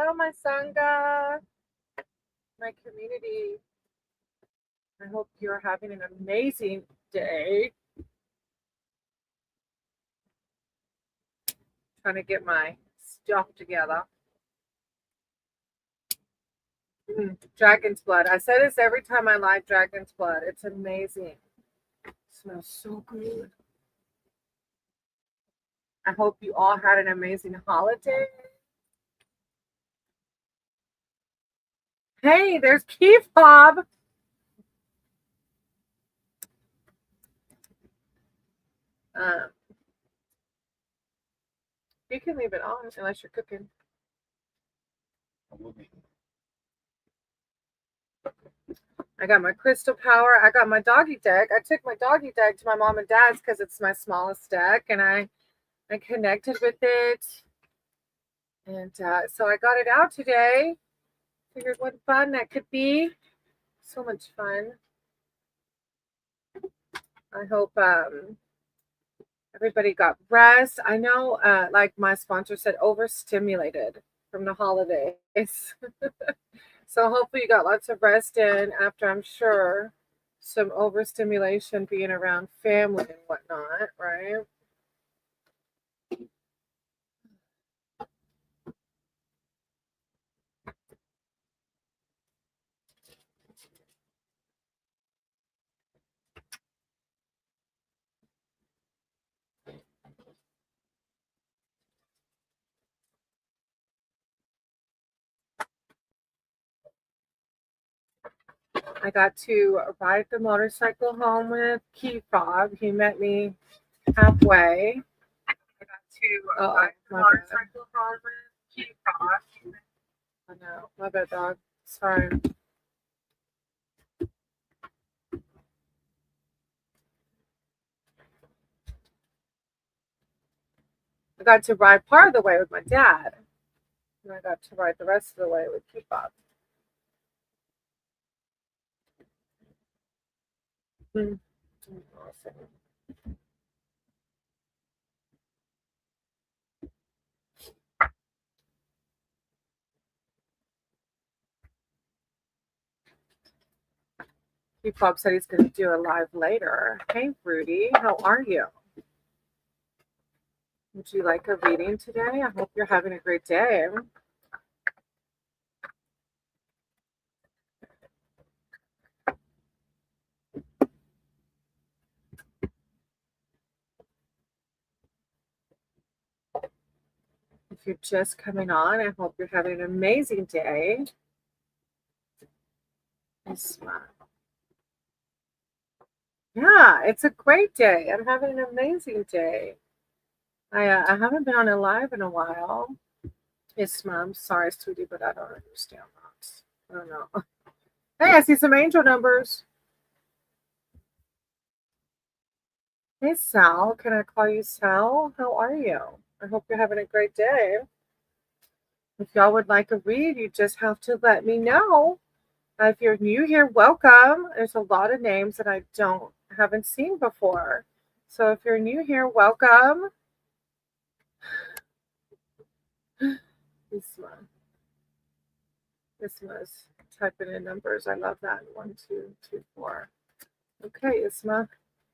Hello, my Sangha, my community. I hope you're having an amazing day. Trying to get my stuff together. Dragon's blood. I say this every time I live dragon's blood. It's amazing. It smells so good. I hope you all had an amazing holiday. Hey, there's Keith Bob. You can leave it on unless you're cooking. I got my crystal power. I got my doggy deck. I took my doggy deck to my mom and dad's because it's my smallest deck, and I connected with it. And so I got it out today. Figured what fun that could be. So much fun. I hope everybody got rest. I know, like my sponsor said, overstimulated from the holidays. So hopefully you got lots of rest in after, I'm sure, some overstimulation being around family and whatnot, right? I got to ride the motorcycle home with Key Frog. He met me halfway. I got to ride the motorcycle home with Key Frog. I know, my bad, dog. Sorry. I got to ride part of the way with my dad, and I got to ride the rest of the way with Key Frog. Awesome. Pop said he's going to do a live later. Hey, Rudy, how are you? Would you like a reading today? I hope you're having a great day. If you're just coming on, I hope you're having an amazing day. Yeah, it's a great day. I'm having an amazing day. I haven't been on a live in a while. Yes, Mom. Sorry, sweetie, but I don't understand that. I don't know. Hey, I see some angel numbers. Hey, Sal. Can I call you Sal? How are you? I hope you're having a great day. If y'all would like a read, you just have to let me know. If you're new here, welcome. There's a lot of names that I haven't seen before. So if you're new here, welcome. Isma's typing in numbers. I love that. 1, 2, 2, 4. Okay, Isma.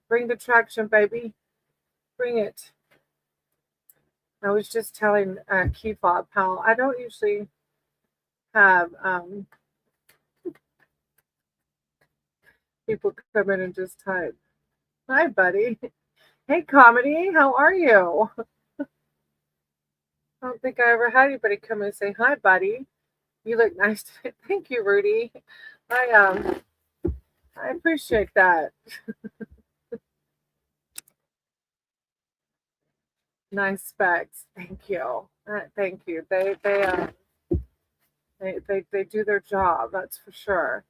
Bring the traction, baby. Bring it. I was just telling Key Fob how I don't usually have people come in and just type. Hi, buddy. Hey, Comedy. How are you? I don't think I ever had anybody come and say, hi, buddy. You look nice today. Thank you, Rudy. I appreciate that. Nice specs. Thank you. Thank you. They do their job. That's for sure.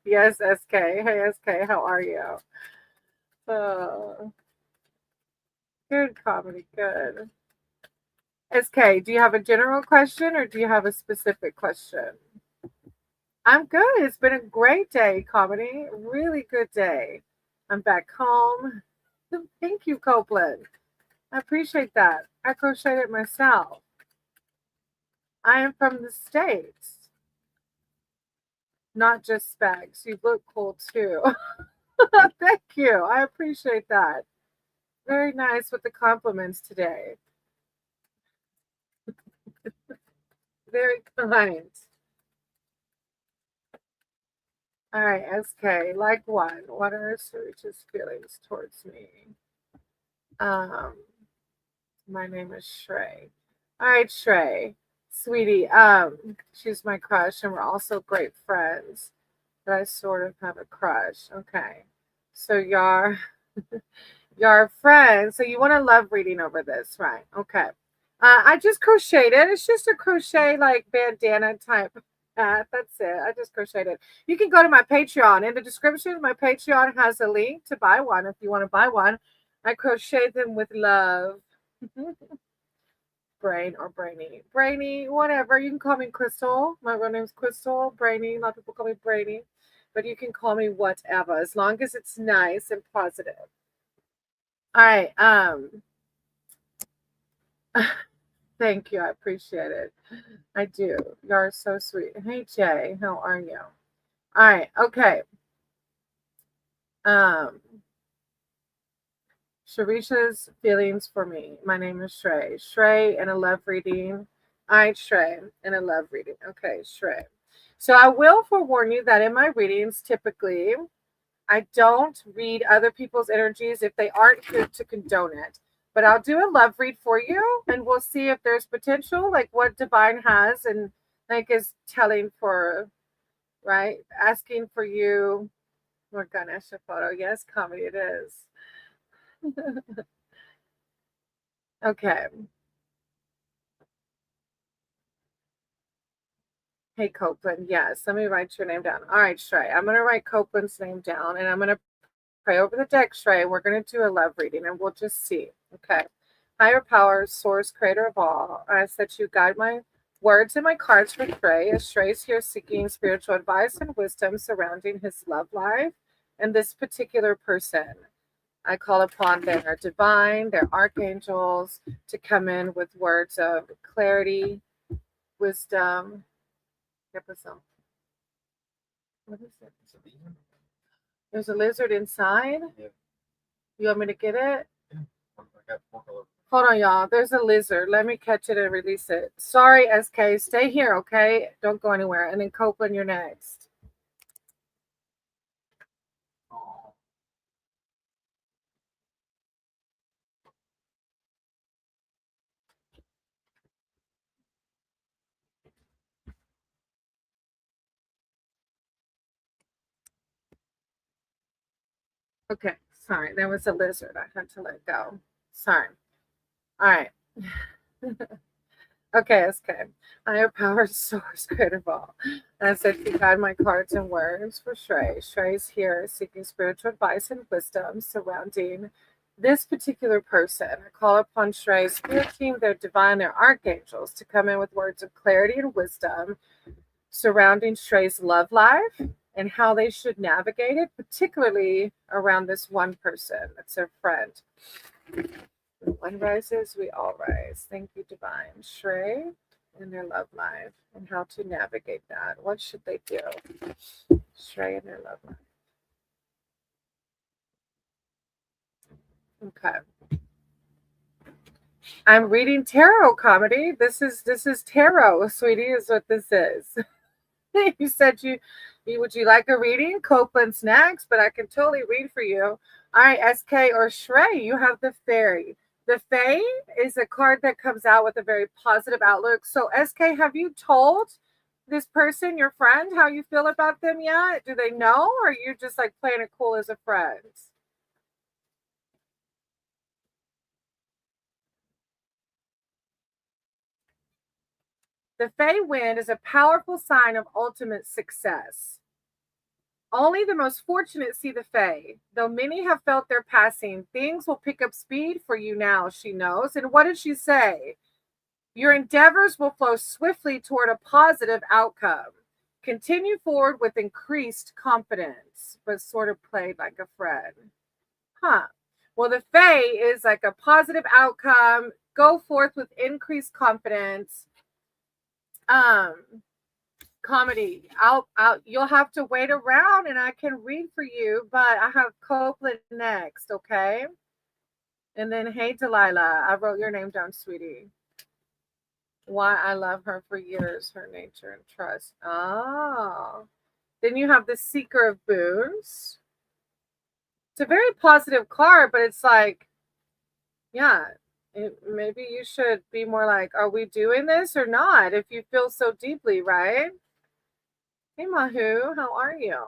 Yes, SK. Hey, SK. How are you? Good comedy. Good. SK, do you have a general question or do you have a specific question? I'm good. It's been a great day, comedy. Really good day. I'm back home. Thank you, Copeland. I appreciate that. I crocheted it myself. I am from the States, not just specs. You look cool too. Thank you. I appreciate that. Very nice with the compliments today. Very kind. All right, SK, like one. What are Sarita's feelings towards me? Um, my name is Shrey. All right, Shrey, sweetie. She's my crush, and we're also great friends. But I sort of have a crush. Okay, so you're friends. So you want a love reading over this, right? Okay. I just crocheted it. It's just a crochet like bandana type. That's it. I just crocheted it. You can go to my Patreon. In the description, my Patreon has a link to buy one if you want to buy one. I crochet them with love. Brain or Brainy. Brainy, whatever. You can call me Crystal. My real name's Crystal. Brainy. A lot of people call me Brainy. But you can call me whatever, as long as it's nice and positive. All right. Thank you. I appreciate it. I do. You're so sweet. Hey Jay, how are you? All right. Okay. Um, Sharisha's feelings for me. My name is Shrey. Shrey and a love reading. All right, Shrey and a love reading. Okay, Shrey. So I will forewarn you that in my readings, typically, I don't read other people's energies if they aren't here to condone it. But I'll do a love read for you and we'll see if there's potential, like what Divine has and like is telling for, right? Asking for you. More Ganesha photo. Yes, comedy it is. Okay. Hey, Copeland. Yes, let me write your name down. All right, Shrey. I'm going to write Copeland's name down and I'm going to pray over the deck, Shrey. We're going to do a love reading and we'll just see. Okay. Higher power, source, creator of all, I ask that you guide my words and my cards for Shrey, as Shrey's here seeking spiritual advice and wisdom surrounding his love life and this particular person. I call upon their divine, their archangels to come in with words of clarity, wisdom. What is it? There's a lizard inside. Yeah. You want me to get it? Hold on, y'all. There's a lizard. Let me catch it and release it. Sorry, SK. Stay here, okay? Don't go anywhere. And then Copeland, you're next. Okay. Sorry. There was a lizard. I had to let go. Sorry. All right. Okay, SK. Higher power source, creator of all. And I said, you guide my cards and words for Shrey. Shrey's here seeking spiritual advice and wisdom surrounding this particular person. I call upon Shrey's spirit team, their divine, their archangels, to come in with words of clarity and wisdom surrounding Shrey's love life and how they should navigate it, particularly around this one person that's their friend. When one rises, we all rise. Thank you, Divine. Shrey and their love life and how to navigate that. What should they do? Shrey and their love life. Okay. I'm reading tarot comedy. This is tarot, sweetie, is what this is. You said you would you like a reading? Copeland's next, but I can totally read for you. All right, SK or Shrey, you have the fairy. The Fae is a card that comes out with a very positive outlook. So, SK, have you told this person, your friend, how you feel about them yet? Do they know, or are you just like playing it cool as a friend? The Fae wind is a powerful sign of ultimate success. Only the most fortunate see the Fae. Though many have felt their passing, things will pick up speed for you now, she knows. And what did she say? Your endeavors will flow swiftly toward a positive outcome. Continue forward with increased confidence, but sort of played like a friend. Huh. Well, the Fae is like a positive outcome. Go forth with increased confidence. Comedy. You'll have to wait around and I can read for you, but I have Copeland next, okay? And then, hey, Delilah, I wrote your name down, sweetie. Why I love her for years, her nature and trust. Oh. Then you have the Seeker of Boons. It's a very positive card, but it's like, yeah, maybe you should be more like, are we doing this or not? If you feel so deeply, right? Hey, Mahu, how are you?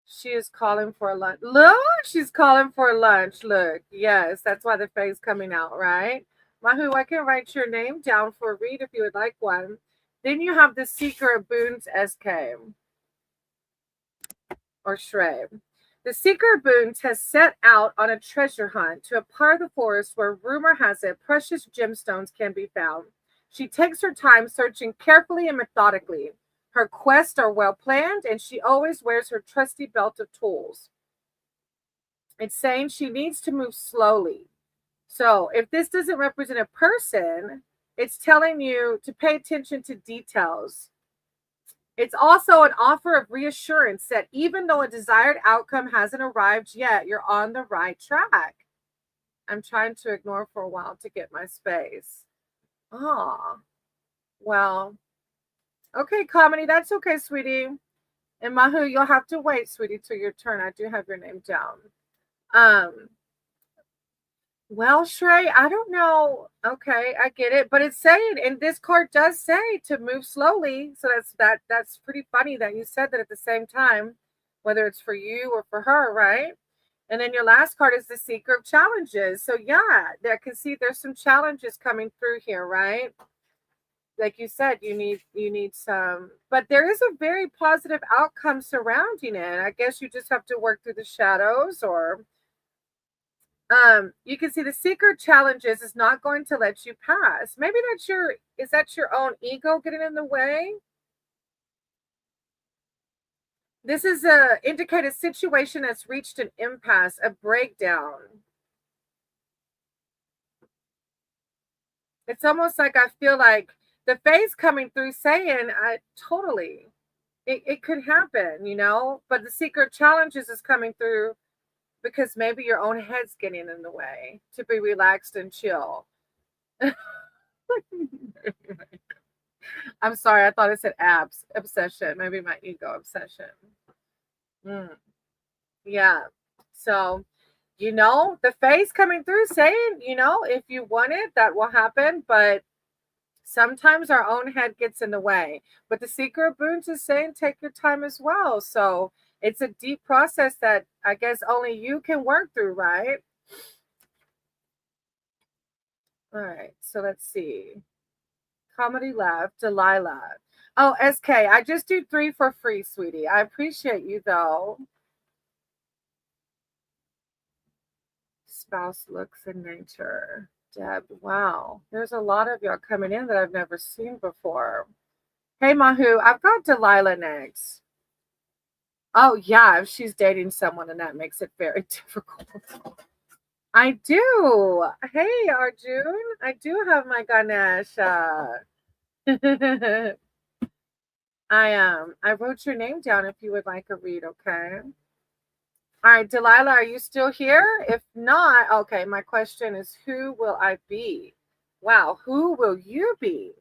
She is calling for lunch. Look, she's calling for lunch. Look, yes, that's why the face coming out, right? Mahu, I can write your name down for a read if you would like one. Then you have the Seeker of Boons SK or Shrey. The Seeker of Boons has set out on a treasure hunt to a part of the forest where rumor has it precious gemstones can be found. She takes her time searching carefully and methodically. Her quests are well planned, and she always wears her trusty belt of tools. It's saying she needs to move slowly. So if this doesn't represent a person, it's telling you to pay attention to details. It's also an offer of reassurance that even though a desired outcome hasn't arrived yet, you're on the right track. I'm trying to ignore for a while to get my space. Oh, well, okay, Comedy, that's okay, sweetie. And Mahu, you'll have to wait, sweetie, till your turn. I do have your name down. Well, Shrey, I don't know. Okay, I get it, but it's saying, and this card does say to move slowly. So that's pretty funny that you said that at the same time, whether it's for you or for her, right? And then your last card is the Seeker of Challenges. So yeah, I can see there's some challenges coming through here, right? Like you said, you need some, but there is a very positive outcome surrounding it. I guess you just have to work through the shadows, or you can see the Seeker Challenges is not going to let you pass. Maybe is that your own ego getting in the way? This is indicate a situation that's reached an impasse, a breakdown. It's almost like I feel like the face coming through saying, totally, it could happen, but the Seeker Challenges is coming through because maybe your own head's getting in the way to be relaxed and chill. I'm sorry, I thought it said obsession. Maybe my ego obsession. Yeah. So, the face coming through saying, if you want it, that will happen. But sometimes our own head gets in the way. But the Seeker of Boons is saying, take your time as well. So it's a deep process that I guess only you can work through, right? All right. So let's see. Comedy left, Delilah. Oh, SK, I just do 3 for free, sweetie. I appreciate you, though. Spouse looks in nature. Deb, wow. There's a lot of y'all coming in that I've never seen before. Hey, Mahu, I've got Delilah next. Oh, yeah, if she's dating someone, and that makes it very difficult. I do. Hey, Arjun, I do have my Ganesha. I wrote your name down if you would like a read, okay? All right, Delilah, are you still here? If not, okay, my question is, who will I be? Wow, who will you be?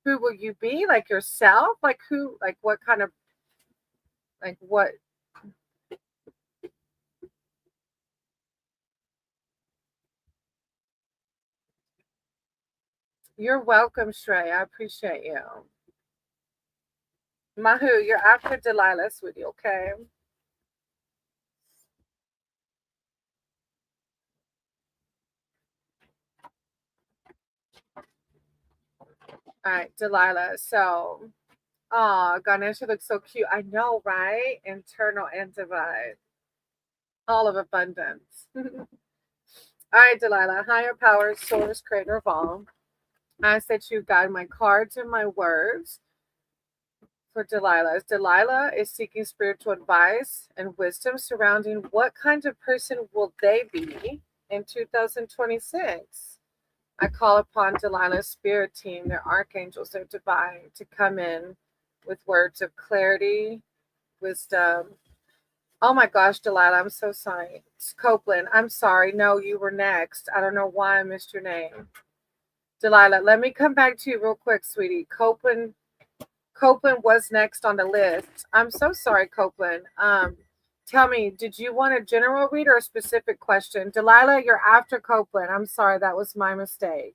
Who will you be? Like yourself? Like who? Like what kind of, like what? You're welcome, Shrey. I appreciate you. Mahu, you're after Delilah, sweetie, okay? All right, Delilah. So, Ganesha looks so cute. I know, right? Internal and divine. All of abundance. All right, Delilah. Higher power, source, creator of all. I ask that you guide my cards and my words for Delilah. Delilah is seeking spiritual advice and wisdom surrounding what kind of person will they be in 2026. I call upon Delilah's spirit team, their archangels, their divine, to come in with words of clarity, wisdom. Oh my gosh, Delilah, I'm so sorry. It's Copeland, I'm sorry. No, you were next. I don't know why I missed your name. Delilah, let me come back to you real quick, sweetie. Copeland was next on the list. I'm so sorry, Copeland. Tell me, did you want a general read or a specific question? Delilah, you're after Copeland. I'm sorry, that was my mistake.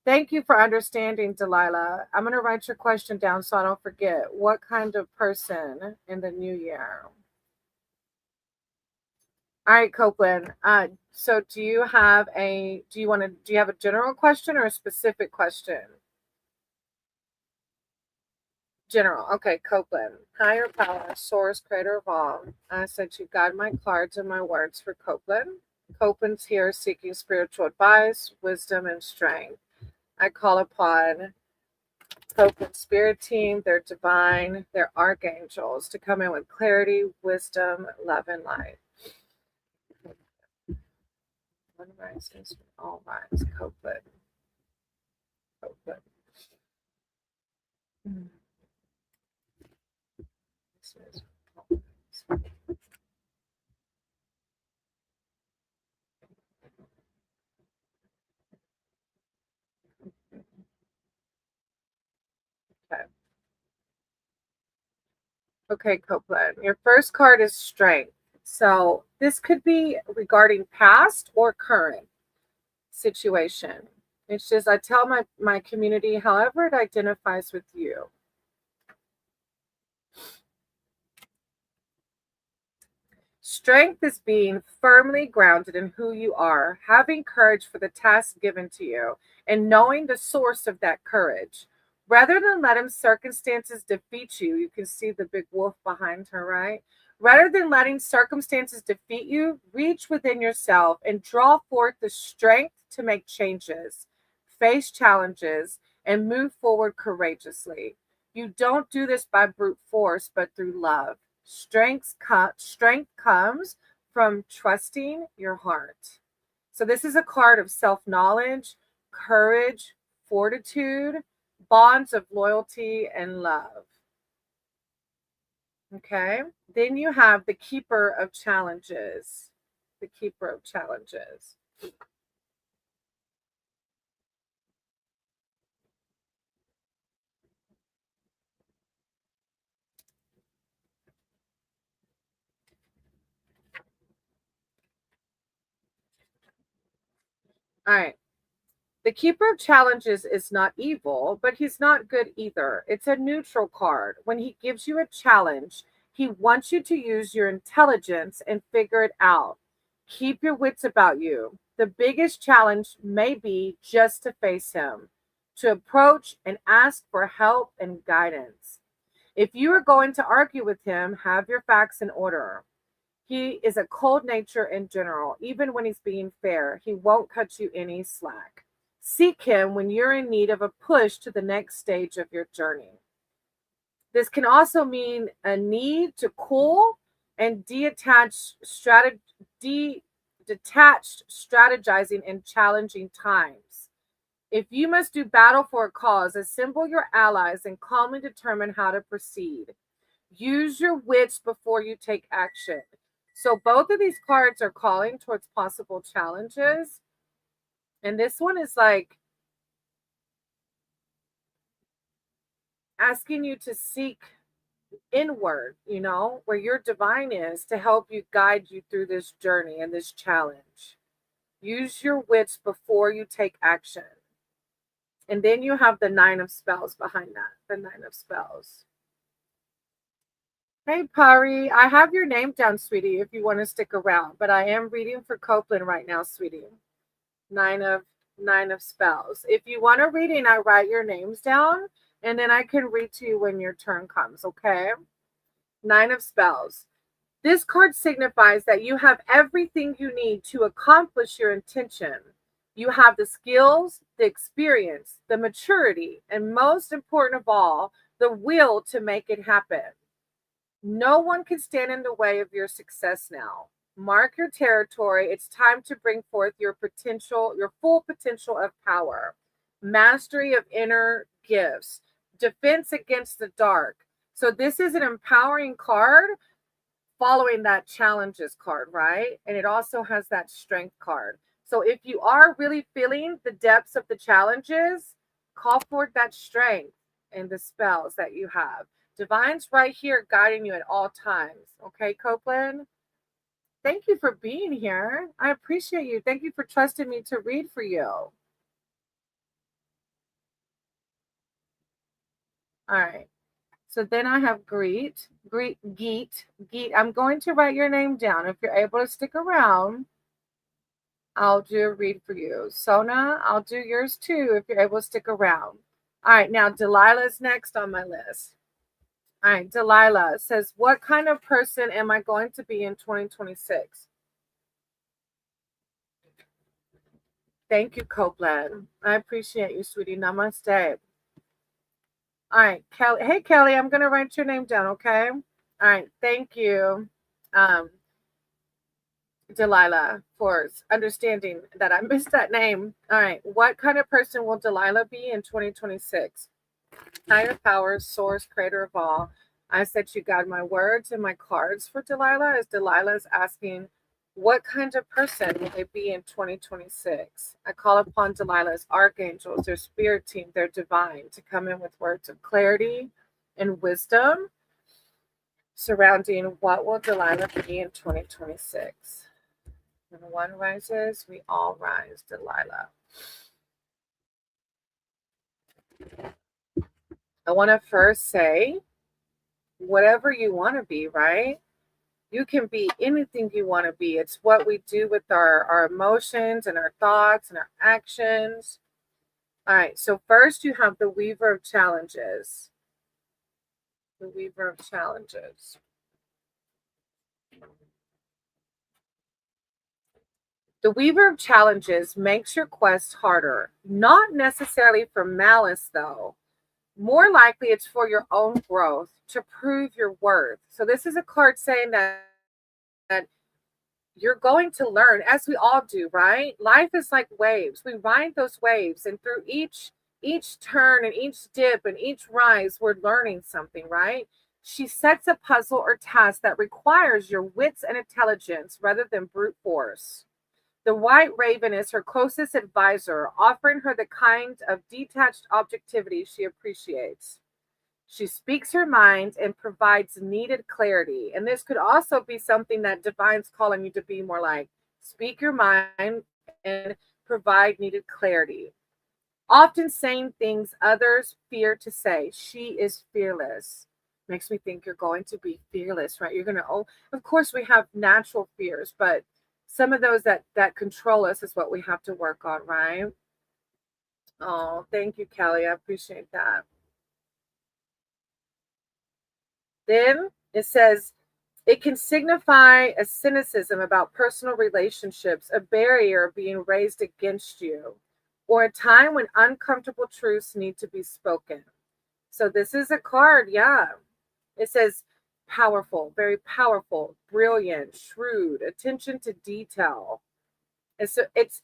Thank you for understanding, Delilah. I'm going to write your question down so I don't forget. What kind of person in the new year? All right, Copeland. So do you have a general question or a specific question? General. Okay, Copeland. Higher power, source, creator of all. I said you guide my cards and my words for Copeland. Copeland's here seeking spiritual advice, wisdom, and strength. I call upon Copeland's spirit team, their divine, their archangels to come in with clarity, wisdom, love, and light. One rises from all rise. Copeland. Copeland. Okay. Okay, Copeland. Your first card is strength. So this could be regarding past or current situation. It's just I tell my community, however it identifies with you. Strength is being firmly grounded in who you are, having courage for the task given to you, and knowing the source of that courage. Rather than letting circumstances defeat you, you can see the big wolf behind her, right? Rather than letting circumstances defeat you, reach within yourself and draw forth the strength to make changes, face challenges, and move forward courageously. You don't do this by brute force, but through love. Strength comes from trusting your heart. So this is a card of self-knowledge, courage, fortitude, bonds of loyalty and love. Okay? Then you have the keeper of challenges. The keeper of challenges. All right. The Keeper of Challenges is not evil, but he's not good either. It's a neutral card. When he gives you a challenge, he wants you to use your intelligence and figure it out. Keep your wits about you. The biggest challenge may be just to face him, to approach and ask for help and guidance. If you are going to argue with him, have your facts in order. He is a cold nature in general. Even when he's being fair, he won't cut you any slack. Seek him when you're in need of a push to the next stage of your journey. This can also mean a need to cool and detached strategizing in challenging times. If you must do battle for a cause, assemble your allies and calmly determine how to proceed. Use your wits before you take action. So both of these cards are calling towards possible challenges. And this one is like asking you to seek inward, where your divine is to help you guide you through this journey and this challenge. Use your wits before you take action. And then you have the Nine of Spells behind that, the Nine of Spells. Hey, Pari, I have your name down, sweetie, if you want to stick around, but I am reading for Copeland right now, sweetie. Nine of Spells. If you want a reading, I write your names down, and then I can read to you when your turn comes, okay? Nine of Spells. This card signifies that you have everything you need to accomplish your intention. You have the skills, the experience, the maturity, and most important of all, the will to make it happen. No one can stand in the way of your success now. Mark your territory. It's time to bring forth your potential, your full potential of power. Mastery of inner gifts. Defense against the dark. So this is an empowering card following that challenges card, right? And it also has that strength card. So if you are really feeling the depths of the challenges, call forth that strength and the spells that you have. Divine's right here guiding you at all times. Okay, Copeland? Thank you for being here. I appreciate you. Thank you for trusting me to read for you. All right. So then I have Geet. I'm going to write your name down. If you're able to stick around, I'll do a read for you. Sona, I'll do yours too if you're able to stick around. All right, now Delilah's next on my list. All right, Delilah says, what kind of person am I going to be in 2026? Thank you, Copeland. I appreciate you, sweetie. Namaste. All right, Kelly. Hey, Kelly, I'm going to write your name down, okay? All right, thank you, Delilah, for understanding that I missed that name. All right, what kind of person will Delilah be in 2026? Higher powers, source, creator of all. I said you got my words and my cards for Delilah, as Delilah is asking, what kind of person will they be in 2026? I call upon Delilah's archangels, their spirit team, their divine, to come in with words of clarity and wisdom surrounding what will Delilah be in 2026. When one rises, we all rise, Delilah. I want to first say, whatever you want to be, right? You can be anything you want to be. It's what we do with our emotions and our thoughts and our actions. All right, so first you have the Weaver of Challenges. The Weaver of Challenges. The Weaver of Challenges makes your quest harder. Not necessarily for malice, though. More likely it's for your own growth, to prove your worth. So this is a card saying that you're going to learn, as we all do, right? Life is like waves. We ride those waves, and through each turn and each dip and each rise, we're learning something, right? She sets a puzzle or task that requires your wits and intelligence rather than brute force. The White Raven is her closest advisor, offering her the kind of detached objectivity she appreciates. She speaks her mind and provides needed clarity. And this could also be something that Divine's calling you to be more like. Speak your mind and provide needed clarity. Often saying things others fear to say. She is fearless. Makes me think you're going to be fearless, right? You're going to, oh, of course we have natural fears, but some of those that control us is what we have to work on, right? Oh, thank you, Kelly. I appreciate that. Then it says, it can signify a cynicism about personal relationships, a barrier being raised against you, or a time when uncomfortable truths need to be spoken. So this is a card, yeah. It says powerful, very powerful, brilliant, shrewd, attention to detail. And so it's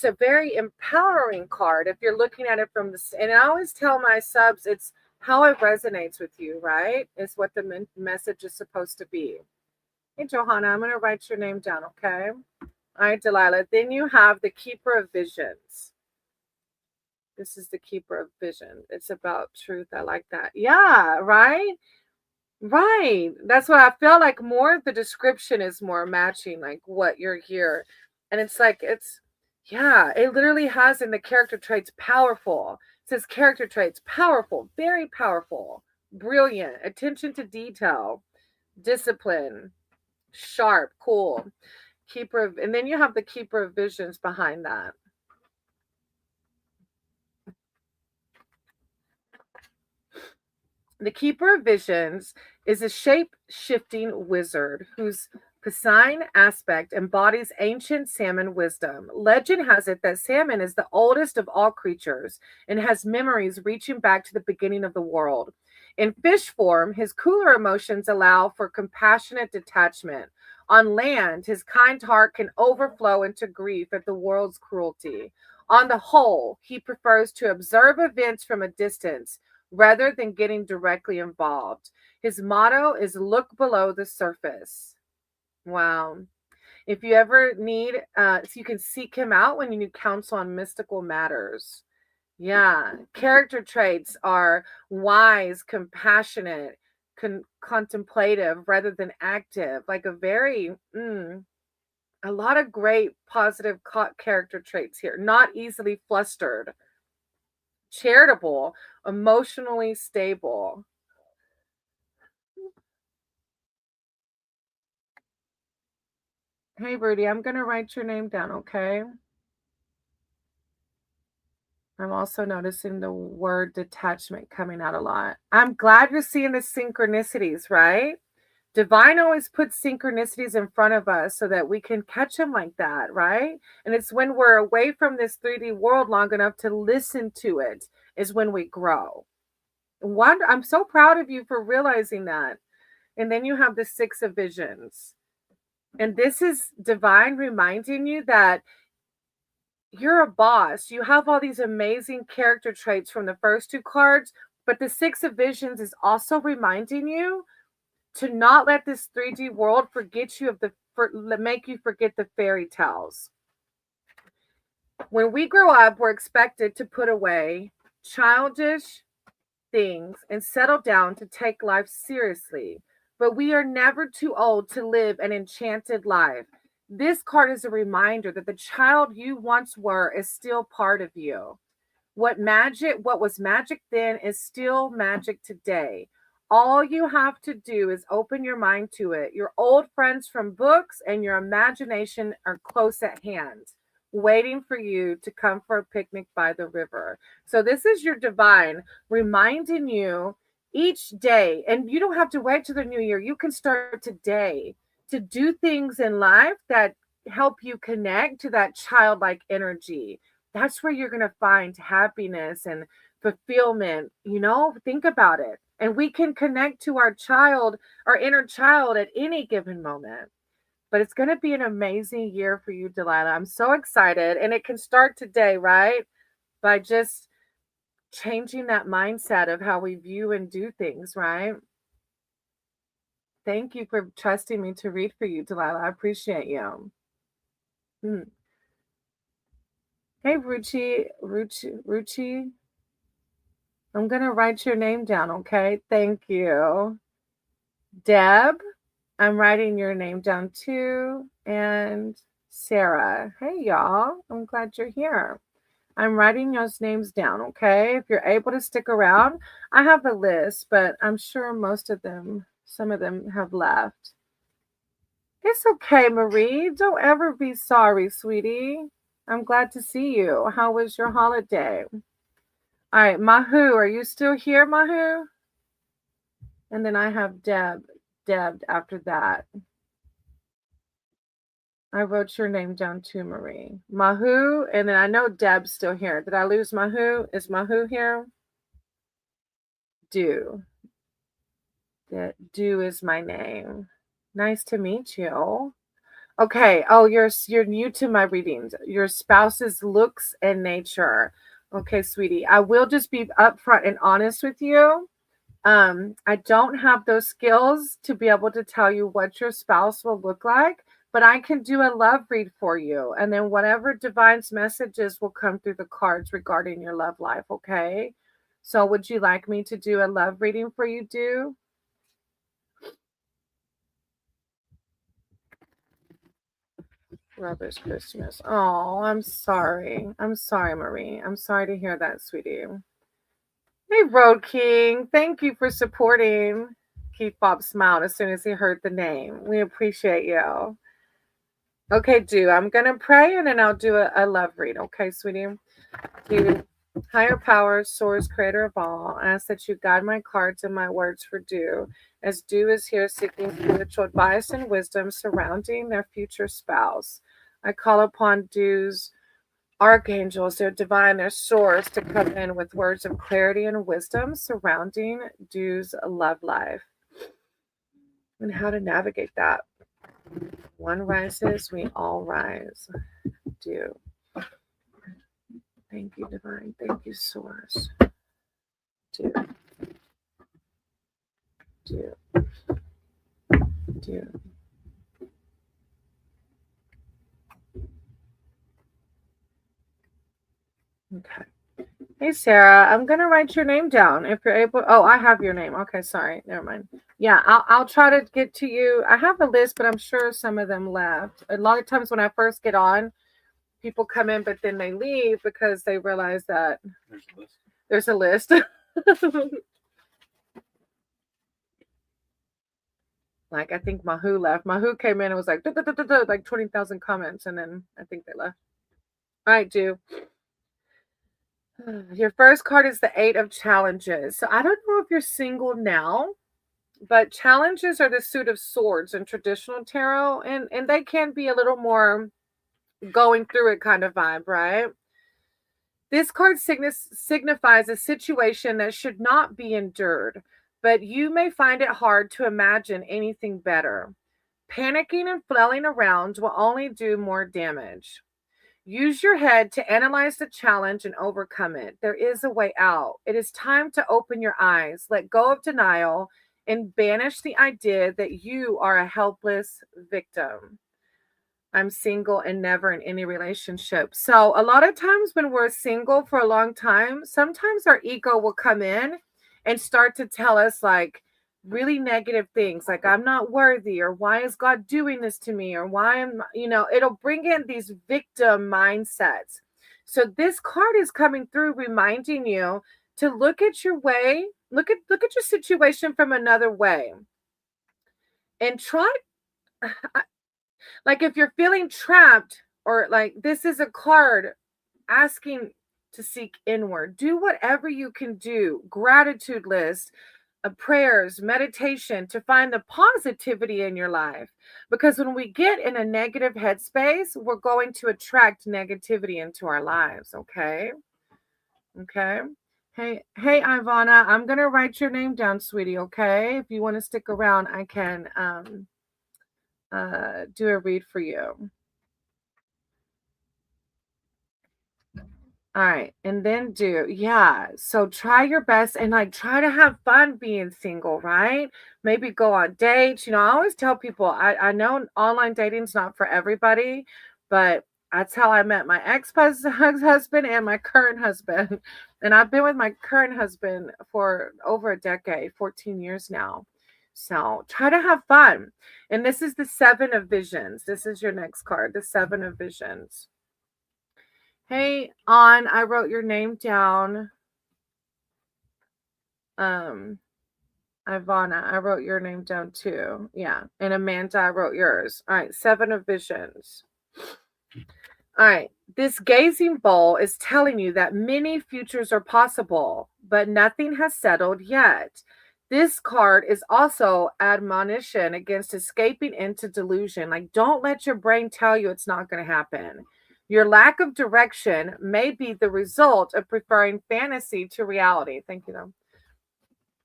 a very empowering card if you're looking at it from the, and I always tell my subs, it's how it resonates with you, right? Is what the message is supposed to be. Hey, Johanna, I'm going to write your name down, okay? All right, Delilah. Then you have the Keeper of Visions. This is the Keeper of Vision. It's about truth. I like that. Yeah, right? Right. That's what I feel like. More the description is more matching like what you're here. And it's like yeah, it literally has in the character traits powerful. It says character traits powerful, very powerful, brilliant, attention to detail, discipline, sharp, cool. Keeper of, and then you have the Keeper of Visions behind that. The Keeper of Visions is a shape-shifting wizard whose Piscine aspect embodies ancient salmon wisdom. Legend has it that salmon is the oldest of all creatures and has memories reaching back to the beginning of the world. In fish form, his cooler emotions allow for compassionate detachment, On land, his kind heart can overflow into grief at the world's cruelty. On the whole, he prefers to observe events from a distance rather than getting directly involved. His motto is look below the surface. Wow. If you ever need, so you can seek him out when you need counsel on mystical matters. Yeah. Character traits are wise, compassionate, contemplative rather than active. Like a lot of great positive character traits here. Not easily flustered, charitable, emotionally stable. Hey, Rudy, I'm going to write your name down, okay? I'm also noticing the word detachment coming out a lot. I'm glad you're seeing the synchronicities, right? Divine always puts synchronicities in front of us so that we can catch them like that, right? And it's when we're away from this 3D world long enough to listen to it is when we grow. I'm so proud of you for realizing that. And then you have the Six of Visions. And this is divine reminding you that you're a boss. You have all these amazing character traits from the first two cards, but the Six of Visions is also reminding you to not let this 3D world forget you make you forget the fairy tales. When we grow up, we're expected to put away childish things and settle down to take life seriously. But we are never too old to live an enchanted life. This card is a reminder that the child you once were is still part of you. What was magic then is still magic today. All you have to do is open your mind to it. Your old friends from books and your imagination are close at hand, waiting for you to come for a picnic by the river. So this is your divine reminding you each day, and you don't have to wait to the new year. You can start today to do things in life that help you connect to that childlike energy. That's where you're going to find happiness and fulfillment. Think about it. And we can connect to our inner child at any given moment. But it's going to be an amazing year for you, Delilah. I'm so excited. And it can start today, right? By just changing that mindset of how we view and do things, right? Thank you for trusting me to read for you, Delilah. I appreciate you. Hmm. Hey, Ruchi. I'm going to write your name down, okay? Thank you. Deb, I'm writing your name down too. And Sarah. Hey, y'all. I'm glad you're here. I'm writing those names down, okay? If you're able to stick around, I have a list, but I'm sure some of them have left. It's okay, Marie. Don't ever be sorry, sweetie. I'm glad to see you. How was your holiday? All right, Mahu, are you still here, Mahu? And then I have Deb after that. I wrote your name down too, Marie. Mahu, and then I know Deb's still here. Did I lose Mahu? Is Mahu here? Do. Do is my name. Nice to meet you. Okay. Oh, you're new to my readings. Your spouse's looks and nature. Okay, sweetie. I will just be upfront and honest with you. I don't have those skills to be able to tell you what your spouse will look like, but I can do a love read for you. And then whatever divine's messages will come through the cards regarding your love life, okay? So would you like me to do a love reading for you, Do? Rubbish Christmas. Oh, I'm sorry. I'm sorry, Marie. I'm sorry to hear that, sweetie. Hey, Road King. Thank you for supporting. Keith Bob smiled as soon as he heard the name. We appreciate you. Okay, Do. I'm going to pray and then I'll do a love read. Okay, sweetie? Do. Higher power, source, creator of all, I ask that you guide my cards and my words for Do, as Do is here seeking spiritual advice and wisdom surrounding their future spouse. I call upon Do's archangels, their divine, their source, to come in with words of clarity and wisdom surrounding Do's love life and how to navigate that. One rises, we all rise. Do. Thank you, Divine. Thank you, Source. Do. Do. Do. Okay. Hey, Sarah, I'm gonna write your name down if you're able. Oh, I have your name. Okay, sorry. Never mind. Yeah, I'll try to get to you. I have a list, but I'm sure some of them left. A lot of times when I first get on, people come in, but then they leave because they realize that there's a list. Like I think Mahu left. Mahu came in and was like, "Duh, duh, duh, duh, duh," like 20,000 comments, and then I think they left. All right, do. Your first card is the Eight of Challenges. So I don't know if you're single now, but challenges are the suit of swords in traditional tarot, and they can be a little more going through it kind of vibe, right? This card signifies a situation that should not be endured, but you may find it hard to imagine anything better. Panicking and flailing around will only do more damage. Use your head to analyze the challenge and overcome it. There is a way out. It is time to open your eyes, let go of denial, and banish the idea that you are a helpless victim. I'm single and never in any relationship. So, a lot of times when we're single for a long time, sometimes our ego will come in and start to tell us like really negative things like I'm not worthy, or why is God doing this to me, or why am, it'll bring in these victim mindsets. So this card is coming through reminding you to look at your way, look at your situation from another way, and try. Like if you're feeling trapped, or like this is a card asking to seek inward, do whatever you can do. Gratitude list, prayers, meditation to find the positivity in your life. Because when we get in a negative headspace, we're going to attract negativity into our lives. Okay. Okay. Hey, Ivana, I'm gonna write your name down, sweetie. Okay. If you want to stick around, I can do a read for you. All right. And then do, yeah. So try your best and like try to have fun being single, right? Maybe go on dates. I always tell people I know online dating's not for everybody, but that's how I met my ex-husband and my current husband. And I've been with my current husband for over a decade, 14 years now. So try to have fun. And this is the Seven of Visions. This is your next card, the Seven of Visions. Hey, On, I wrote your name down. Um, Ivana, I wrote your name down too. Yeah. And Amanda, I wrote yours. All right, Seven of Visions. All right. This gazing bowl is telling you that many futures are possible, but nothing has settled yet. This card is also admonition against escaping into delusion. Like, don't let your brain tell you it's not going to happen. Your lack of direction may be the result of preferring fantasy to reality. Thank you, though.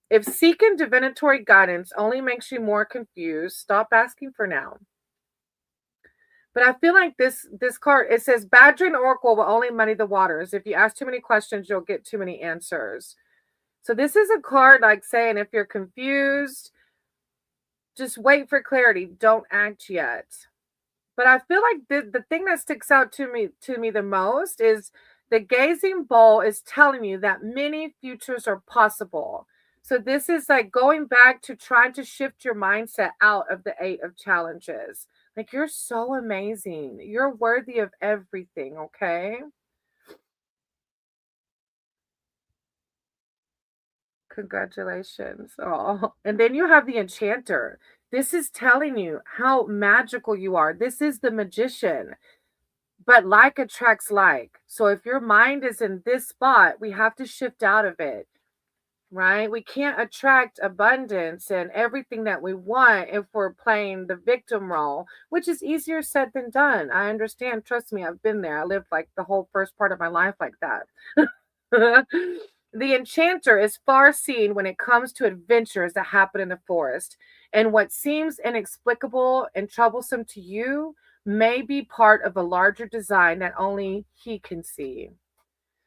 If seeking divinatory guidance only makes you more confused, stop asking for now. But I feel like this card, it says badgering oracle will only muddy the waters. If you ask too many questions, you'll get too many answers. So this is a card like saying if you're confused, just wait for clarity. Don't act yet. But I feel like the thing that sticks out to me the most is the gazing bowl is telling you that many futures are possible. So this is like going back to trying to shift your mindset out of the Eight of Challenges. Like you're so amazing. You're worthy of everything, okay? Congratulations. Oh, and then you have the Enchanter. This is telling you how magical you are. This is the Magician. But like attracts like. So if your mind is in this spot, we have to shift out of it, right? We can't attract abundance and everything that we want if we're playing the victim role, which is easier said than done. I understand. Trust me, I've been there. I lived like the whole first part of my life like that. The enchanter is far seen when it comes to adventures that happen in the forest, and what seems inexplicable and troublesome to you may be part of a larger design that only he can see.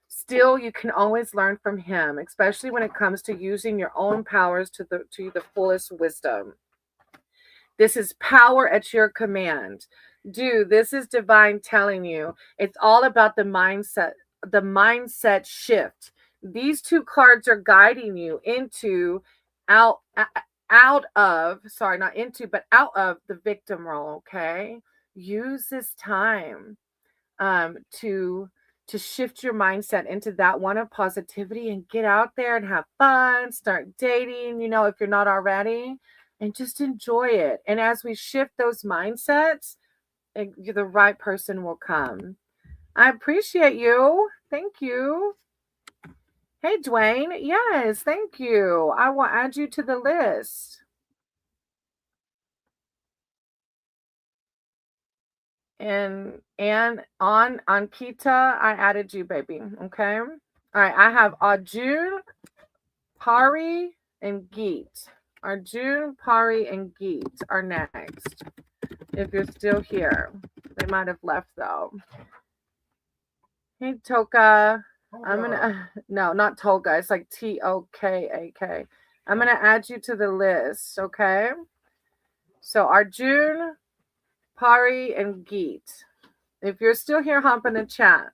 Still, you can always learn from him, especially when it comes to using your own powers to the fullest wisdom. This is power at your command. Dude, this is divine telling you. It's all about the mindset shift. These two cards are guiding you into out out of, sorry, not into, but out of the victim role, okay? Use this time to shift your mindset into that one of positivity and get out there and have fun, start dating, if you're not already, and just enjoy it. And as we shift those mindsets, the right person will come. I appreciate you. Thank you. Hey, Dwayne. Yes, thank you. I will add you to the list. And on Kita, I added you, baby. Okay. All right. I have Ajun, Pari, and Geet. Arjun, Pari, and Geet are next. If you're still here, they might have left though. Hey, Toka. I'm gonna no, not Toga. It's like Tokak. I'm gonna add you to the list. Okay. So Arjun, Pari, and Geet. If you're still here, hop in the chat.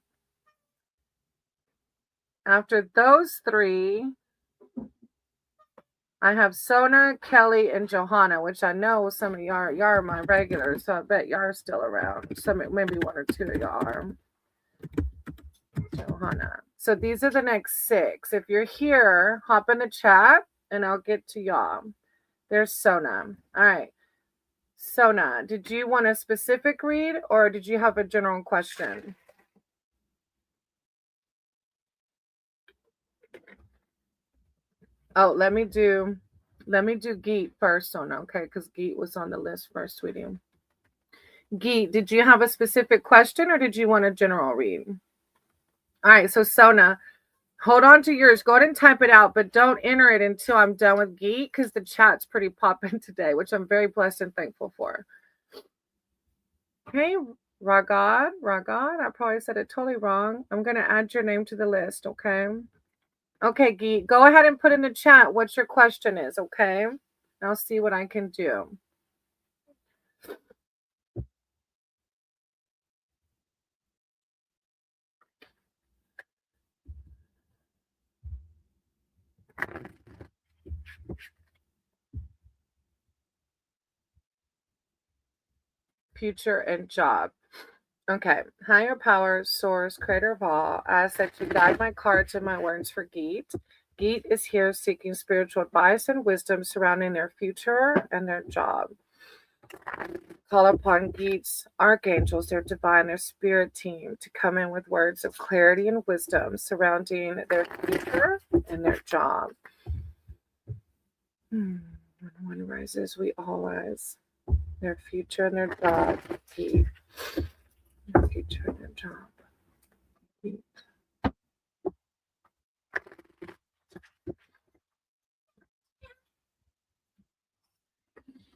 After those three, I have Sona, Kelly, and Johanna, which I know some of y'all are my regulars, so I bet y'all are still around. Some, maybe one or two of y'all are. Johanna. So these are the next six. If you're here, hop in the chat and I'll get to y'all. There's Sona. All right. Sona, did you want a specific read or did you have a general question? Oh, let me do Geet first, Sona, okay? Because Geet was on the list first, sweetie. Geet, did you have a specific question or did you want a general read? All right, so Sona, hold on to yours. Go ahead and type it out, but don't enter it until I'm done with Geet because the chat's pretty popping today, which I'm very blessed and thankful for. Okay, Ragad, I probably said it totally wrong. I'm going to add your name to the list, okay? Okay, Geet, go ahead and put in the chat what your question is, okay? I'll see what I can do. Future and job. Okay. Higher power, source, creator of all, I ask that you guide my cards and my words for Geet. Geet is here seeking spiritual advice and wisdom surrounding their future and their job. Call upon Geet's archangels, their divine, their spirit team, to come in with words of clarity and wisdom surrounding their future and their job. When one rises, we all rise. Their future and their job. Geet. Their future and their job. Geet.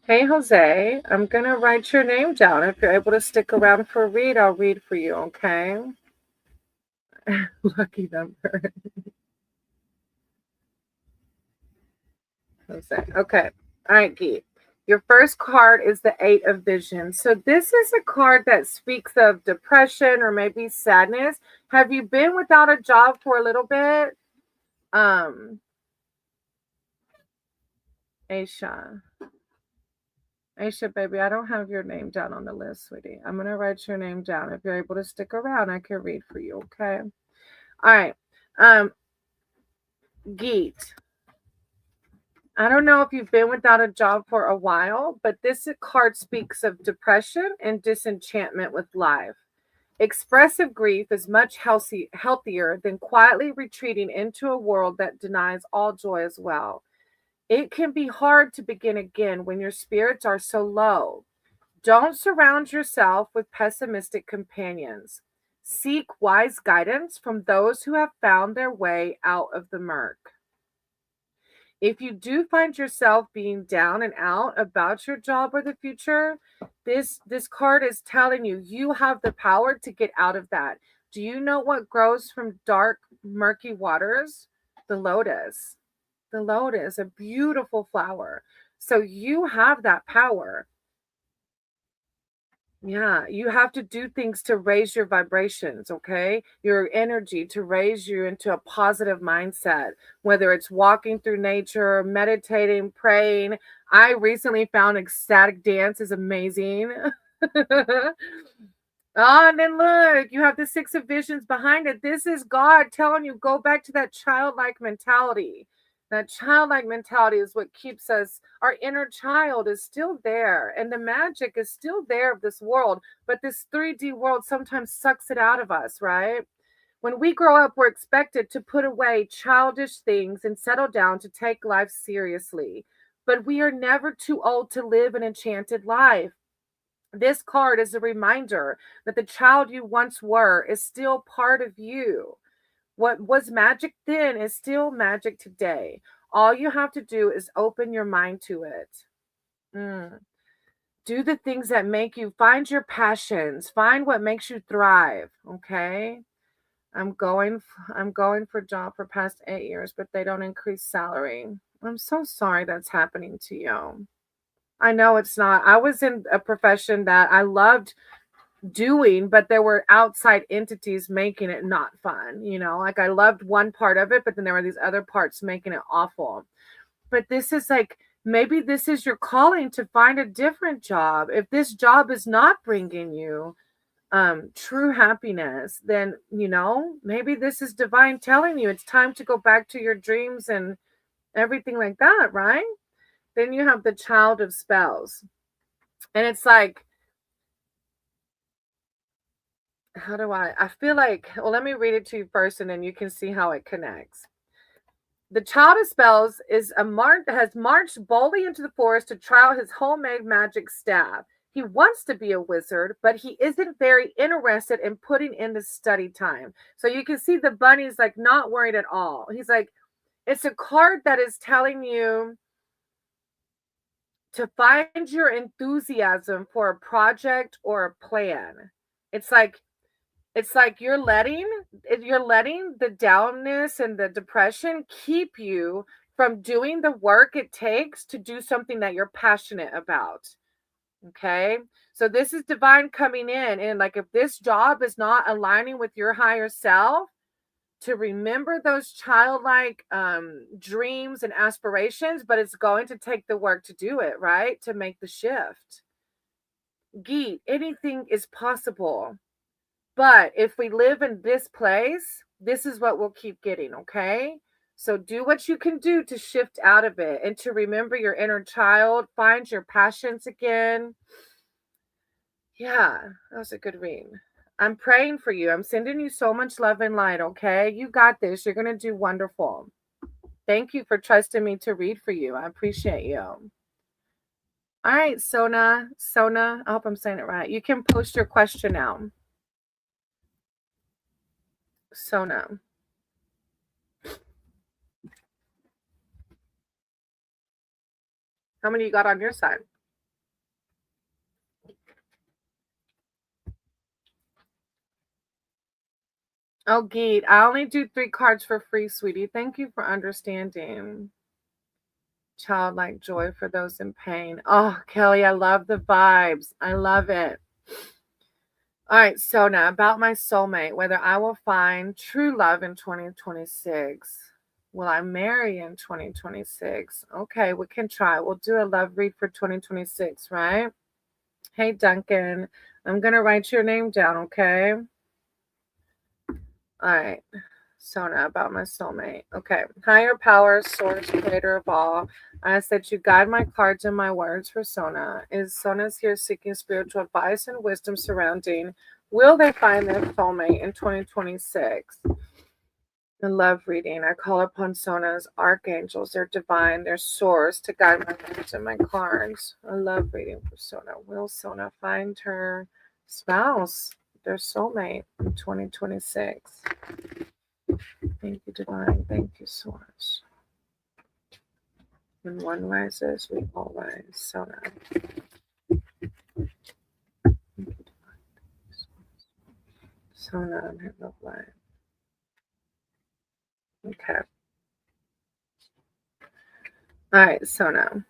Hey, Jose, I'm going to write your name down. If you're able to stick around for a read, I'll read for you, okay? Lucky number. Jose. Okay. All right, Geet. Your first card is the Eight of Vision. So this is a card that speaks of depression or maybe sadness. Have you been without a job for a little bit? Aisha, baby, I don't have your name down on the list, sweetie. I'm going to write your name down. If you're able to stick around, I can read for you, okay? All right. Geet. I don't know if you've been without a job for a while, but this card speaks of depression and disenchantment with life. Expressive grief is much healthier than quietly retreating into a world that denies all joy as well. It can be hard to begin again when your spirits are so low. Don't surround yourself with pessimistic companions. Seek wise guidance from those who have found their way out of the murk. If you do find yourself being down and out about your job or the future, this card is telling you you have the power to get out of that. Do you know what grows from dark, murky waters? The lotus. The lotus, a beautiful flower. So you have that power. Yeah, you have to do things to raise your vibrations, okay? Your energy to raise you into a positive mindset, whether it's walking through nature, meditating, praying. I recently found ecstatic dance is amazing. Oh, and then look, you have the Six of Visions behind it. This is God telling you go back to that childlike mentality. That childlike mentality is what keeps us, our inner child is still there, and the magic is still there of this world. But this 3D world sometimes sucks it out of us, right? When we grow up, we're expected to put away childish things and settle down to take life seriously. But we are never too old to live an enchanted life. This card is a reminder that the child you once were is still part of you. What was magic then is still magic today. All you have to do is open your mind to it. Mm. Do the things that make you find your passions, find what makes you thrive. Okay. I'm going for job for past 8 years, but they don't increase salary. I'm so sorry that's happening to you. I know it's not. I was in a profession that I loved doing, but there were outside entities making it not fun. Like I loved one part of it, but then there were these other parts making it awful. But this is like, maybe this is your calling to find a different job. If this job is not bringing you true happiness, then maybe this is divine telling you it's time to go back to your dreams and everything like that, right? Then you have the child of spells, and it's like, how do I feel like, well, let me read it to you first and then you can see how it connects. The child of spells has marched boldly into the forest to try out his homemade magic staff. He wants to be a wizard, but he isn't very interested in putting in the study time. So you can see the bunny's like not worried at all. He's like, it's a card that is telling you to find your enthusiasm for a project or a plan. It's like you're letting the downness and the depression keep you from doing the work it takes to do something that you're passionate about. Okay? So this is divine coming in, and like if this job is not aligning with your higher self, to remember those childlike dreams and aspirations, but it's going to take the work to do it, right? To make the shift. Geet, anything is possible. But if we live in this place, this is what we'll keep getting, okay? So do what you can do to shift out of it and to remember your inner child, find your passions again. Yeah, that was a good read. I'm praying for you. I'm sending you so much love and light, okay? You got this. You're going to do wonderful. Thank you for trusting me to read for you. I appreciate you. All right, Sona, I hope I'm saying it right. You can post your question now. Sona. How many you got on your side? Oh, Geet, I only do 3 cards for free, sweetie. Thank you for understanding. Childlike joy for those in pain. Oh, Kelly, I love the vibes. I love it. All right, so now about my soulmate, whether I will find true love in 2026. Will I marry in 2026? Okay, we can try. We'll do a love read for 2026, right? Hey, Duncan, I'm going to write your name down, okay? All right. Sona, about my soulmate. Okay. Higher power, source, creator of all. I ask that you guide my cards and my words for Sona. Is Sona's here seeking spiritual advice and wisdom surrounding? Will they find their soulmate in 2026? I love reading. I call upon Sona's archangels, their divine, their source to guide my words and my cards. I love reading for Sona. Will Sona find her spouse their soulmate in 2026. Thank you, Divine. Thank you, Source. When one rises, we all rise. Sona. Thank you, Divine. Sona and her love life. Okay. All right, Sona.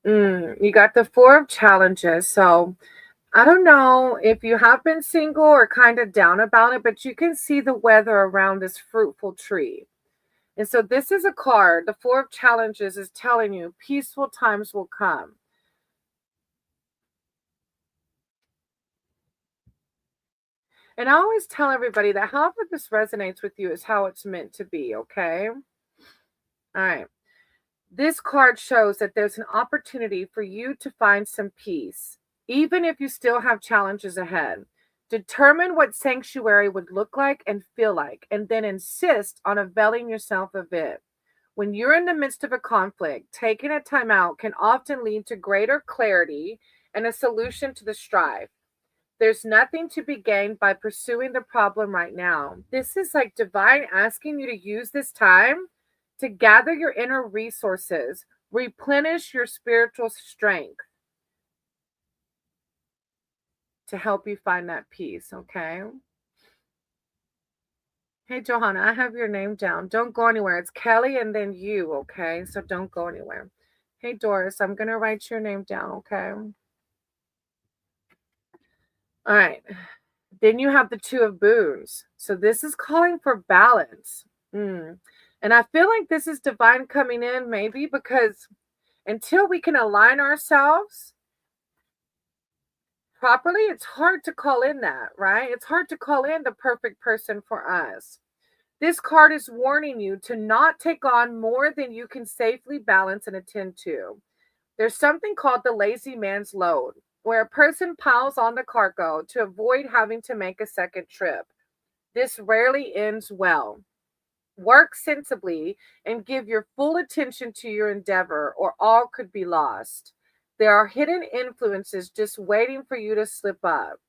You got the 4 of challenges. So I don't know if you have been single or kind of down about it, but you can see the weather around this fruitful tree. And so this is a card. The 4 of challenges is telling you peaceful times will come. And I always tell everybody that however this resonates with you is how it's meant to be, okay? All right. This card shows that there's an opportunity for you to find some peace, even if you still have challenges ahead. Determine what sanctuary would look like and feel like, and then insist on availing yourself of it. When you're in the midst of a conflict, taking a time out can often lead to greater clarity and a solution to the strife. There's nothing to be gained by pursuing the problem right now. This is like divine asking you to use this time to gather your inner resources, replenish your spiritual strength to help you find that peace, okay? Hey, Johanna, I have your name down. Don't go anywhere. It's Kelly and then you, okay? So don't go anywhere. Hey, Doris, I'm going to write your name down, okay? All right. Then you have the 2 of boons. So this is calling for balance. And I feel like this is divine coming in maybe because until we can align ourselves properly, it's hard to call in that, right? It's hard to call in the perfect person for us. This card is warning you to not take on more than you can safely balance and attend to. There's something called the lazy man's load, where a person piles on the cargo to avoid having to make a second trip. This rarely ends well. Work sensibly and give your full attention to your endeavor, or all could be lost. There are hidden influences just waiting for you to slip up.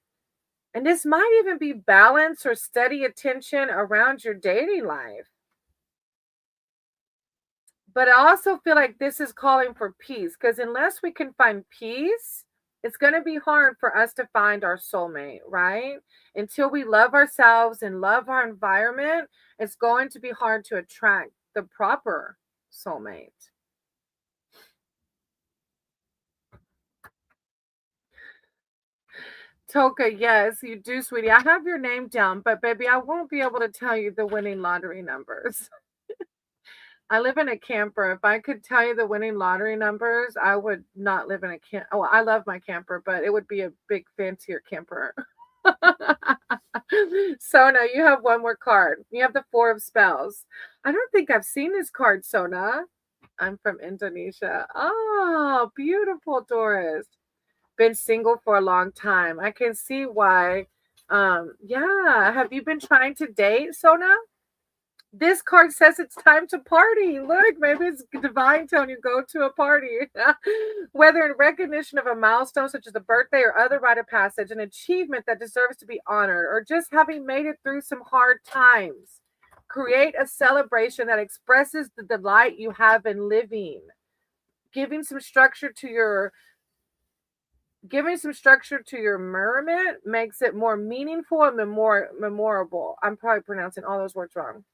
And this might even be balance or steady attention around your dating life. But I also feel like this is calling for peace because unless we can find peace, it's going to be hard for us to find our soulmate, right? Until we love ourselves and love our environment, it's going to be hard to attract the proper soulmate. Toka, yes, you do, sweetie. I have your name down, but baby, I won't be able to tell you the winning lottery numbers. I live in a camper. If I could tell you the winning lottery numbers, I would not live in a camp. Oh, I love my camper, but it would be a big fancier camper. Sona, you have one more card. You have the 4 of spells. I don't think I've seen this card, Sona. I'm from Indonesia. Oh, beautiful, Doris. Been single for a long time. I can see why. Yeah. Have you been trying to date, Sona? This card says it's time to party. Look, maybe it's divine telling you go to a party. Whether in recognition of a milestone such as a birthday or other rite of passage, an achievement that deserves to be honored, or just having made it through some hard times. Create a celebration that expresses the delight you have in living. Giving some structure to your merriment makes it more meaningful and more memorable. I'm probably pronouncing all those words wrong.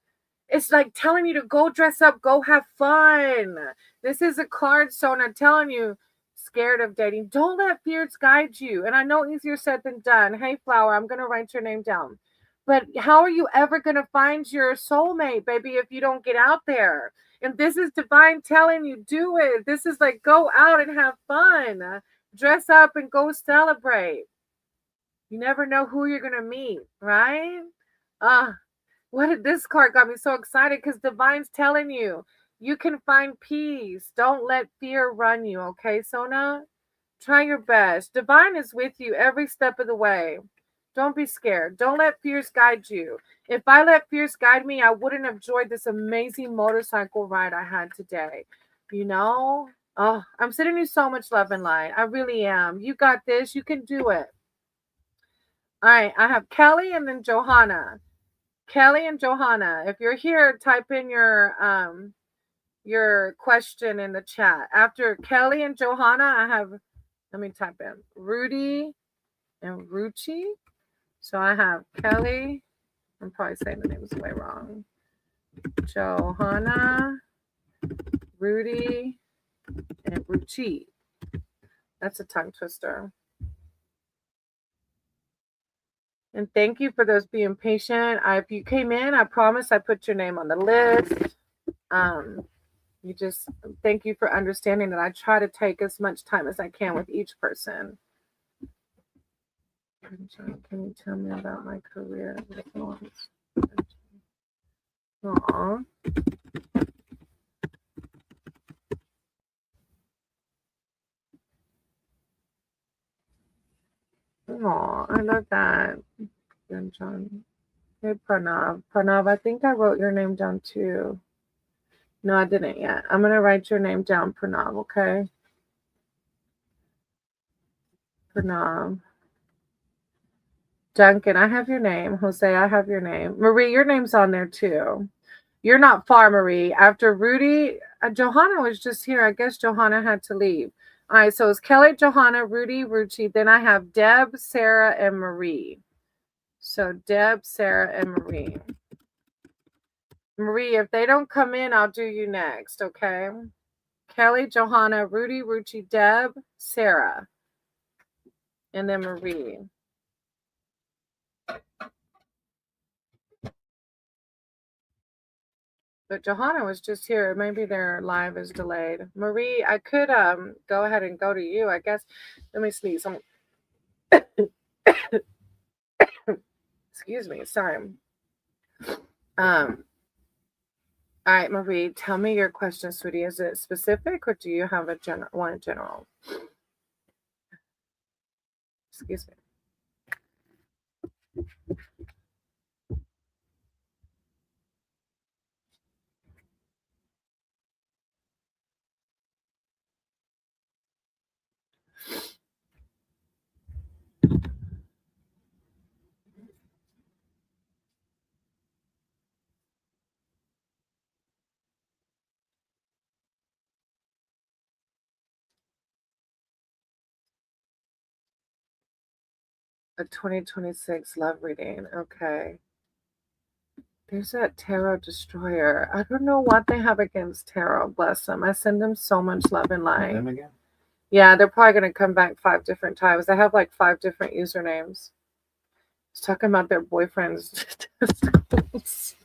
It's like telling you to go dress up, go have fun. This is a card, Sona, telling you, scared of dating. Don't let fears guide you. And I know easier said than done. Hey, Flower, I'm going to write your name down. But how are you ever going to find your soulmate, baby, if you don't get out there? And this is divine telling you, do it. This is like, go out and have fun. Dress up and go celebrate. You never know who you're going to meet, right? This card got me so excited because divine's telling you you can find peace. Don't let fear run you, okay, Sona? Try your best. Divine is with you every step of the way. Don't be scared. Don't let fears guide you. If I let fears guide me, I wouldn't have enjoyed this amazing motorcycle ride I had today. You know? Oh, I'm sending you so much love and light. I really am. You got this. You can do it. All right, I have Kelly and then Johanna. Kelly and Johanna, if you're here, type in your question in the chat. After Kelly and Johanna, I have, let me type in Rudy and Ruchi. So I have Kelly. I'm probably saying the names way wrong. Johanna, Rudy, and Ruchi. That's a tongue twister. And thank you for those being patient. If you came in, I promise I put your name on the list. You just thank you for understanding that I try to take as much time as I can with each person. Can you tell me about my career? Aw. Aw, I love that. John. Hey, Pranav. Pranav, I think I wrote your name down too. No, I didn't yet. I'm going to write your name down, Pranav, okay? Pranav. Duncan, I have your name. Jose, I have your name. Marie, your name's on there too. You're not far, Marie. After Rudy, Johanna was just here. I guess Johanna had to leave. All right, so it's Kelly, Johanna, Rudy, Ruchi. Then I have Deb, Sarah, and Marie. So Deb, Sarah, and Marie. Marie, if they don't come in, I'll do you next, okay? Kelly, Johanna, Rudy, Ruchi, Deb, Sarah, and then Marie. But Johanna was just here. Maybe their live is delayed. Marie, I could go ahead and go to you, I guess. Let me sneeze. Excuse me. Sorry. All right, Marie, tell me your question, sweetie. Is it specific or do you have a one in general? Excuse me. A 2026 love reading. Okay. There's that tarot destroyer. I don't know what they have against tarot. Bless them. I send them so much love and light. Them again? Yeah, they're probably going to come back 5 different times. They have like 5 different usernames. It's talking about their boyfriends.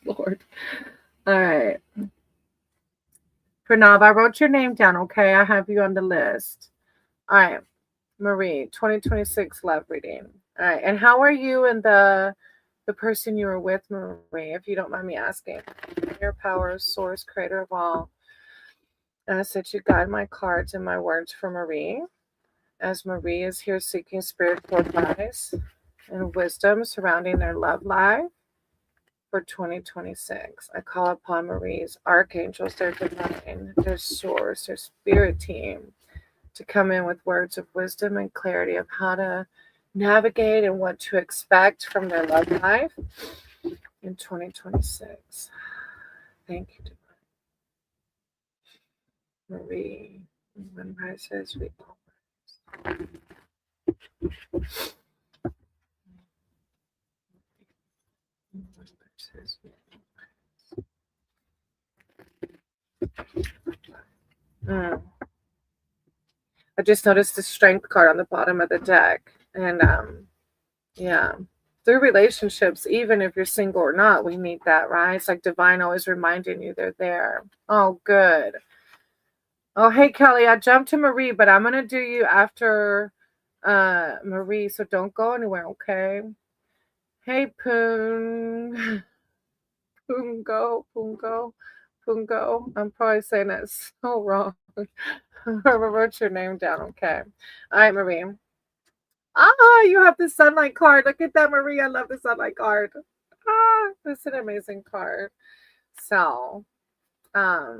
Lord. All right. Pranav, I wrote your name down, okay? I have you on the list. All right. Marie, 2026 love reading. All right. And how are you and the person you were with, Marie, if you don't mind me asking? Your power, source, creator of all. And I said you guide my cards and my words for Marie, as Marie is here seeking spiritual advice and wisdom surrounding their love life for 2026. I call upon Marie's archangels, their divine, their source, their spirit team, to come in with words of wisdom and clarity of how to navigate and what to expect from their love life in 2026. Thank you, Divine. Marie, when rises, we all rise. I just noticed the strength card on the bottom of the deck. And yeah, through relationships, even if you're single or not, we need that, right? It's like divine always reminding you they're there. Oh, good. Oh, hey, Kelly, I jumped to Marie, but I'm going to do you after Marie, so don't go anywhere, okay? Hey, Poon. Pungo. I'm probably saying that so wrong. I wrote your name down, okay? All right, Marie. Ah, you have the sunlight card. Look at that, Marie. I love the sunlight card. Ah, that's an amazing card. So, I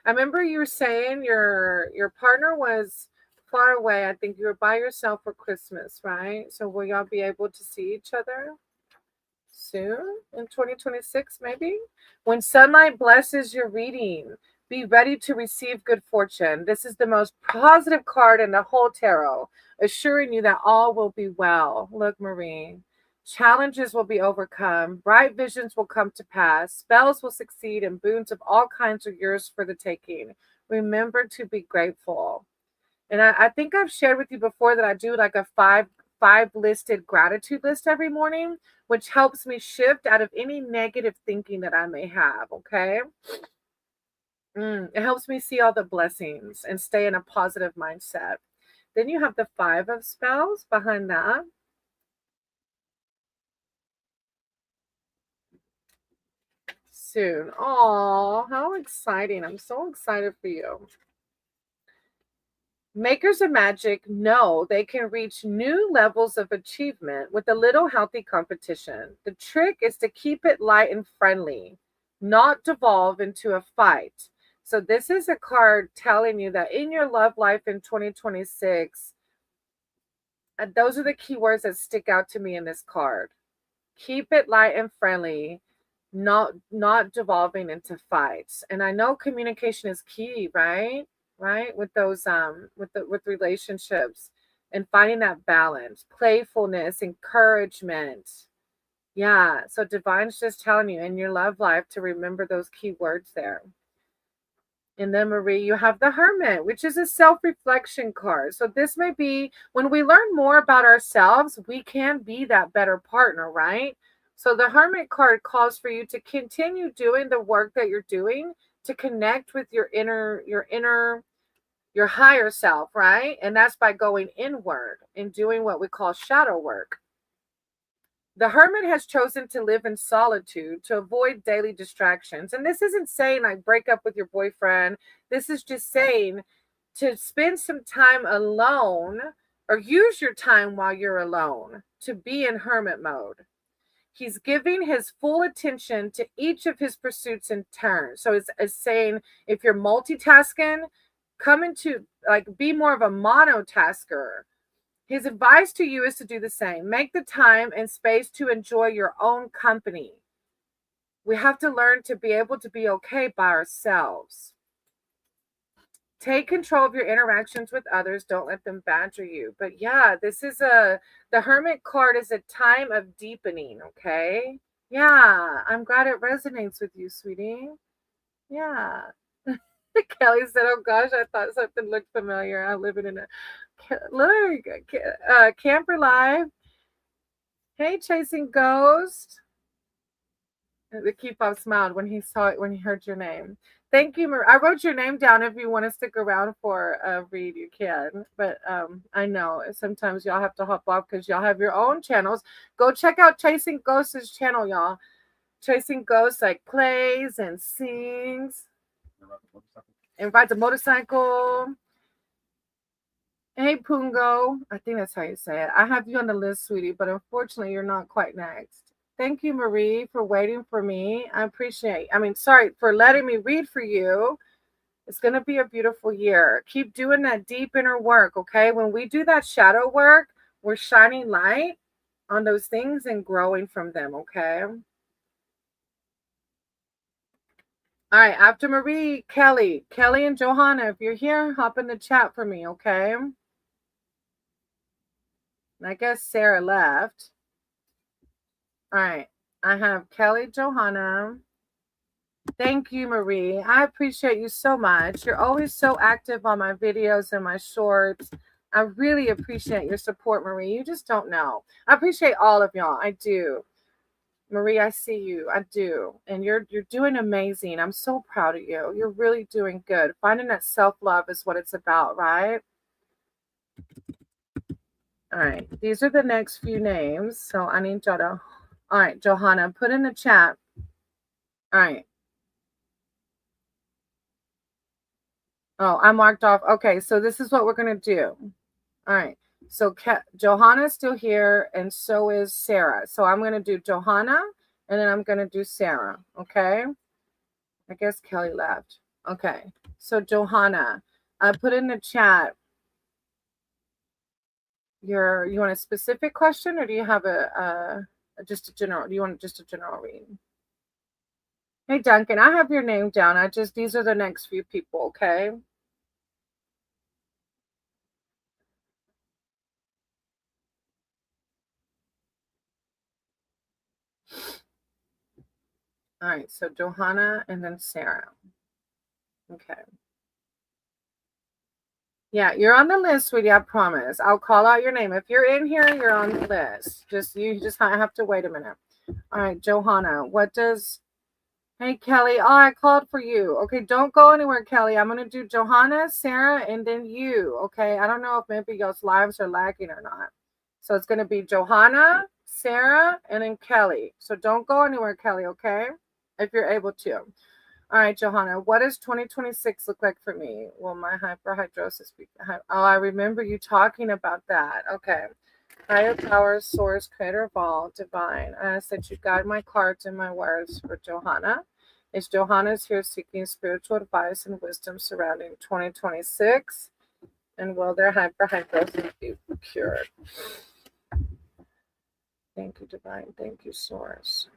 remember you were saying your partner was far away. I think you're by yourself for Christmas, right? So will y'all be able to see each other soon in 2026, maybe? When sunlight blesses your reading, be ready to receive good fortune. This is the most positive card in the whole tarot, assuring you that all will be well. Look, Marie. Challenges will be overcome, bright visions will come to pass, spells will succeed, and boons of all kinds are yours for the taking. Remember to be grateful. And I think I've shared with you before that I do like a five listed gratitude list every morning, which helps me shift out of any negative thinking that I may have. Okay. It helps me see all the blessings and stay in a positive mindset. Then you have the Five of Spells behind that. Soon. Oh, how exciting. I'm so excited for you. Makers of magic know they can reach new levels of achievement with a little healthy competition. The trick is to keep it light and friendly, not devolve into a fight. So, this is a card telling you that in your love life in 2026, those are the key words that stick out to me in this card. Keep it light and friendly, not devolving into fights. And I know communication is key, right, with those with relationships, and finding that balance, playfulness, encouragement. Yeah, so divine's just telling you in your love life to remember those key words there. And then, Marie, you have the Hermit, which is a self-reflection card. So this may be when we learn more about ourselves, we can be that better partner, right? So the Hermit card calls for you to continue doing the work that you're doing to connect with your higher self, right? And that's by going inward and doing what we call shadow work. The hermit has chosen to live in solitude to avoid daily distractions. And this isn't saying like break up with your boyfriend. This is just saying to spend some time alone or use your time while you're alone to be in hermit mode. He's giving his full attention to each of his pursuits in turn. So it's saying if you're multitasking, come into like be more of a monotasker. His advice to you is to do the same. Make the time and space to enjoy your own company. We have to learn to be able to be okay by ourselves. Take control of your interactions with others. Don't let them badger you. But yeah, the Hermit card is a time of deepening, okay? Yeah, I'm glad it resonates with you, sweetie. Yeah. Kelly said, "Oh gosh, I thought something looked familiar. I live in a look camper live. Hey, chasing ghost." The Keep smiled when he saw it when he heard your name. Thank you, I wrote your name down. If you want to stick around for a read, you can. But I know sometimes y'all have to hop off because y'all have your own channels. Go check out Chasing Ghost's channel, y'all. Chasing Ghosts like plays and sings and rides a motorcycle. Hey, Pungo. I think that's how you say it. I have you on the list, sweetie, but unfortunately, you're not quite next. Thank you, Marie, for waiting for me. Sorry, for letting me read for you. It's going to be a beautiful year. Keep doing that deep inner work, okay? When we do that shadow work, we're shining light on those things and growing from them, okay? All right, after Marie, Kelly and Johanna, if you're here, hop in the chat for me, okay? I guess Sarah left. All right, I have Kelly, Johanna. Thank you, Marie. I appreciate you so much. You're always so active on my videos and my shorts. I really appreciate your support, Marie. You just don't know. I appreciate all of y'all. I do. Marie, I see you. I do. And you're doing amazing. I'm so proud of you. You're really doing good. Finding that self-love is what it's about, right? All right. These are the next few names. So I need y'all to. All right, Johanna, put in the chat. All right. Oh, I marked off. Okay, so this is what we're going to do. All right. So Johanna's still here, and so is Sarah. So I'm going to do Johanna, and then I'm going to do Sarah. Okay. I guess Kelly left. Okay. So Johanna, I put in the chat. You want a specific question, or do you have just a general? Do you want just a general read? Hey Duncan, I have your name down. These are the next few people, okay? All right, so Johanna and then Sarah. Okay. Yeah, you're on the list, sweetie. I promise. I'll call out your name. If you're in here, you're on the list. You just have to wait a minute. All right, Johanna, what does Hey Kelly, oh, I called for you. Okay, don't go anywhere, Kelly. I'm gonna do Johanna, Sarah, and then you. Okay, I don't know if maybe y'all's lives are lagging or not. So it's gonna be Johanna, Sarah, and then Kelly. So don't go anywhere, Kelly. Okay, if you're able to. All right, Johanna, what does 2026 look like for me? Will my hyperhidrosis be? Oh, I remember you talking about that. Okay. Higher power, source, creator of all, divine. I ask that you guide my cards and my words for Johanna. Is Johanna's here seeking spiritual advice and wisdom surrounding 2026? And will their hyperhidrosis be cured? Thank you, divine. Thank you, source.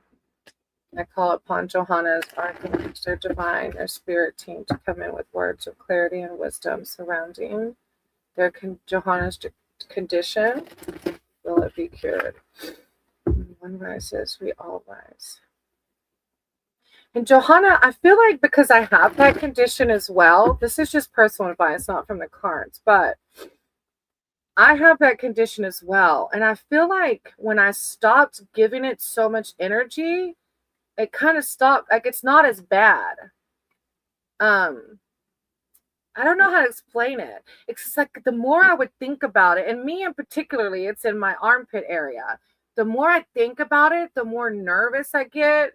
I call upon Johanna's archangels, their divine, their spirit team to come in with words of clarity and wisdom surrounding Johanna's condition. Will it be cured? One rises, we all rise. And Johanna, I feel like because I have that condition as well, this is just personal advice, not from the cards, but I have that condition as well. And I feel like when I stopped giving it so much energy, it kind of stopped. Like it's not as bad. I don't know how to explain it. It's just like the more I would think about it, and me in particularly, it's in my armpit area. The more I think about it, the more nervous I get.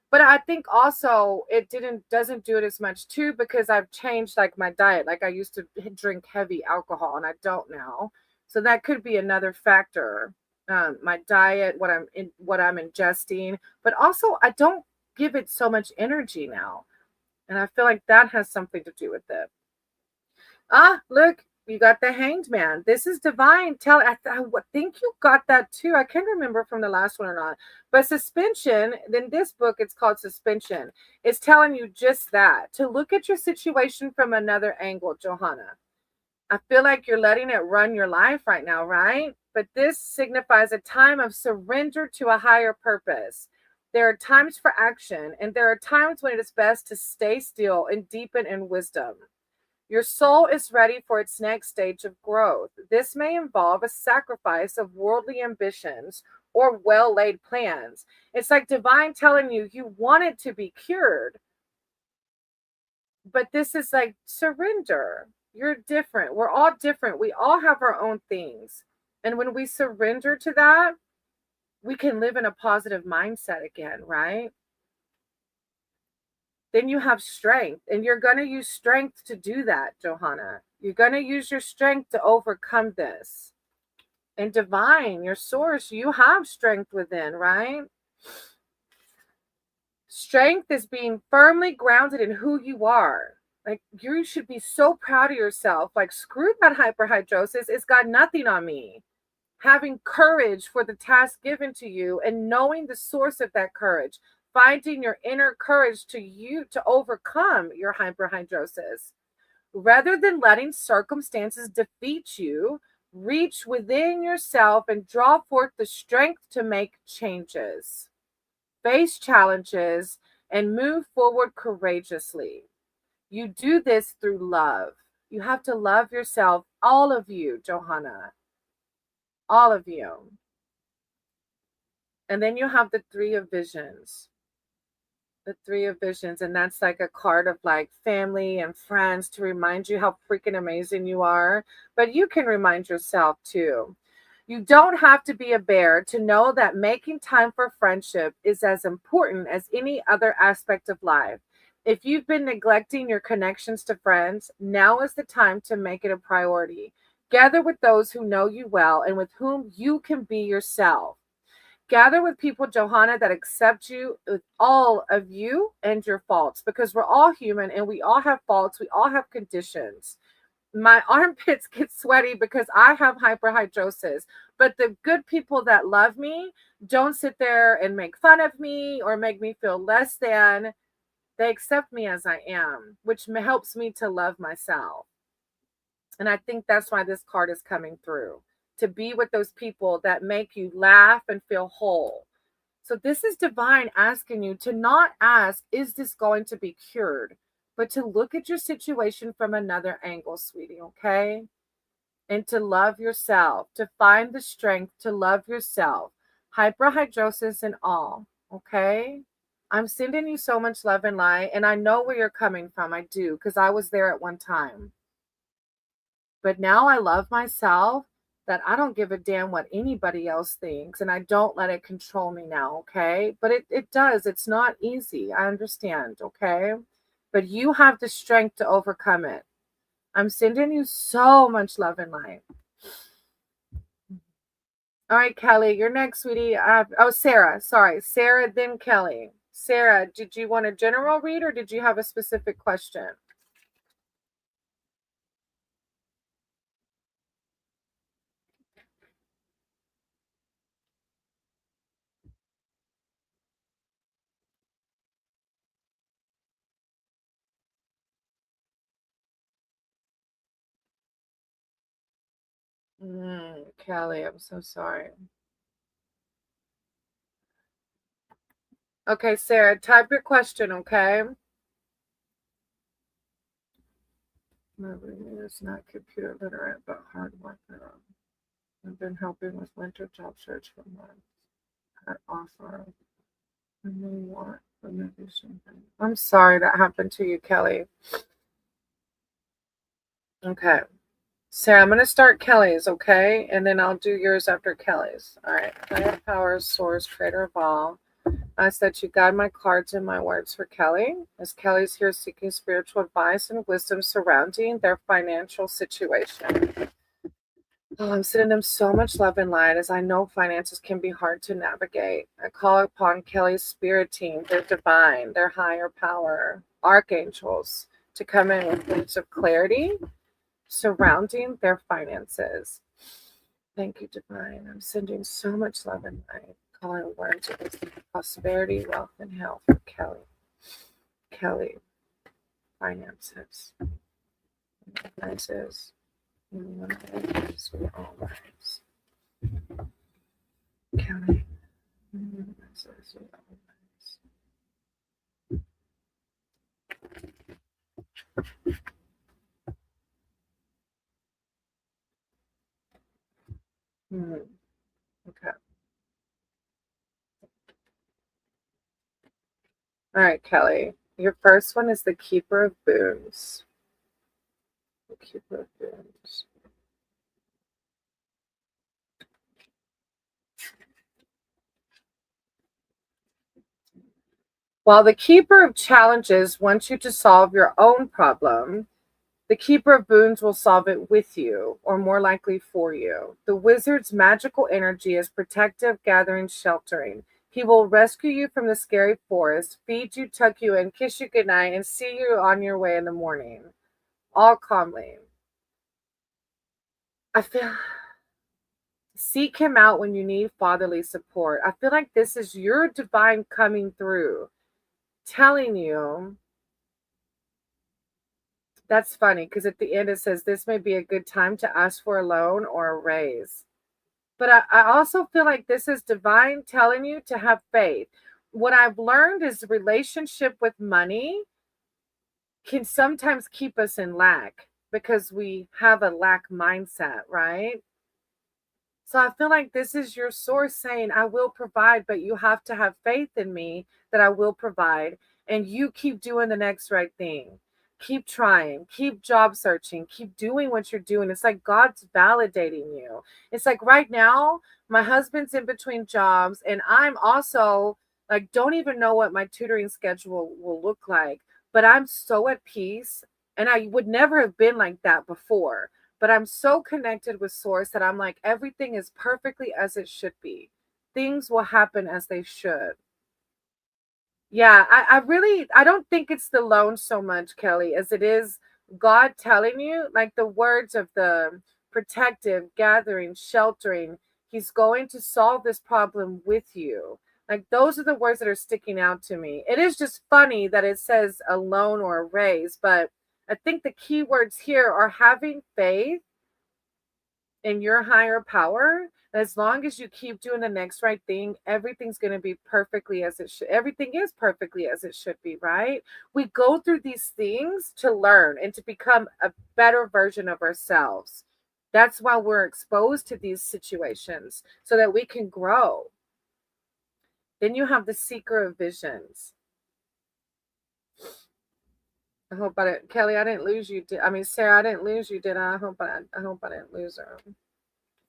But I think also it doesn't do it as much too because I've changed like my diet. Like I used to drink heavy alcohol and I don't now. So that could be another factor. My diet, what I'm ingesting, but also I don't give it so much energy now. And I feel like that has something to do with it. Ah, look, you got the Hanged Man. This is divine. I think you got that too. I can't remember from the last one or not. But suspension, in this book, it's called suspension. It's telling you just that, to look at your situation from another angle, Johanna. I feel like you're letting it run your life right now, right? But this signifies a time of surrender to a higher purpose. There are times for action, and there are times when it is best to stay still and deepen in wisdom. Your soul is ready for its next stage of growth. This may involve a sacrifice of worldly ambitions or well laid plans. It's like divine telling you you want it to be cured, but this is like surrender. You're different. We're all different. We all have our own things. And when we surrender to that, we can live in a positive mindset again, right? Then you have strength, and you're going to use strength to do that, Johanna. You're going to use your strength to overcome this. And divine, your source, you have strength within, right? Strength is being firmly grounded in who you are. Like you should be so proud of yourself. Like screw that hyperhidrosis. It's got nothing on me. Having courage for the task given to you and knowing the source of that courage, finding your inner courage to overcome your hyperhidrosis. Rather than letting circumstances defeat you, reach within yourself and draw forth the strength to make changes, face challenges, and move forward courageously. You do this through love. You have to love yourself, all of you, Johanna, all of you. And then you have the Three of Visions. The Three of Visions, and that's like a card of like family and friends to remind you how freaking amazing you are. But you can remind yourself too. You don't have to be a bear to know that making time for friendship is as important as any other aspect of life. If you've been neglecting your connections to friends, now is the time to make it a priority. Gather with those who know you well and with whom you can be yourself. Gather with people, Johanna, that accept you with all of you and your faults, because we're all human and we all have faults. We all have conditions. my armpits get sweaty because I have hyperhidrosis. But the good people that love me don't sit there and make fun of me or make me feel less than. They accept me as I am, which helps me to love myself. And I think that's why this card is coming through, to be with those people that make you laugh and feel whole. So this is divine asking you to not ask, is this going to be cured? But to look at your situation from another angle, sweetie, okay? And to love yourself, to find the strength to love yourself, hyperhidrosis and all, okay? I'm sending you so much love and light, and I know where you're coming from. I do, because I was there at one time. But now I love myself that I don't give a damn what anybody else thinks, and I don't let it control me now, okay? But it does. It's not easy. I understand, okay? But you have the strength to overcome it. I'm sending you so much love and light. All right, Kelly, you're next, sweetie. Oh, Sarah. Sorry. Sarah, then Kelly. Sarah, did you want a general read or did you have a specific question? Kelly, I'm so sorry. Okay, Sarah, type your question, okay? My roommate is not computer literate, but hard worker. I've been helping with winter job search for months. At offer. I really want for maybe something. I'm sorry that happened to you, Kelly. Okay. Sarah, I'm going to start Kelly's, okay? And then I'll do yours after Kelly's. All right. Higher power, source, creator of all. I ask that you guide my cards and my words for Kelly, as Kelly's here seeking spiritual advice and wisdom surrounding their financial situation. Oh, I'm sending them so much love and light, as I know finances can be hard to navigate. I call upon Kelly's spirit team, their divine, their higher power, archangels, to come in with words of clarity surrounding their finances. Thank you, divine. I'm sending so much love and light. Calling words of wisdom, prosperity, wealth, and health for Kelly. Kelly, finances. Finances. Finances. We all rise. Kelly. Finances. We all rise. Okay. All right, Kelly. Your first one is the Keeper of Boons. The Keeper of Boons. While the Keeper of Challenges wants you to solve your own problem, the Keeper of Boons will solve it with you, or more likely for you. The wizard's magical energy is protective, gathering, sheltering. He will rescue you from the scary forest, feed you, tuck you in, kiss you goodnight, and see you on your way in the morning, all calmly. I feel seek him out when you need fatherly support. I feel like this is your divine coming through, telling you. That's funny because at the end it says this may be a good time to ask for a loan or a raise. But I also feel like this is divine telling you to have faith. What I've learned is relationship with money can sometimes keep us in lack because we have a lack mindset, right? So I feel like this is your source saying, I will provide, but you have to have faith in me that I will provide. And you keep doing the next right thing. Keep trying, keep job searching, keep doing what you're doing. It's like God's validating you. It's like right now, my husband's in between jobs, and I'm also like, don't even know what my tutoring schedule will look like. But I'm so at peace. And I would never have been like that before, but I'm so connected with source that I'm like, everything is perfectly as it should be. Things will happen as they should. Yeah, I really, I don't think it's the loan so much, Kelly, as it is God telling you, like the words of the protective, gathering, sheltering, He's going to solve this problem with you. Like those are the words that are sticking out to me. It is just funny that it says alone or raise, but I think the key words here are having faith in your higher power. As long as you keep doing the next right thing, everything's going to be perfectly as it should. Everything is perfectly as it should be, right? We go through these things to learn and to become a better version of ourselves. That's why we're exposed to these situations so that we can grow. Then you have the seeker of visions. I hope I didn't, Kelly, I didn't lose you. I mean, Sarah, I didn't lose you, did I? I hope I didn't lose her.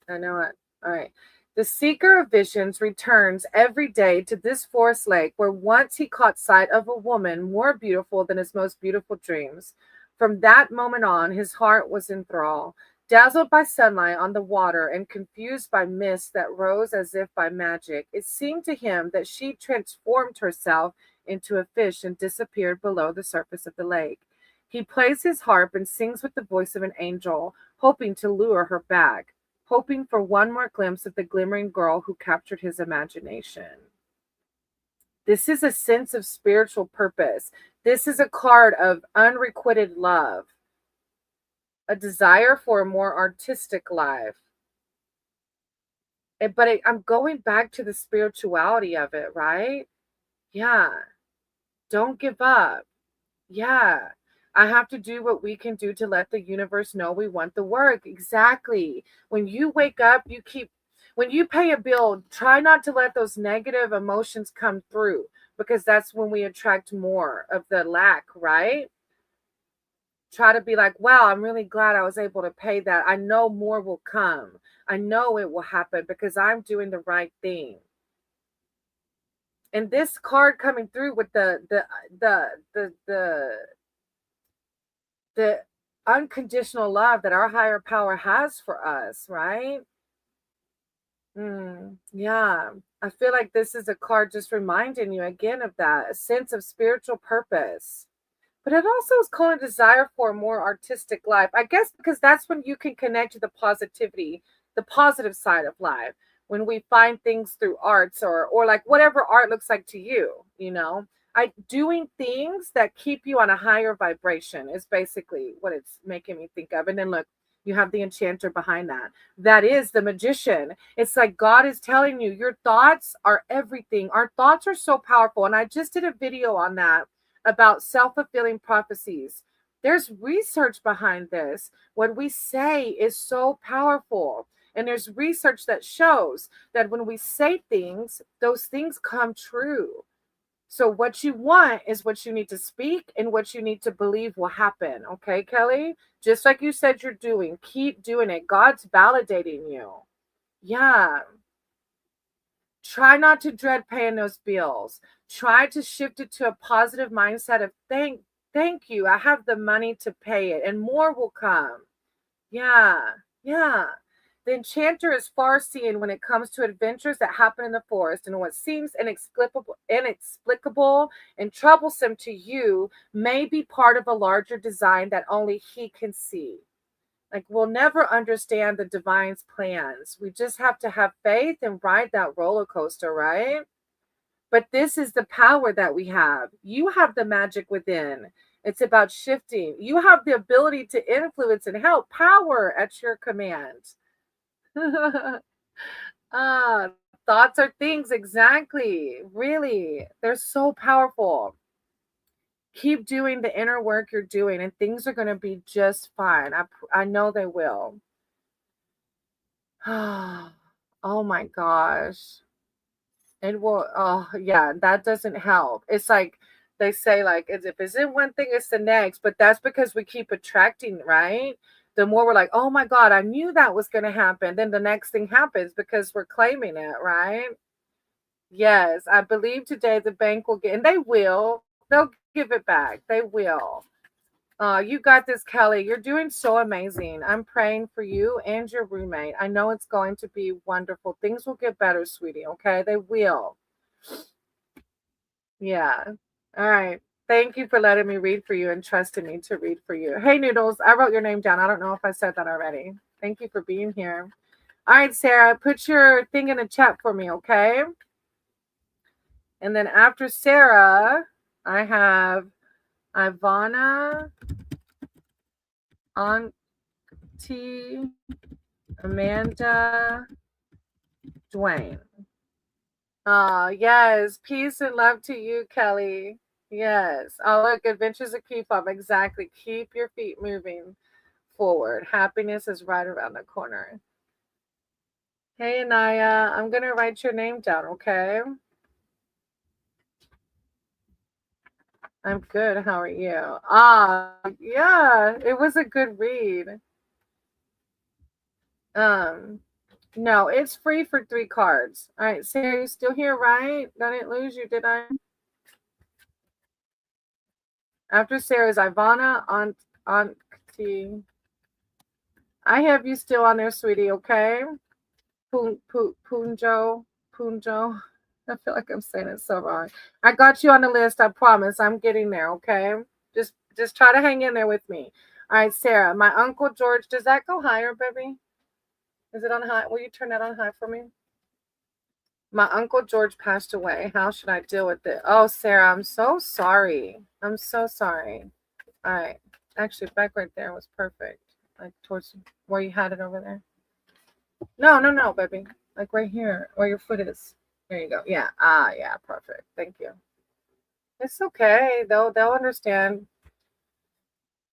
I know it. All right. The seeker of visions returns every day to this forest lake where once he caught sight of a woman more beautiful than his most beautiful dreams. From that moment on, his heart was enthralled. Dazzled by sunlight on the water and confused by mist that rose as if by magic, it seemed to him that she transformed herself into a fish and disappeared below the surface of the lake. He plays his harp and sings with the voice of an angel, hoping to lure her back, hoping for one more glimpse of the glimmering girl who captured his imagination. This is a sense of spiritual purpose. This is a card of unrequited love, a desire for a more artistic life. I'm going back to the spirituality of it, right? Yeah. Don't give up. Yeah. I have to do what we can do to let the universe know we want the work. Exactly. When you wake up, when you pay a bill, try not to let those negative emotions come through because that's when we attract more of the lack, right? Try to be like, wow, I'm really glad I was able to pay that. I know more will come. I know it will happen because I'm doing the right thing. And this card coming through with the unconditional love that our higher power has for us, right? Yeah. I feel like this is a card just reminding you again of that, a sense of spiritual purpose. But it also is calling a desire for a more artistic life. I guess because that's when you can connect to the positivity, the positive side of life. When we find things through arts or like whatever art looks like to you, you know. I doing things that keep you on a higher vibration is basically what it's making me think of. And then look, you have the enchanter behind that. That is the magician. It's like God is telling you your thoughts are everything. Our thoughts are so powerful. And I just did a video on that about self-fulfilling prophecies. There's research behind this. What we say is so powerful. And there's research that shows that when we say things, those things come true. So what you want is what you need to speak and what you need to believe will happen. Okay, Kelly? Just like you said you're doing, keep doing it. God's validating you. Yeah. Try not to dread paying those bills. Try to shift it to a positive mindset of thank you. I have the money to pay it and more will come. Yeah. Yeah. The enchanter is far seeing when it comes to adventures that happen in the forest, and what seems inexplicable and troublesome to you may be part of a larger design that only he can see. Like we'll never understand the divine's plans. We just have to have faith and ride that roller coaster, right? But this is the power that we have. You have the magic within. It's about shifting. You have the ability to influence and help, power at your command. ah, thoughts are things, exactly. Really, they're so powerful. Keep doing the inner work you're doing, and things are going to be just fine. I know they will. Oh my gosh. It will, oh yeah, that doesn't help. It's like they say, like, if it's in one thing, it's the next, but that's because we keep attracting, right? The more we're like, oh my God, I knew that was going to happen. Then the next thing happens because we're claiming it, right? Yes, I believe today the bank will get, and they will, they'll give it back. They will. You got this, Kelly. You're doing so amazing. I'm praying for you and your roommate. I know it's going to be wonderful. Things will get better, sweetie. Okay, they will. Yeah. All right. Thank you for letting me read for you and trusting me to read for you. Hey, Noodles, I wrote your name down. I don't know if I said that already. Thank you for being here. All right, Sarah, put your thing in the chat for me, okay? And then after Sarah, I have Ivana, Auntie, Amanda, Dwayne. Oh, yes. Peace and love to you, Kelly. Yes. Oh, look, adventures of keep up. Exactly. Keep your feet moving forward. Happiness is right around the corner. Hey, Anaya, I'm going to write your name down, okay? I'm good. How are you? Yeah, it was a good read. Um, no, it's free for 3 cards. All right, Sarah, you still here, right? I didn't lose you, did I? After Sarah is Ivana, Auntie. I have you still on there, sweetie, okay? Punjo. Punjo. I feel like I'm saying it so wrong. I got you on the list. I promise. I'm getting there, okay? Just try to hang in there with me. All right, Sarah. My Uncle George. Does that go higher, baby? Is it on high? Will you turn that on high for me? My Uncle George passed away. How should I deal with it? Oh, Sarah, I'm so sorry. I'm so sorry. All right. Actually, back right there was perfect. Like towards where you had it over there. No, baby. Like right here, where your foot is. There you go. Yeah. Yeah. Perfect. Thank you. It's okay. They'll understand.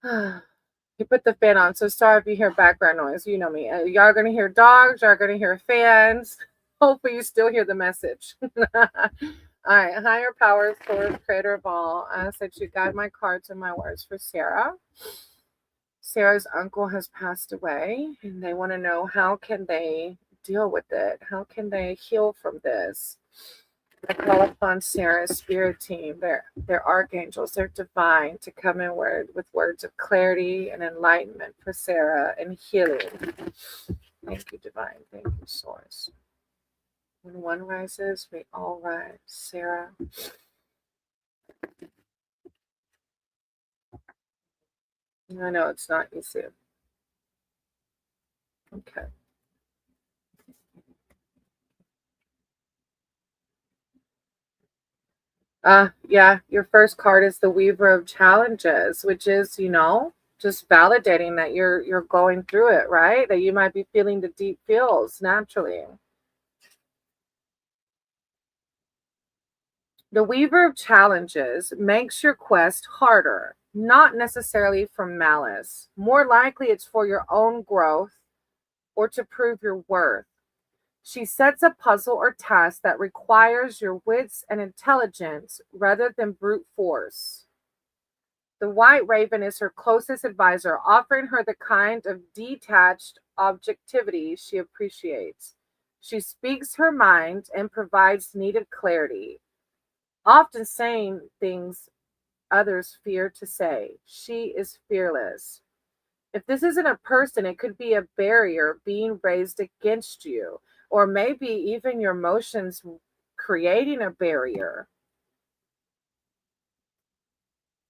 You put the fan on, so sorry if you hear background noise. You know me. Y'all are gonna hear dogs. Y'all are gonna hear fans. Hopefully, you still hear the message. All right. Higher powers, source, creator of all. I ask that you guide my cards and my words for Sarah. Sarah's uncle has passed away, and they want to know how can they deal with it? How can they heal from this? I call upon Sarah's spirit team, their archangels, their divine, to come in with words of clarity and enlightenment for Sarah and healing. Thank you, divine. Thank you, source. When one rises, we all rise. Sarah. I know it's not easy. Okay. Yeah, your first card is the Weaver of Challenges, which is, just validating that you're going through it, right? That you might be feeling the deep feels naturally. The Weaver of Challenges makes your quest harder, not necessarily from malice. More likely it's for your own growth or to prove your worth. She sets a puzzle or task that requires your wits and intelligence rather than brute force. The White Raven is her closest advisor, offering her the kind of detached objectivity she appreciates. She speaks her mind and provides needed clarity, often saying things others fear to say. She is fearless. If this isn't a person, it could be a barrier being raised against you, or maybe even your emotions creating a barrier.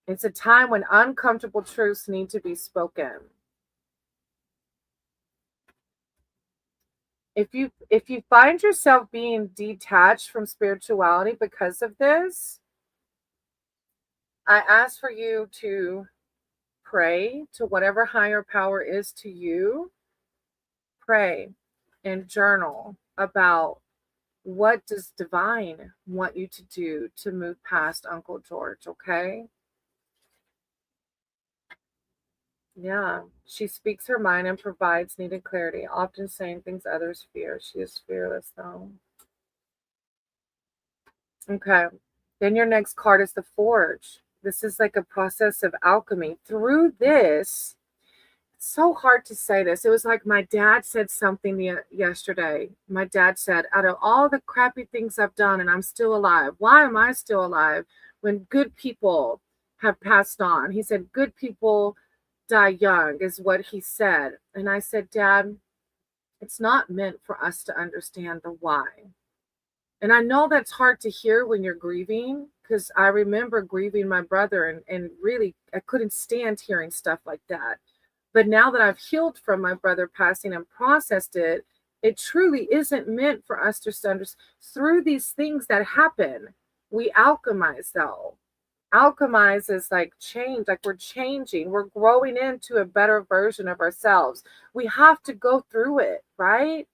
It's a time when uncomfortable truths need to be spoken. If you find yourself being detached from spirituality because of this, I ask for you to pray to whatever higher power is to you. Pray and journal about what does divine want you to do to move past Uncle George, okay? Yeah, she speaks her mind and provides needed clarity, often saying things others fear. She is fearless, though. Okay. Then your next card is the Forge. This is like a process of alchemy. Through this, it's so hard to say this. It was like my dad said something yesterday. My dad said, out of all the crappy things I've done and I'm still alive, why am I still alive when good people have passed on? He said, good people die young, is what he said. And I said, Dad, it's not meant for us to understand the why. And I know that's hard to hear when you're grieving, because I remember grieving my brother, and really I couldn't stand hearing stuff like that. But now that I've healed from my brother passing and processed it, it truly isn't meant for us to understand. Through these things that happen, we alchemize, though. Alchemize is like change, like we're changing, we're growing into a better version of ourselves. We have to go through it, right?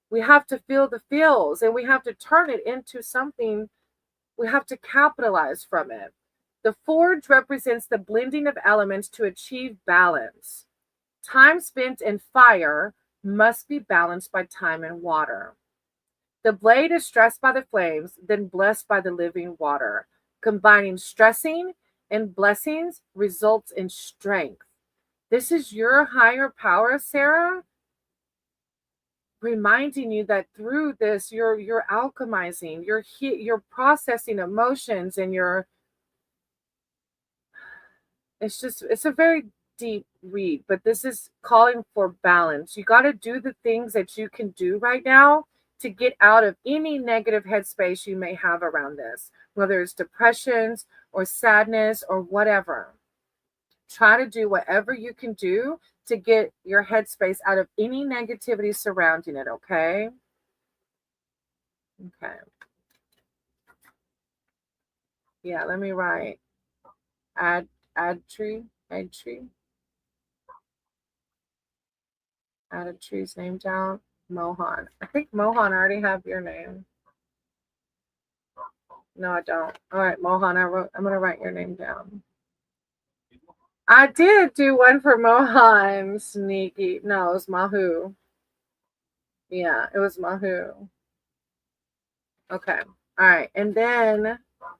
We have to feel the feels, and we have to turn it into something. We have to capitalize from it. The forge represents the blending of elements to achieve balance. Time spent in fire must be balanced by time in water. The blade is stressed by the flames, then blessed by the living water. Combining stressing and blessings results in strength. This is your higher power, Sarah, reminding you that through this you're alchemizing, you're processing emotions, and it's a very deep read, but this is calling for balance. You got to do the things that you can do right now to get out of any negative headspace you may have around this, whether it's depressions or sadness or whatever. Try to do whatever you can do to get your headspace out of any negativity surrounding it, okay? Okay. Yeah, let me write add add tree. Add a tree's name down. Mohan. I think Mohan, I already have your name. No, I don't. All right, Mohan, I'm gonna write your name down. I did do one for Mohan. Sneaky. No, it was Mahu. Yeah, it was Mahu. Okay. All right. And then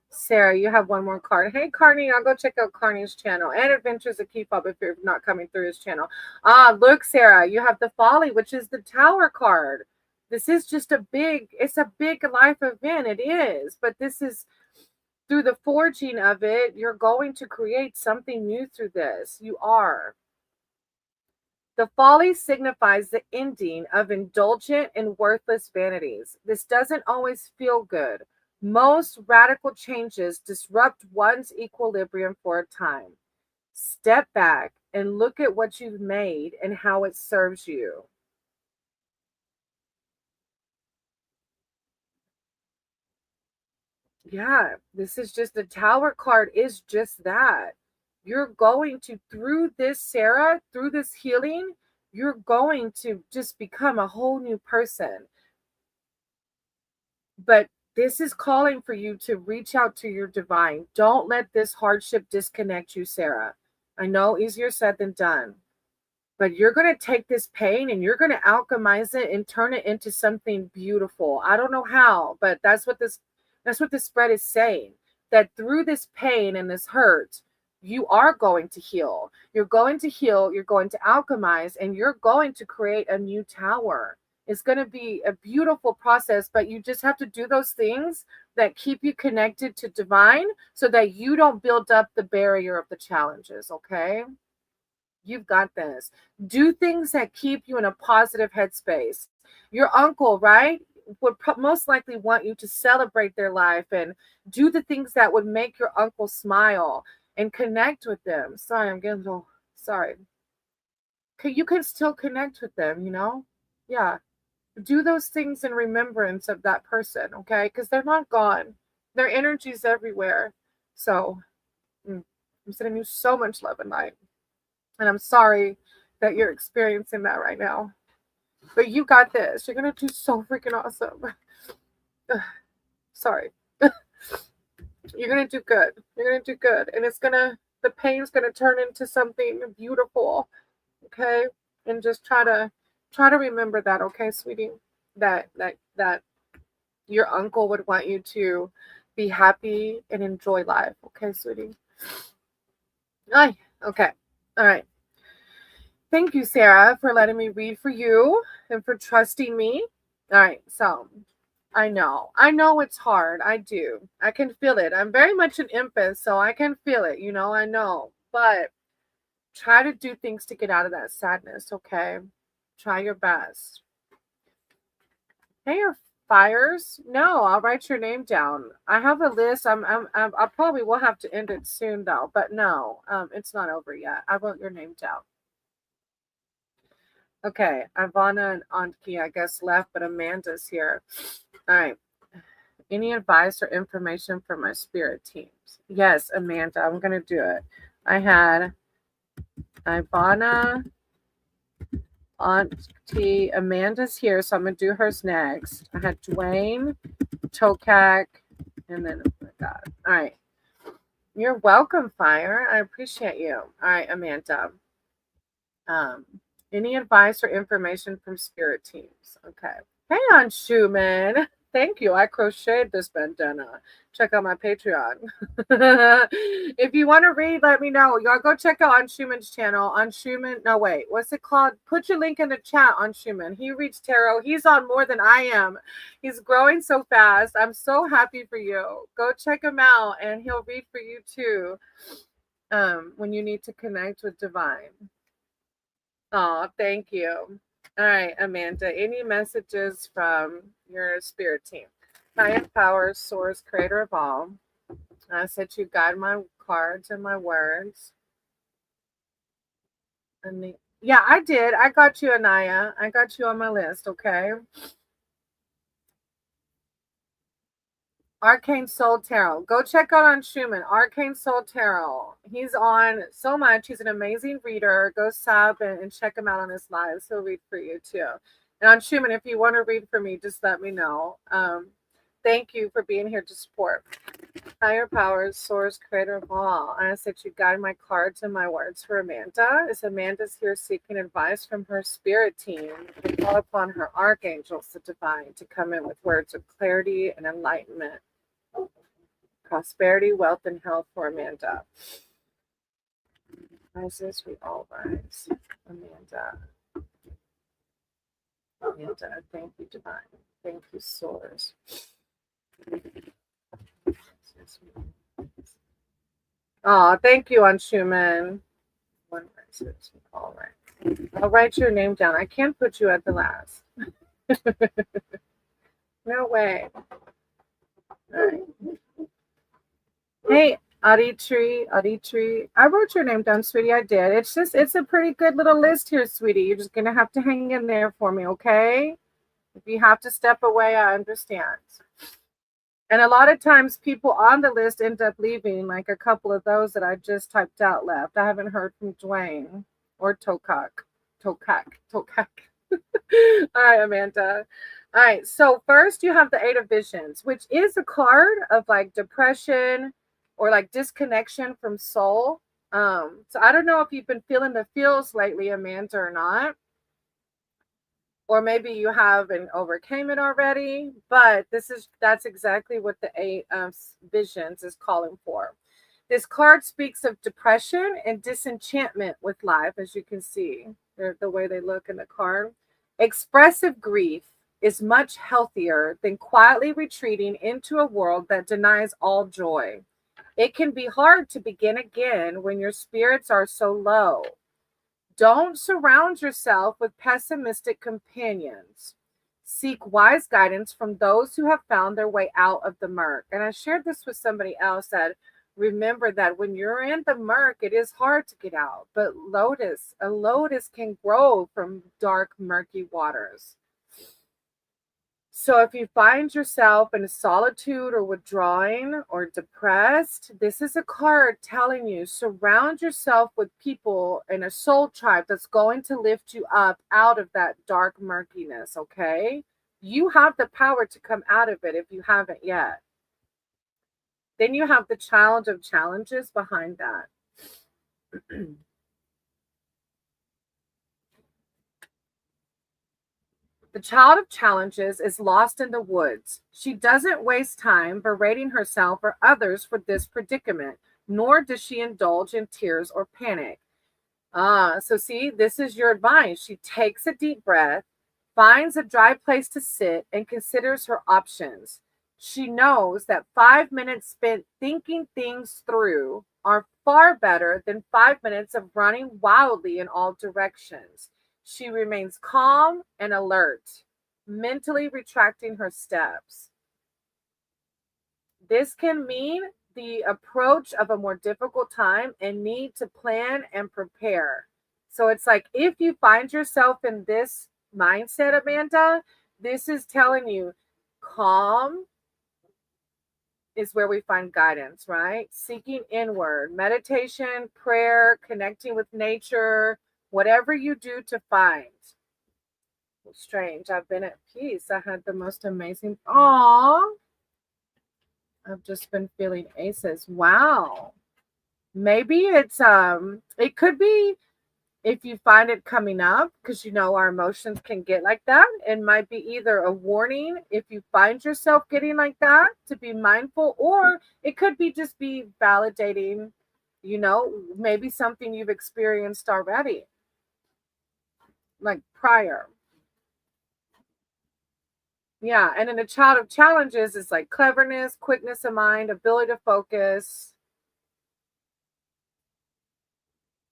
Sarah, you have one more card. Hey, Carney, I'll go check out Carney's channel and Adventures of Keep Up if you're not coming through his channel. Look, Sarah, you have the Folly, which is the Tower card. This is just it's a big life event. It is, but this is through the forging of it, you're going to create something new through this. You are. The folly signifies the ending of indulgent and worthless vanities. This doesn't always feel good. Most radical changes disrupt one's equilibrium for a time. Step back and look at what you've made and how it serves you. Yeah, this is just the Tower card is just that. You're going to, through this, Sarah, through this healing, you're going to just become a whole new person. But this is calling for you to reach out to your divine. Don't let this hardship disconnect you, Sarah. I know easier said than done, but you're going to take this pain and you're going to alchemize it and turn it into something beautiful. I don't know how, but that's what this spread is saying, that through this pain and this hurt, you are going to heal. You're going to heal, you're going to alchemize, and you're going to create a new tower. It's going to be a beautiful process, but you just have to do those things that keep you connected to divine so that you don't build up the barrier of the challenges, okay? You've got this. Do things that keep you in a positive headspace. Your uncle, right, would most likely want you to celebrate their life and do the things that would make your uncle smile and connect with them. Sorry, I'm getting a little sorry. You can still connect with them, you know? Yeah. Do those things in remembrance of that person, okay? Because they're not gone. Their energy's everywhere. So I'm sending you so much love and light. And I'm sorry that you're experiencing that right now. But you got this. You're going to do so freaking awesome. Sorry. You're going to do good. You're going to do good. And the pain's going to turn into something beautiful. Okay? And just try to remember that, okay, sweetie? That your uncle would want you to be happy and enjoy life. Okay, sweetie? Okay. All right. Thank you, Sarah, for letting me read for you and for trusting me. All right, so I know it's hard. I do. I can feel it. I'm very much an empath, so I can feel it. I know. But try to do things to get out of that sadness, okay? Try your best. Hey, Fires? No, I'll write your name down. I have a list. I probably will have to end it soon though, but no, it's not over yet. I wrote your name down. Okay, Ivana and Anki, I guess, left, but Amanda's here. All right. Any advice or information for my spirit teams? Yes, Amanda, I'm gonna do it. I had Ivana, Auntie Amanda's here, so I'm gonna do hers next. I had Dwayne, Tokak, and then oh my God. All right. You're welcome, Fire. I appreciate you. All right, Amanda. Um, any advice or information from spirit teams? Okay. Hey, on Schumann. Thank you. I crocheted this bandana. Check out my Patreon. If you want to read, let me know. Y'all go check out on Schumann's channel. On Schumann. No, wait. What's it called? Put your link in the chat on Schumann. He reads tarot. He's on more than I am. He's growing so fast. I'm so happy for you. Go check him out, and he'll read for you too. When you need to connect with divine. Oh, thank you. All right, Amanda, any messages from your spirit team? Highest power, source, creator of all. I said you guide my cards and my words. And yeah, I did. I got you, Anaya. I got you on my list, okay? Arcane Soul Tarot. Go check out on Schumann. Arcane Soul Tarot. He's on so much. He's an amazing reader. Go sub and check him out on his lives. He'll read for you too. And on Schumann, if you want to read for me, just let me know. Thank you for being here to support. Higher powers, source, creator of all. I ask that you guide my cards and my words for Amanda. As Amanda's here seeking advice from her spirit team, we call upon her archangels, the divine, to come in with words of clarity and enlightenment. Prosperity, wealth, and health for Amanda. Rises, we all rise. Amanda. Amanda, thank you, divine. Thank you, source. Oh, thank you, on Schumann. One rises, we all rise. I'll write your name down. I can't put you at the last. No way. All right. Hey, Aditri. I wrote your name down, sweetie. I did. It's a pretty good little list here, sweetie. You're just gonna have to hang in there for me, okay? If you have to step away, I understand. And a lot of times people on the list end up leaving, like a couple of those that I just typed out left. I haven't heard from Dwayne or Tokak. All right, Amanda. All right, so first you have the Eight of Visions, which is a card of like depression or like disconnection from soul. So I don't know if you've been feeling the feels lately, Amanda, or not. Or maybe you have and overcame it already, but that's exactly what the Eight of Visions is calling for. This card speaks of depression and disenchantment with life, as you can see, the way they look in the card. Expressive grief is much healthier than quietly retreating into a world that denies all joy. It can be hard to begin again when your spirits are so low. Don't surround yourself with pessimistic companions. Seek wise guidance from those who have found their way out of the murk. And I shared this with somebody else that remember that when you're in the murk, it is hard to get out. But a lotus can grow from dark, murky waters. So if you find yourself in solitude or withdrawing or depressed, this is a card telling you surround yourself with people in a soul tribe that's going to lift you up out of that dark murkiness, okay? You have the power to come out of it if you haven't yet. Then you have the challenge of challenges behind that. The child of challenges is lost in the woods. She doesn't waste time berating herself or others for this predicament, nor does she indulge in tears or panic. So see, this is your advice. She takes a deep breath, finds a dry place to sit, and considers her options. She knows that 5 minutes spent thinking things through are far better than 5 minutes of running wildly in all directions. She remains calm and alert. mentally retracting her steps. This can mean the approach of a more difficult time and need to plan and prepare. So it's like if you find yourself in this mindset, Amanda, this is telling you calm is where we find guidance, right? Seeking inward, meditation, prayer, connecting with nature, whatever you do to find. Strange. I've been at peace. I had the most amazing. Aw. I've just been feeling aces. Wow. Maybe it could be if you find it coming up, because our emotions can get like that. It might be either a warning if you find yourself getting like that to be mindful, or it could be just be validating, maybe something you've experienced already, like prior. Yeah, and in a child of challenges, it's like cleverness, quickness of mind, ability to focus.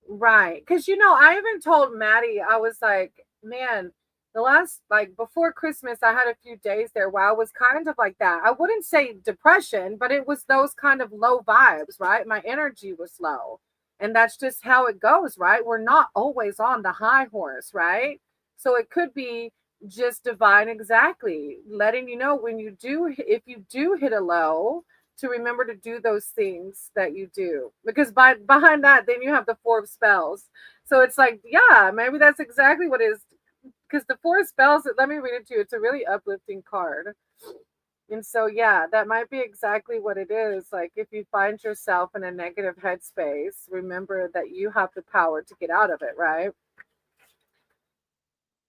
Right. Because, I even told Maddie, I was like, man, the last, like before Christmas, I had a few days there where I was kind of like that. I wouldn't say depression, but it was those kind of low vibes, right? My energy was low. And that's just how it goes, right? We're not always on the high horse, right? So it could be just divine, exactly, letting you know when you do, if you do hit a low, to remember to do those things that you do, because behind that then you have the four of spells. So it's like, yeah, maybe that's exactly what it is, because the four of spells, let me read it to you, it's a really uplifting card. And so yeah, that might be exactly what it is. Like if you find yourself in a negative headspace, remember that you have the power to get out of it, right?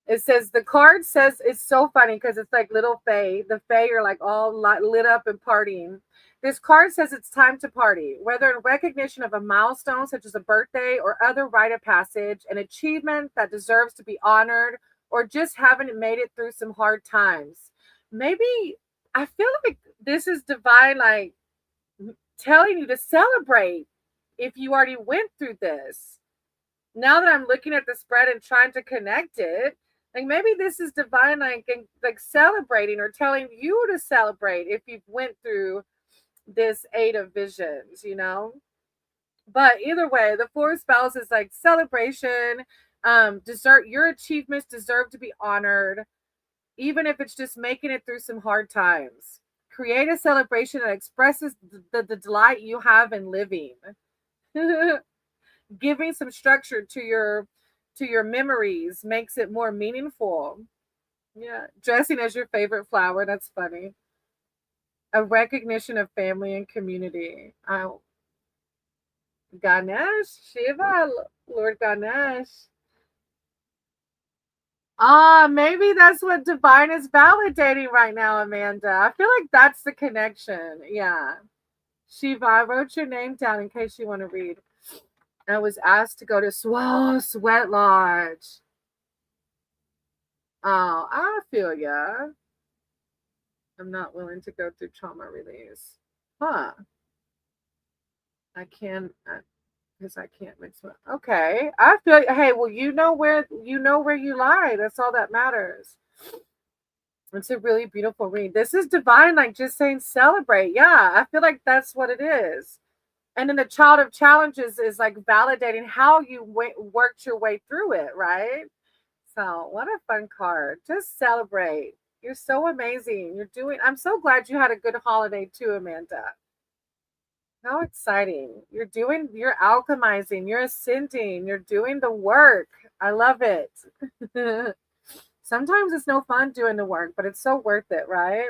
It says, the card says, it's so funny because it's like little Fae. The Fae are like all lit up and partying. This card says it's time to party, whether in recognition of a milestone such as a birthday or other rite of passage, an achievement that deserves to be honored, or just having made it through some hard times. Maybe I feel like this is divine, like telling you to celebrate if you already went through this. Now that I'm looking at the spread and trying to connect it, like maybe this is divine, like celebrating or telling you to celebrate if you've went through this eight of visions. But either way, the four spells is like celebration. Your achievements deserve to be honored, even if it's just making it through some hard times. Create a celebration that expresses the delight you have in living. Giving some structure to your memories makes it more meaningful. Yeah, dressing as your favorite flower, that's funny. A recognition of family and community. Ganesh, Shiva, Lord Ganesh. Maybe that's what divine is validating right now, Amanda. I feel like that's the connection. Yeah. Shiva, I wrote your name down in case you want to read. I was asked to go to Sweat Lodge. Oh, I feel ya. I'm not willing to go through trauma release. Huh. I can, because I can't mix it. Okay. I feel, hey, well, you know where you lie. That's all that matters. It's a really beautiful read. This is divine, like just saying celebrate. Yeah, I feel like that's what it is. And then the child of challenges is like validating how you worked your way through it, right? So, what a fun card. Just celebrate. You're so amazing. I'm so glad you had a good holiday too, Amanda. How exciting. You're alchemizing, you're ascending, you're doing the work. I love it. Sometimes it's no fun doing the work, but it's so worth it, right?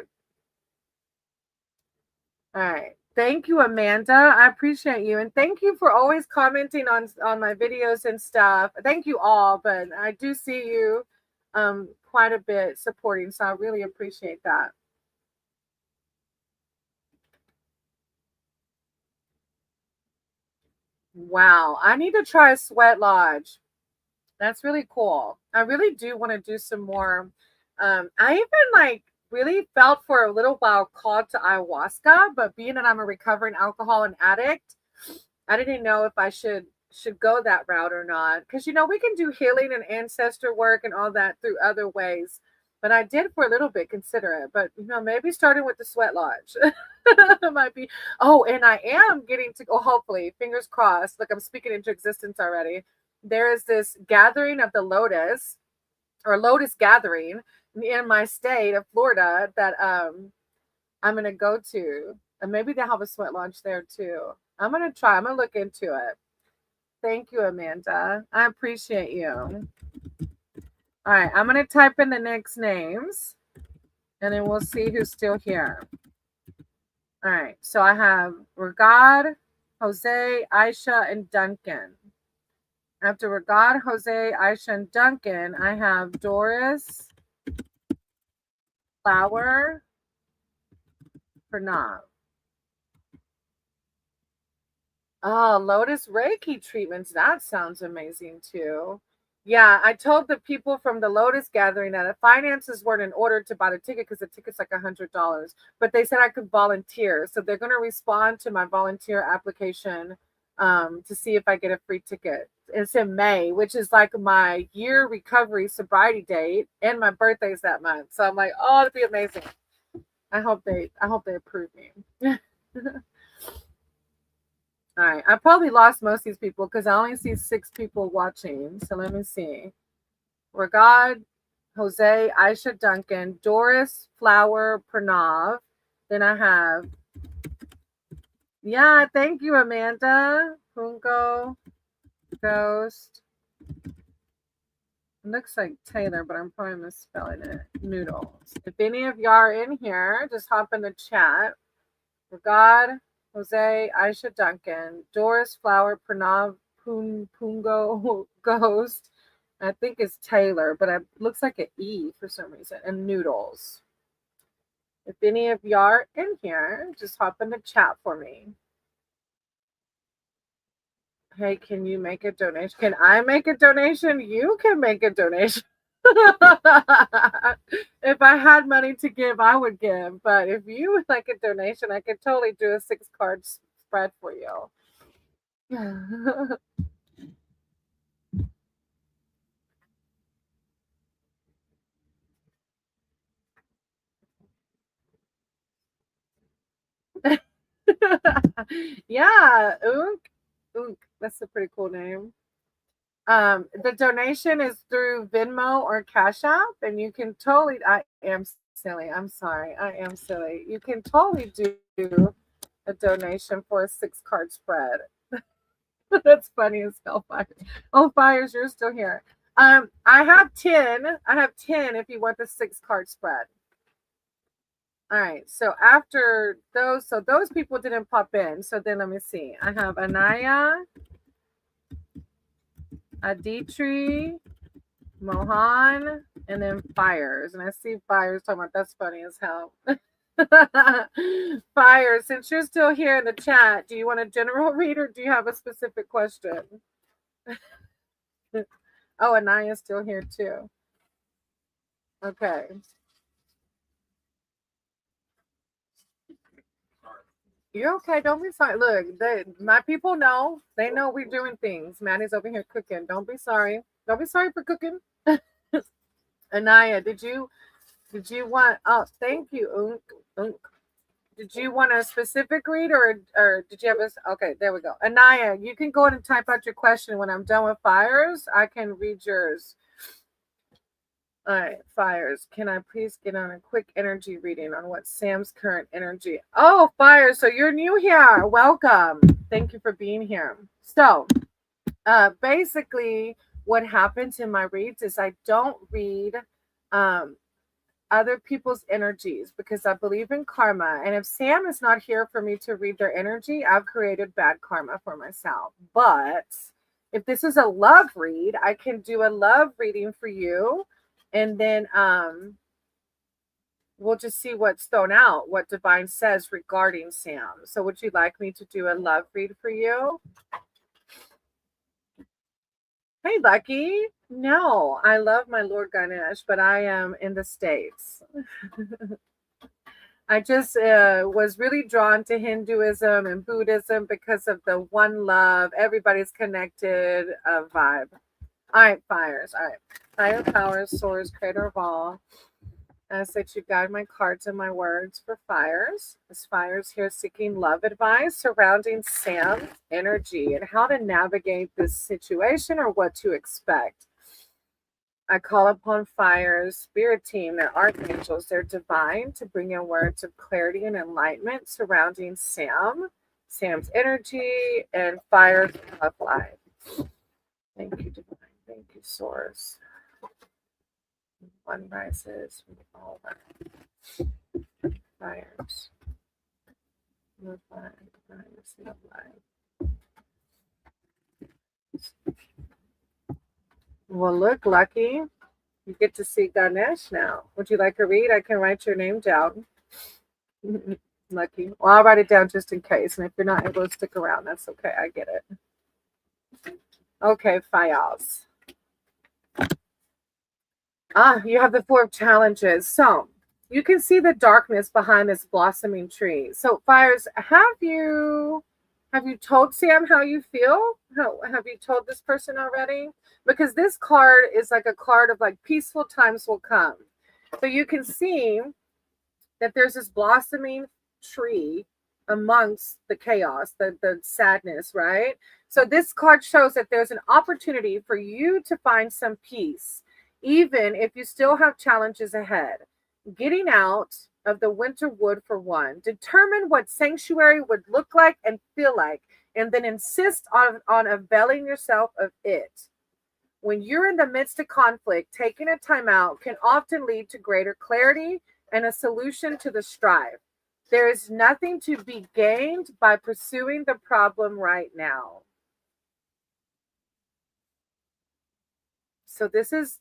All right. Thank you, Amanda. I appreciate you. And thank you for always commenting on my videos and stuff. Thank you all, but I do see you quite a bit supporting, so I really appreciate that. Wow. I need to try a sweat lodge. That's really cool. I really do want to do some more. I even like really felt for a little while called to ayahuasca, but being that I'm a recovering alcohol and addict, I didn't know if I should go that route or not. Because we can do healing and ancestor work and all that through other ways. But I did for a little bit consider it. But maybe starting with the sweat lodge might be. Oh, and I am getting to go. Hopefully, fingers crossed. Like I'm speaking into existence already. There is this gathering of the lotus or lotus gathering in my state of Florida that I'm gonna go to, and maybe they have a sweat lodge there too. I'm gonna try. I'm gonna look into it. Thank you, Amanda. I appreciate you. All right, I'm going to type in the next names and then we'll see who's still here. All right, so I have Regard, Jose, Aisha, and Duncan. After Regard, Jose, Aisha, and Duncan, I have Doris, Flower, Pranav. Oh, Lotus Reiki treatments. That sounds amazing too. Yeah, I told the people from the Lotus gathering that the finances weren't in order to buy the ticket because the ticket's like $100, but they said I could volunteer. So they're going to respond to my volunteer application to see if I get a free ticket. It's in May, which is like my year recovery sobriety date, and my birthday's that month. So I'm like, oh, it'd be amazing. I hope they approve me. All right, I probably lost most of these people because I only see 6 people watching. So let me see. Regard, Jose, Aisha, Duncan, Doris, Flower, Pranav. Then I have, yeah, thank you, Amanda. Pungo, Ghost. It looks like Taylor, but I'm probably misspelling it. Noodles. If any of y'all are in here, just hop in the chat. Regard, Jose, Aisha, Duncan, Doris, Flower, Pranav, Pungo, Ghost. I think it's Taylor, but it looks like an E for some reason. And Noodles. If any of y'all are in here, just hop in the chat for me. Hey, can you make a donation? Can I make a donation? You can make a donation. If I had money to give, I would give. But if you would like a donation, I could totally do a 6-card spread for you. Yeah, Unk. That's a pretty cool name. The donation is through Venmo or Cash App, and you can totally. I am silly. I'm sorry. I am silly. You can totally do a donation for a 6-card spread. That's funny as hell. Fires. Oh, Fires, you're still here. I have 10. I have 10 if you want the 6-card spread. All right. So after those, those people didn't pop in. So then let me see. I have Anaya, Aditri, Mohan, and then Fires. And I see Fires talking about that's funny as hell. Fires, since you're still here in the chat, do you want a general read or do you have a specific question? Oh, Anaya's still here too. Okay. You're okay. Don't be sorry. Look, my people know. They know we're doing things. Maddie's over here cooking. Don't be sorry. Don't be sorry for cooking. Anaya, did you want? Oh, thank you, Unk. Did you want a specific read or did you have a? Okay, there we go. Anaya, you can go ahead and type out your question. When I'm done with Fires, I can read yours. All right, Fires. Can I please get on a quick energy reading on what Sam's current energy? Oh, Fires. So you're new here. Welcome. Thank you for being here. So, basically, what happens in my reads is I don't read other people's energies because I believe in karma. And if Sam is not here for me to read their energy, I've created bad karma for myself. But if this is a love read, I can do a love reading for you. And then we'll just see what's thrown out, what Divine says regarding Sam. So would you like me to do a love read for you? Hey, Lucky. No, I love my Lord Ganesh, but I am in the States. I just was really drawn to Hinduism and Buddhism because of the one love, everybody's connected vibe. All right, Fires. All right. Higher powers, source, creator of all. Ask that you guide my cards and my words for fires. As fires here seeking love advice surrounding Sam's energy and how to navigate this situation or what to expect. I call upon Fire's spirit team, their archangels, their divine, to bring in words of clarity and enlightenment surrounding Sam's energy, and Fire's love life. Thank you, divine. Thank you, source. One rises from all fires. Love life. Well, look, Lucky. You get to see Ganesh now. Would you like a read? I can write your name down. Lucky. Well, I'll write it down just in case. And if you're not able to stick around, that's okay. I get it. Okay, Fayaz. You have the 4 of challenges. So you can see the darkness behind this blossoming tree. So Fires, have you told Sam how you feel? Have you told this person already? Because this card is like a card of like peaceful times will come. So you can see that there's this blossoming tree amongst the chaos, the sadness, right? So this card shows that there's an opportunity for you to find some peace, even if you still have challenges ahead. Getting out of the winter wood for one. Determine what sanctuary would look like and feel like, and then insist on availing yourself of it. When you're in the midst of conflict, taking a time out can often lead to greater clarity and a solution to the strife. There is nothing to be gained by pursuing the problem right now. So this is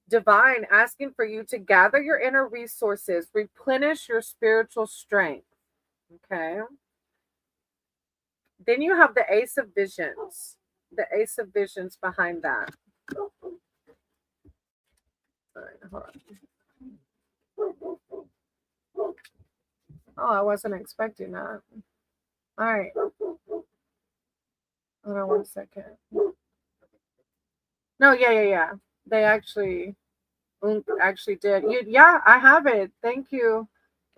divine asking for you to gather your inner resources, replenish your spiritual strength. Okay. Then you have the Ace of Visions. The Ace of Visions behind that. All right, hold on. Oh, I wasn't expecting that. All right. Hold on 1 second. No, yeah. They actually did. Yeah, I have it. Thank you.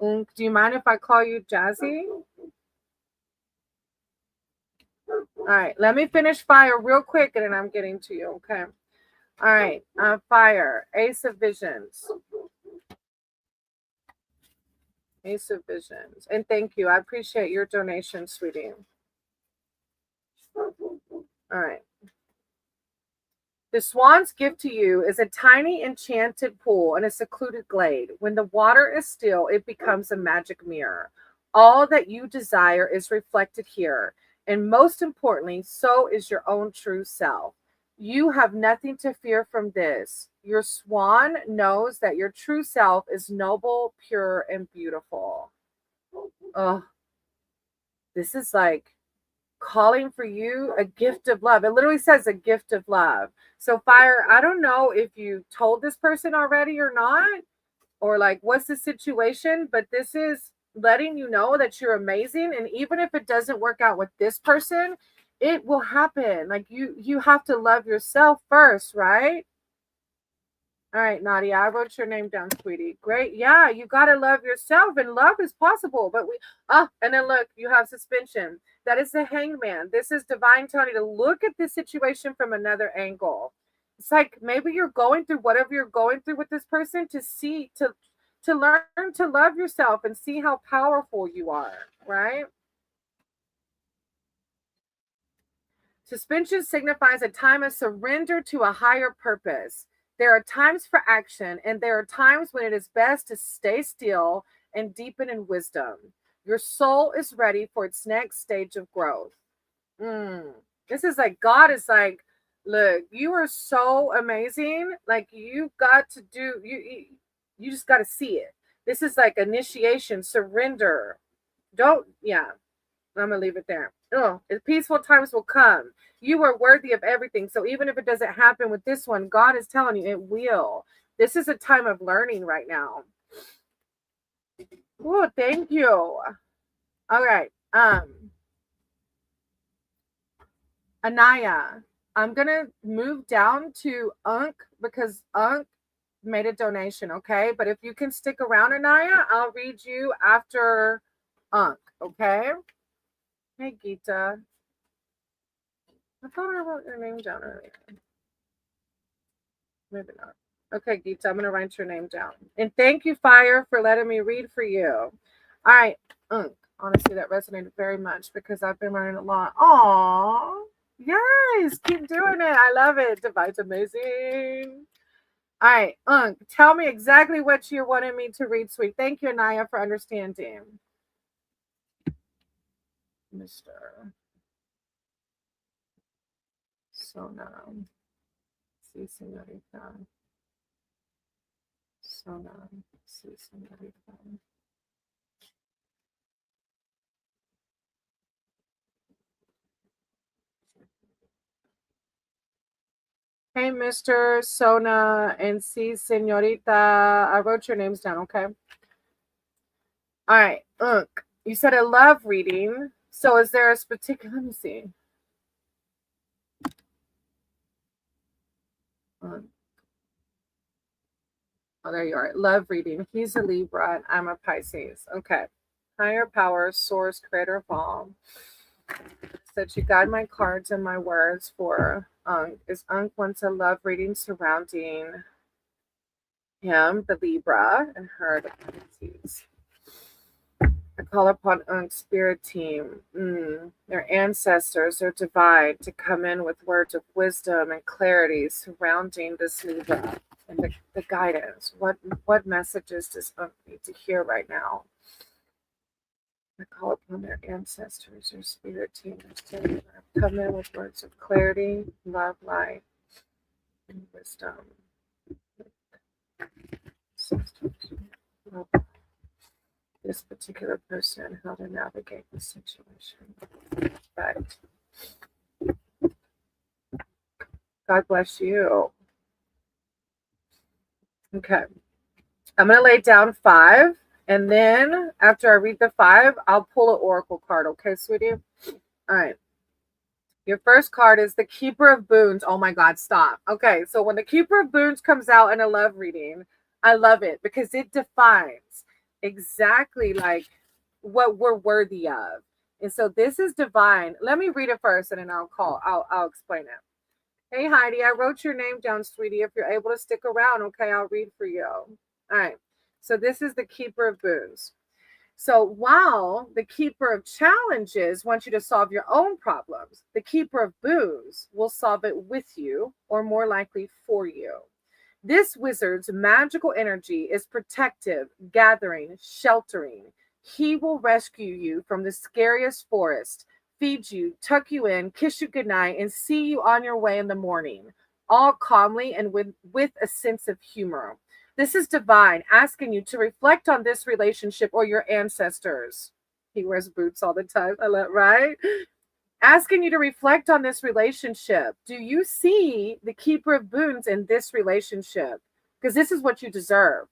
Do you mind if I call you Jazzy? All right, let me finish Fire real quick and then I'm getting to you, okay? All right, Fire, Ace of Visions. Ace of Visions. And thank you. I appreciate your donation, sweetie. All right. The swan's gift to you is a tiny enchanted pool in a secluded glade. When the water is still, it becomes a magic mirror. All that you desire is reflected here. And most importantly, so is your own true self. You have nothing to fear from this. Your swan knows that your true self is noble, pure, and beautiful. Oh, this is like calling for you a gift of love. It literally says a gift of love. So Fire, I don't know if you told this person already or not, or like what's the situation, but this is letting you know that you're amazing. And even if it doesn't work out with this person, it will happen. Like you have to love yourself first, right? All right, Nadia, I wrote your name down, sweetie. Great. Yeah, you got to love yourself, and love is possible. But and then look, you have suspension. That is the hangman. This is divine telling you to look at this situation from another angle. It's like maybe you're going through whatever you're going through with this person to learn to love yourself and see how powerful you are, right? Suspension signifies a time of surrender to a higher purpose. There are times for action, and there are times when it is best to stay still and deepen in wisdom. Your soul is ready for its next stage of growth. This is like God is like, look, you are so amazing. Like you got to do you just got to see it. This is like initiation, surrender. I'm gonna leave it there. Oh, peaceful times will come. You are worthy of everything. So even if it doesn't happen with this one, God is telling you it will. This is a time of learning right now. Oh, thank you. All right. Anaya, I'm gonna move down to Unk because Unk made a donation, okay? But if you can stick around, Anaya, I'll read you after Unk, okay? Hey, Gita. I thought I wrote your name down earlier. Maybe not. Okay, Gita, I'm going to write your name down. And thank you, Fire, for letting me read for you. All right, Unk. Honestly, that resonated very much because I've been learning a lot. Aw, yes, keep doing it. I love it. Divine's amazing. All right, Unk, tell me exactly what you wanted me to read, sweet. Thank you, Anaya, for understanding. Mr. Sona. Si, señorita. Sona. Si, señorita. Hey, Mr. Sona and si, señorita. I wrote your names down, okay? All right, Unk. You said I love reading. So is there a particular, let me see. Oh, there you are. Love reading. He's a Libra and I'm a Pisces. Okay. Higher power, source, creator of all. Said you guide my cards and my words for Unk. Is Unk wants a love reading surrounding him, the Libra, and her, the Pisces. I call upon Unk's spirit team, their ancestors, their divine, to come in with words of wisdom and clarity surrounding this Libra and the guidance. What messages does Unk need to hear right now? I call upon their ancestors, their spirit team, their come in with words of clarity, love, light, and wisdom. Love this particular person, how to navigate the situation. Right. God bless you. Okay. I'm going to lay down 5. And then after I read the 5, I'll pull an oracle card. Okay, sweetie? All right. Your first card is the Keeper of Boons. Oh my God, stop. Okay, so when the Keeper of Boons comes out in a love reading, I love it because it defines exactly like what we're worthy of. And so this is divine. Let me read it first and then I'll explain it. Hey Heidi, I wrote your name down, sweetie. If you're able to stick around, okay, I'll read for you. All right. So this is the Keeper of Boons. So while the Keeper of Challenges wants you to solve your own problems, the Keeper of Boons will solve it with you, or more likely for you. This wizard's magical energy is protective, gathering, sheltering. He will rescue you from the scariest forest, feed you, tuck you in, kiss you goodnight, and see you on your way in the morning, all calmly and with a sense of humor. This is divine, asking you to reflect on this relationship or your ancestors. He wears boots all the time. I love, right? Asking you to reflect on this relationship. Do you see the Keeper of Boons in this relationship? Because this is what you deserve.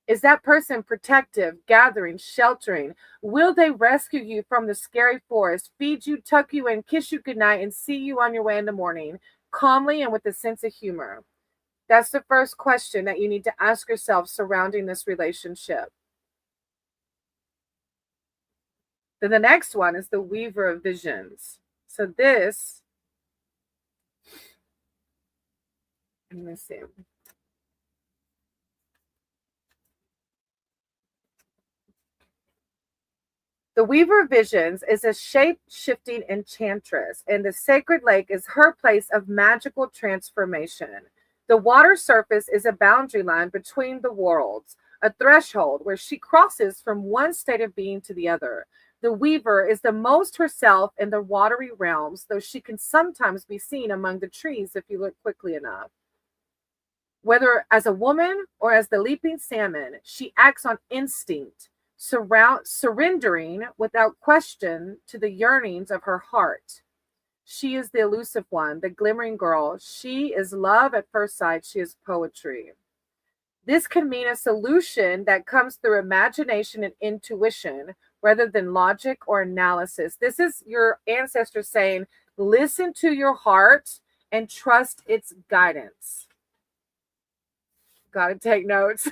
Is that person protective, gathering, sheltering? Will they rescue you from the scary forest, feed you, tuck you in, kiss you goodnight, and see you on your way in the morning, calmly and with a sense of humor? That's the first question that you need to ask yourself surrounding this relationship. Then the next one is the Weaver of Visions. So this, let me see. The Weaver of Visions is a shape-shifting enchantress, and the sacred lake is her place of magical transformation. The water surface is a boundary line between the worlds, a threshold where she crosses from one state of being to the other. The Weaver is the most herself in the watery realms, though she can sometimes be seen among the trees if you look quickly enough. Whether as a woman or as the leaping salmon, she acts on instinct, surrendering without question to the yearnings of her heart. She is the elusive one, the glimmering girl. She is love at first sight. She is poetry. This can mean a solution that comes through imagination and intuition rather than logic or analysis. This is your ancestors saying, listen to your heart and trust its guidance. Gotta take notes.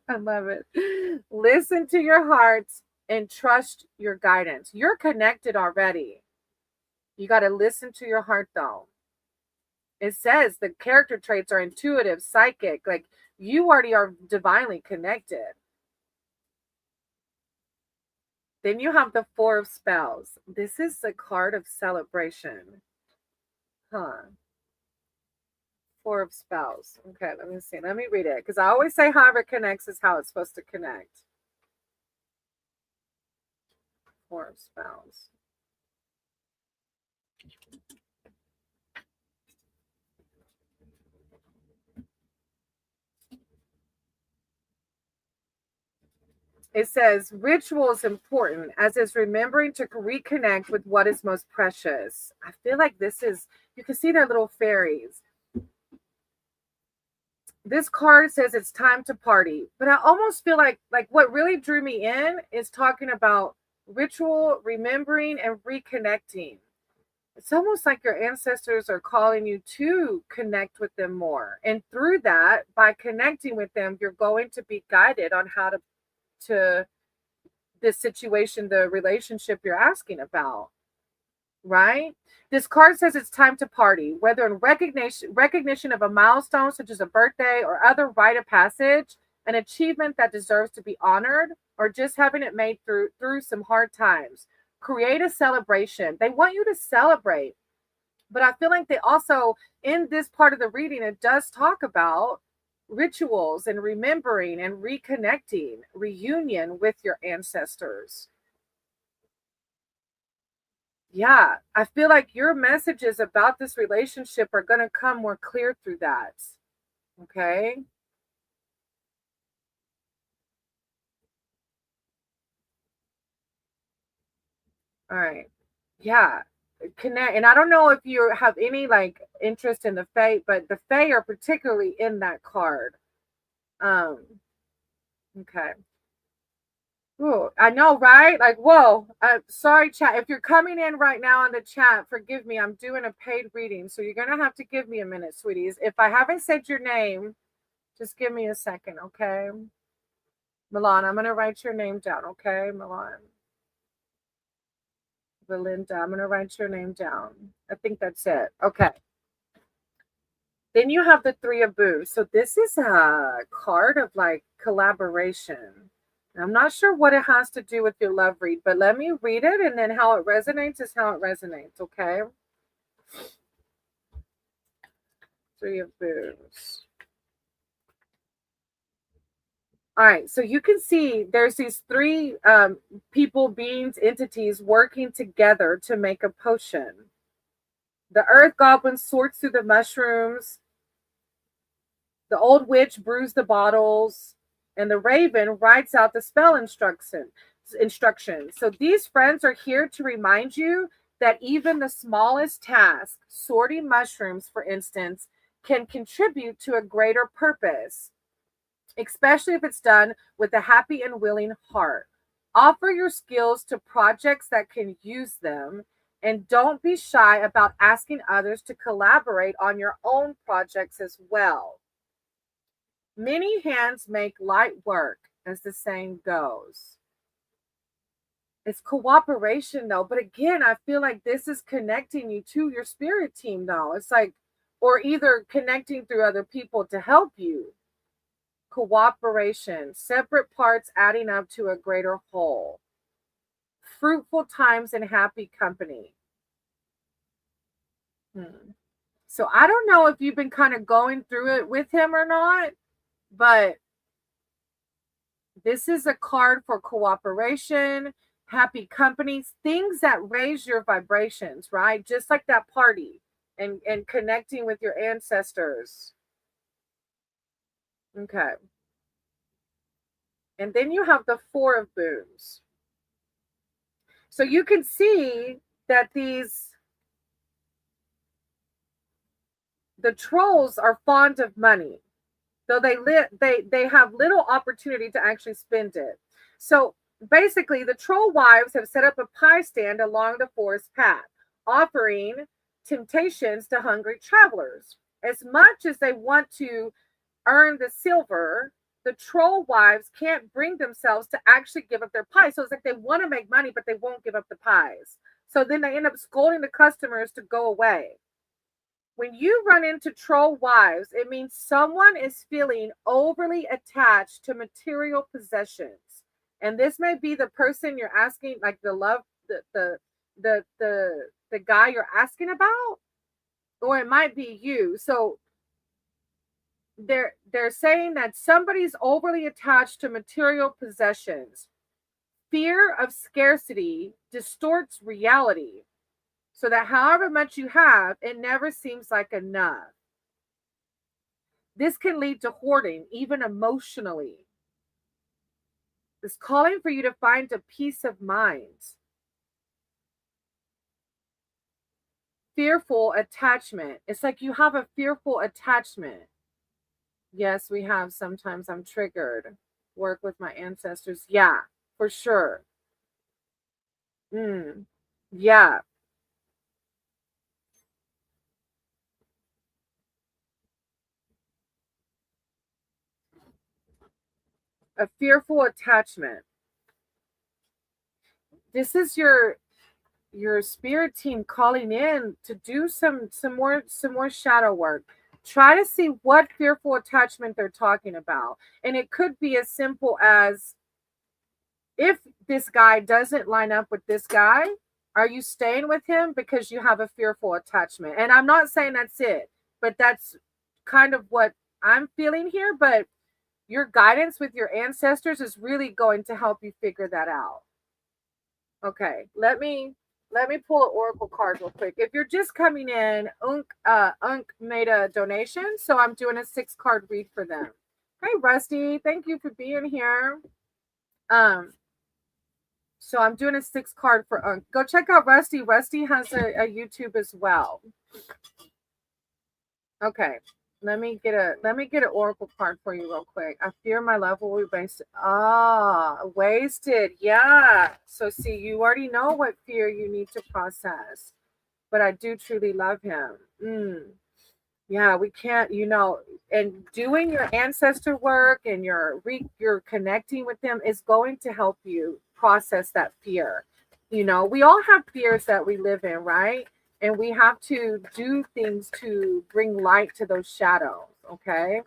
I love it. Listen to your heart and trust your guidance. You're connected already. You got to listen to your heart, though. It says the character traits are intuitive, psychic. Like you already are divinely connected. Then you have the Four of Spells. This is the card of celebration. Huh. Four of Spells. Okay, let me see. Let me read it. Because I always say however it connects is how it's supposed to connect. Four of Spells. It says ritual is important, as is remembering to reconnect with what is most precious. I feel like this is, you can see their little fairies. This card says it's time to party, but I almost feel like what really drew me in is talking about ritual, remembering, and reconnecting. It's almost like your ancestors are calling you to connect with them more. And through that, by connecting with them, you're going to be guided on how to this situation, the relationship you're asking about, right? This card says it's time to party, whether in recognition of a milestone such as a birthday or other rite of passage, an achievement that deserves to be honored, or just having it made through some hard times. Create a celebration. They want you to celebrate. But I feel like they also, in this part of the reading, it does talk about rituals and remembering and reconnecting, reunion with your ancestors. Yeah, I feel like your messages about this relationship are going to come more clear through that. Okay. All right. Yeah. Connect. And I don't know if you have any like interest in the Fae, but the Fae are particularly in that card. Um, okay. Ooh, I know, right? Like, whoa. Sorry, chat. If you're coming in right now on the chat, forgive me. I'm doing a paid reading, so you're gonna have to give me a minute, sweeties. If I haven't said your name, just give me a second, okay? Milan, I'm gonna write your name down, okay, Milan? Belinda, I'm gonna write your name down. I think that's it. Okay. Then you have the Three of Booths. So this is a card of like collaboration. I'm not sure what it has to do with your love read, but let me read it, and then how it resonates is how it resonates, okay? Three of Booths. All right, so you can see there's these three people, beings, entities working together to make a potion. The earth goblin sorts through the mushrooms. The old witch brews the bottles, and the raven writes out the spell instructions. So these friends are here to remind you that even the smallest task, sorting mushrooms, for instance, can contribute to a greater purpose, especially if it's done with a happy and willing heart. Offer your skills to projects that can use them, and don't be shy about asking others to collaborate on your own projects as well. Many hands make light work, as the saying goes. It's cooperation, though. But again, I feel like this is connecting you to your spirit team, though. It's like, or either connecting through other people to help you. Cooperation, separate parts adding up to a greater whole. Fruitful times and happy company. So I don't know if you've been kind of going through it with him or not, but this is a card for cooperation, happy companies, things that raise your vibrations, right? Just like that party and connecting with your ancestors. Okay. And then you have the Four of Booms. So you can see that the trolls are fond of money, though they have little opportunity to actually spend it. So basically, the troll wives have set up a pie stand along the forest path, offering temptations to hungry travelers. As much as they want to earn the silver, the troll wives can't bring themselves to actually give up their pie. So it's like they want to make money, but they won't give up the pies. So then they end up scolding the customers to go away. When you run into troll wives, it means someone is feeling overly attached to material possessions. And this may be the person you're asking, like the love, the guy you're asking about, or it might be you. So they're saying that somebody's overly attached to material possessions. Fear of scarcity distorts reality, so that however much you have, it never seems like enough. This can lead to hoarding, even emotionally. It's calling for you to find a peace of mind. Fearful attachment. It's like you have a fearful attachment. Yes, we have. Sometimes I'm triggered. Work with my ancestors. Yeah, for sure. Yeah. A fearful attachment. This is your spirit team calling in to do some more shadow work. Try to see what fearful attachment they're talking about. And it could be as simple as, if this guy doesn't line up with this guy, are you staying with him because you have a fearful attachment? And I'm not saying that's it, but that's kind of what I'm feeling here. But your guidance with your ancestors is really going to help you figure that out. Okay, let me pull an oracle card real quick. If you're just coming in, Unk made a donation, so I'm doing a 6-card read for them. Hey Rusty, thank you for being here. So I'm doing a 6-card for Unk. Go check out Rusty. Rusty has a YouTube as well. Okay. Let me get an oracle card for you real quick. I fear my love will be wasted. Wasted. Yeah. So see, you already know what fear you need to process. But I do truly love him. Yeah, we can't, and doing your ancestor work and you're connecting with them is going to help you process that fear. We all have fears that we live in, right? And we have to do things to bring light to those shadows, okay?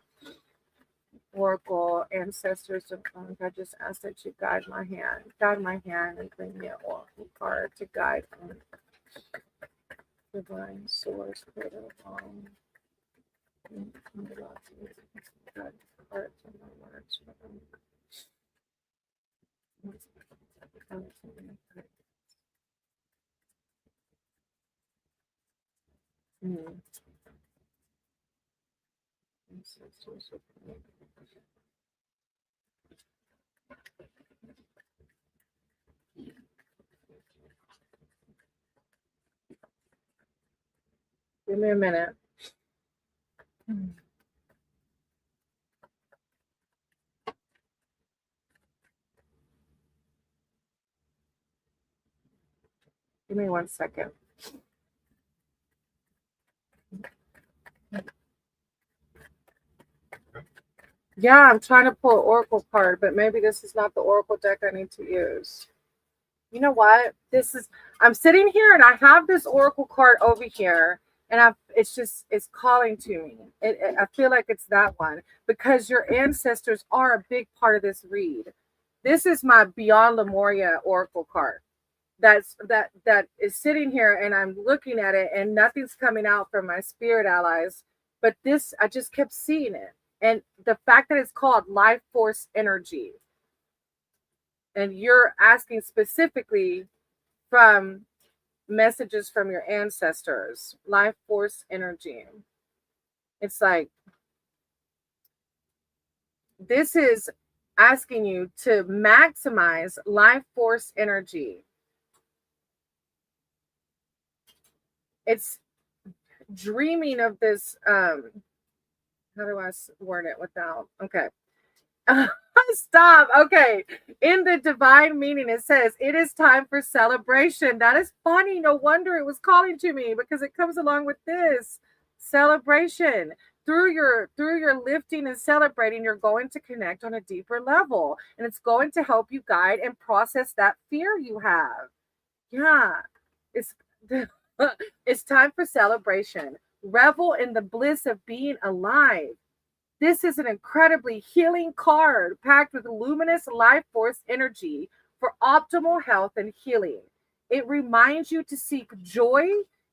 Oracle, ancestors, I just ask that you guide my hand and bring me an oracle card to guide me. Divine source, creator, Give me a minute. Give me 1 second. Yeah, I'm trying to pull an oracle card, but maybe this is not the oracle deck I need to use. You know what? I'm sitting here and I have this oracle card over here, and it's calling to me. I feel like it's that one because your ancestors are a big part of this read. This is my Beyond Lemuria oracle card. That is sitting here, and I'm looking at it, and nothing's coming out from my spirit allies. But this, I just kept seeing it. And the fact that it's called life force energy, and you're asking specifically from messages from your ancestors, life force energy. It's like, this is asking you to maximize life force energy. It's dreaming of this, how do I word it without, okay. Stop. Okay. In the divine meaning, it says, it is time for celebration. That is funny. No wonder it was calling to me, because it comes along with this celebration. through your lifting and celebrating, you're going to connect on a deeper level, and it's going to help you guide and process that fear you have. Yeah, it's it's time for celebration. Revel in the bliss of being alive. This is an incredibly healing card packed with luminous life force energy for optimal health and healing. It reminds you to seek joy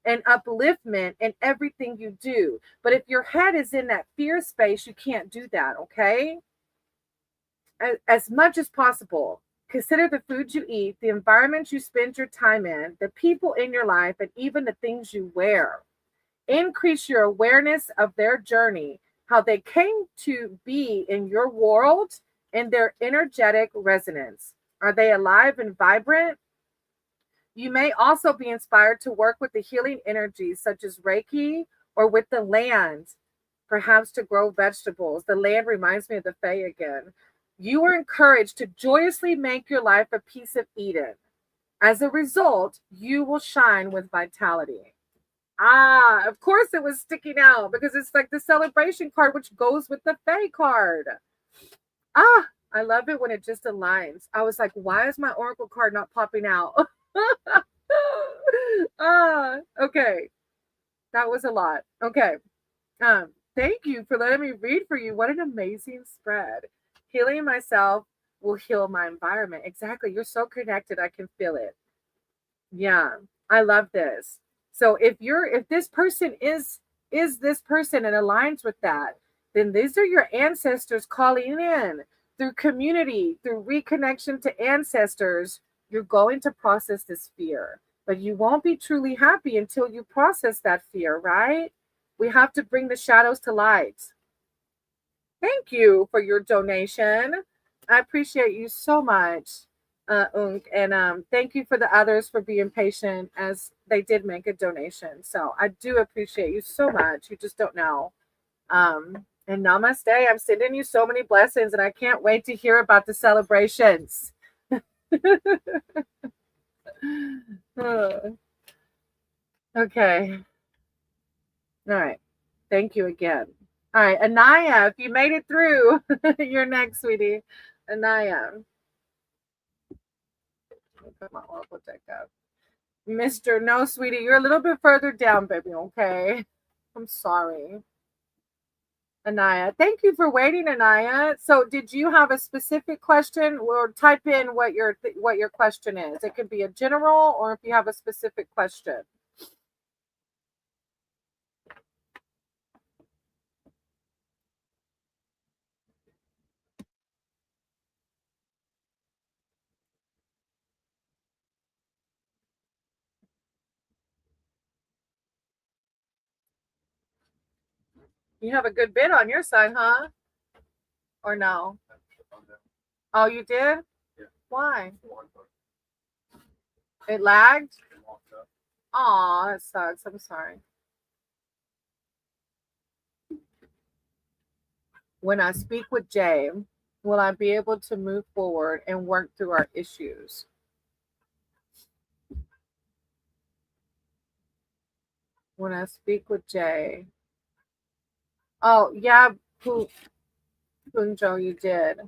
and upliftment in everything you do. But if your head is in that fear space, you can't do that, okay? As much as possible, consider the food you eat, the environment you spend your time in, the people in your life, and even the things you wear. Increase your awareness of their journey, how they came to be in your world, and their energetic resonance. Are they alive and vibrant? You may also be inspired to work with the healing energies such as Reiki or with the land, perhaps to grow vegetables. The land reminds me of the Fae again. You are encouraged to joyously make your life a piece of Eden. As a result, you will shine with vitality. Ah, of course it was sticking out because it's like the celebration card, which goes with the Fae card. Ah, I love it when it just aligns. I was like, why is my Oracle card not popping out? Okay. That was a lot. Okay. Thank you for letting me read for you. What an amazing spread. Healing myself will heal my environment. Exactly. You're so connected. I can feel it. Yeah. I love this. So if this person is this person and aligns with that, then these are your ancestors calling in through community, through reconnection to ancestors. You're going to process this fear, but you won't be truly happy until you process that fear, right? We have to bring the shadows to light. Thank you for your donation. I appreciate you so much, Unk, and thank you for the others for being patient as they did make a donation. So I do appreciate you so much. You just don't know. And namaste. I'm sending you so many blessings, and I can't wait to hear about the celebrations. Okay. All right. Thank you again. All right, Anaya, if you made it through, you're next, sweetie. Anaya. Put my Oracle deck up. Mr. No, sweetie, you're a little bit further down, baby, okay? I'm sorry. Anaya, thank you for waiting, Anaya. So, did you have a specific question, or type in what your question is? It could be a general, or if you have a specific question. You have a good bid on your side, huh? Or no? Oh, you did? Why? It lagged? Aw, that sucks. I'm sorry. When I speak with Jay, will I be able to move forward and work through our issues? When I speak with Jay. Oh, yeah, Punjo, you did.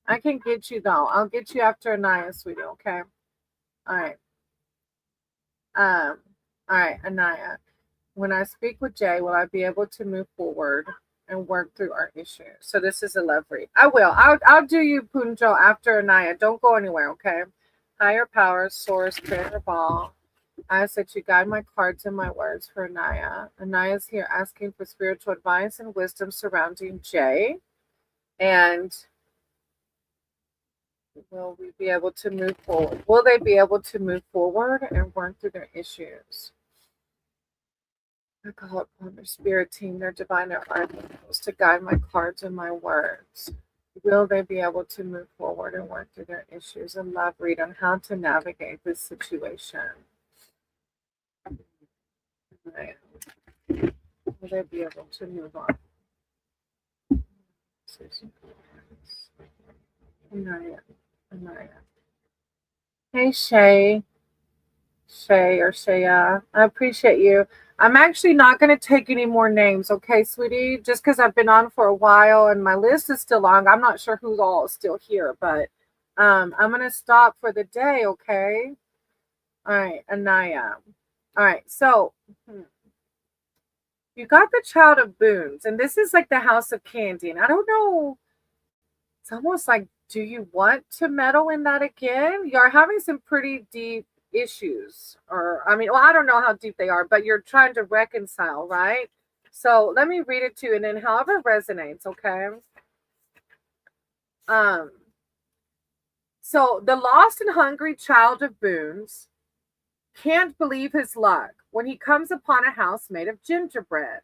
I can get you though. I'll get you after Anaya, sweetie, okay? All right. Um, all right, Anaya. When I speak with Jay, will I be able to move forward and work through our issues? So this is a love read. I will. I'll do you, Punjo, after Anaya. Don't go anywhere, okay? Higher powers, source, creator ball. I ask that you guide my cards and my words for Anaya. Anaya's here asking for spiritual advice and wisdom surrounding Jay. And will we be able to move forward? Will they be able to move forward and work through their issues? I call upon their spirit team, their divine archangels to guide my cards and my words. Will they be able to move forward and work through their issues? And love read on how to navigate this situation. Right. Will they be able to move on? Anaya. Hey, Shay or Shaya. I appreciate you. I'm actually not going to take any more names, okay, sweetie? Just because I've been on for a while and my list is still long. I'm not sure who's all still here, but I'm going to stop for the day, okay? All right, Anaya. All right, so you got the Child of Boons, and this is like the House of Candy. And I don't know, it's almost like, do you want to meddle in that again? You're having some pretty deep issues, or I mean, well, I don't know how deep they are, but you're trying to reconcile, right? So let me read it to you, and then however resonates, okay? Um, so the lost and hungry child of boons can't believe his luck when he comes upon a house made of gingerbread.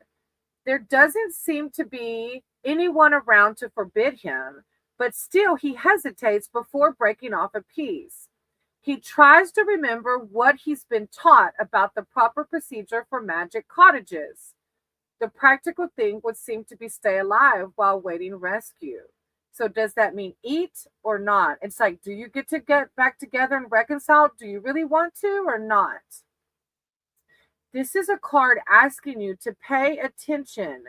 There doesn't seem to be anyone around to forbid him, but still he hesitates before breaking off a piece. He tries to remember what he's been taught about the proper procedure for magic cottages. The practical thing would seem to be stay alive while waiting rescue. So does that mean eat or not? It's like, do you get to get back together and reconcile? Do you really want to or not? This is a card asking you to pay attention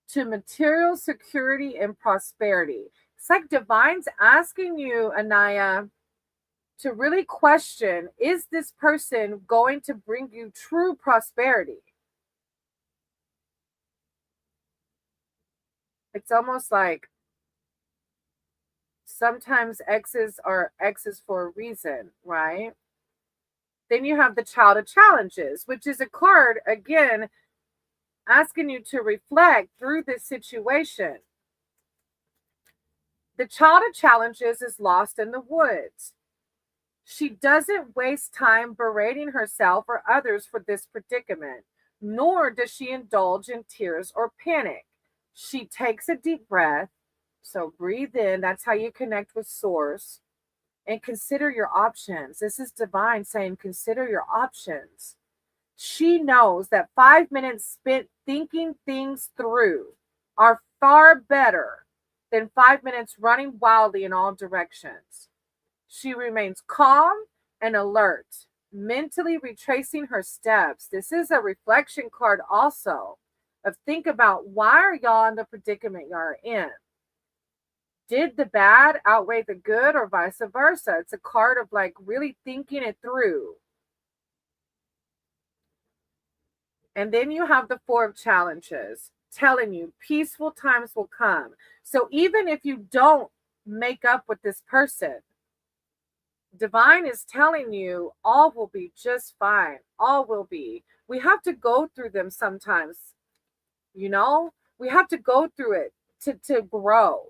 to material security and prosperity. It's like Divine's asking you, Anaya, to really question, is this person going to bring you true prosperity? It's almost like sometimes exes are exes for a reason, right? Then you have the Child of Challenges, which is a card, again, asking you to reflect through this situation. The Child of Challenges is lost in the woods. She doesn't waste time berating herself or others for this predicament, nor does she indulge in tears or panic. She takes a deep breath. So breathe in. That's how you connect with Source. And consider your options. This is Divine saying, consider your options. She knows that 5 minutes spent thinking things through are far better than 5 minutes running wildly in all directions. She remains calm and alert, mentally retracing her steps. This is a reflection card also of think about, why are y'all in the predicament y'all in? Did the bad outweigh the good or vice versa? It's a card of like really thinking it through. And then you have the Four of Challenges telling you peaceful times will come. So even if you don't make up with this person, Divine is telling you all will be just fine. All will be. We have to go through them sometimes, you know? We have to go through it to grow.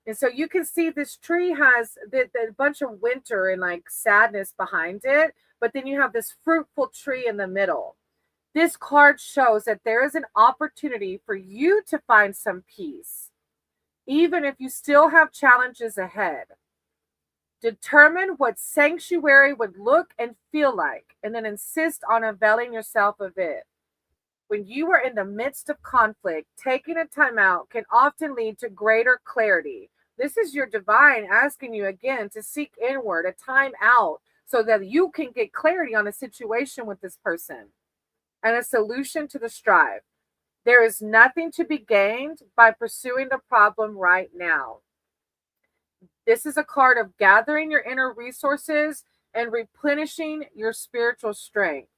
And so you can see this tree has the bunch of winter and like sadness behind it, but then you have this fruitful tree in the middle. This card shows that there is an opportunity for you to find some peace, even if you still have challenges ahead. Determine what sanctuary would look and feel like, and then insist on availing yourself of it. When you are in the midst of conflict, taking a time out can often lead to greater clarity. This is your Divine asking you again to seek inward, a time out, so that you can get clarity on a situation with this person and a solution to the strife. There is nothing to be gained by pursuing the problem right now. This is a card of gathering your inner resources and replenishing your spiritual strength.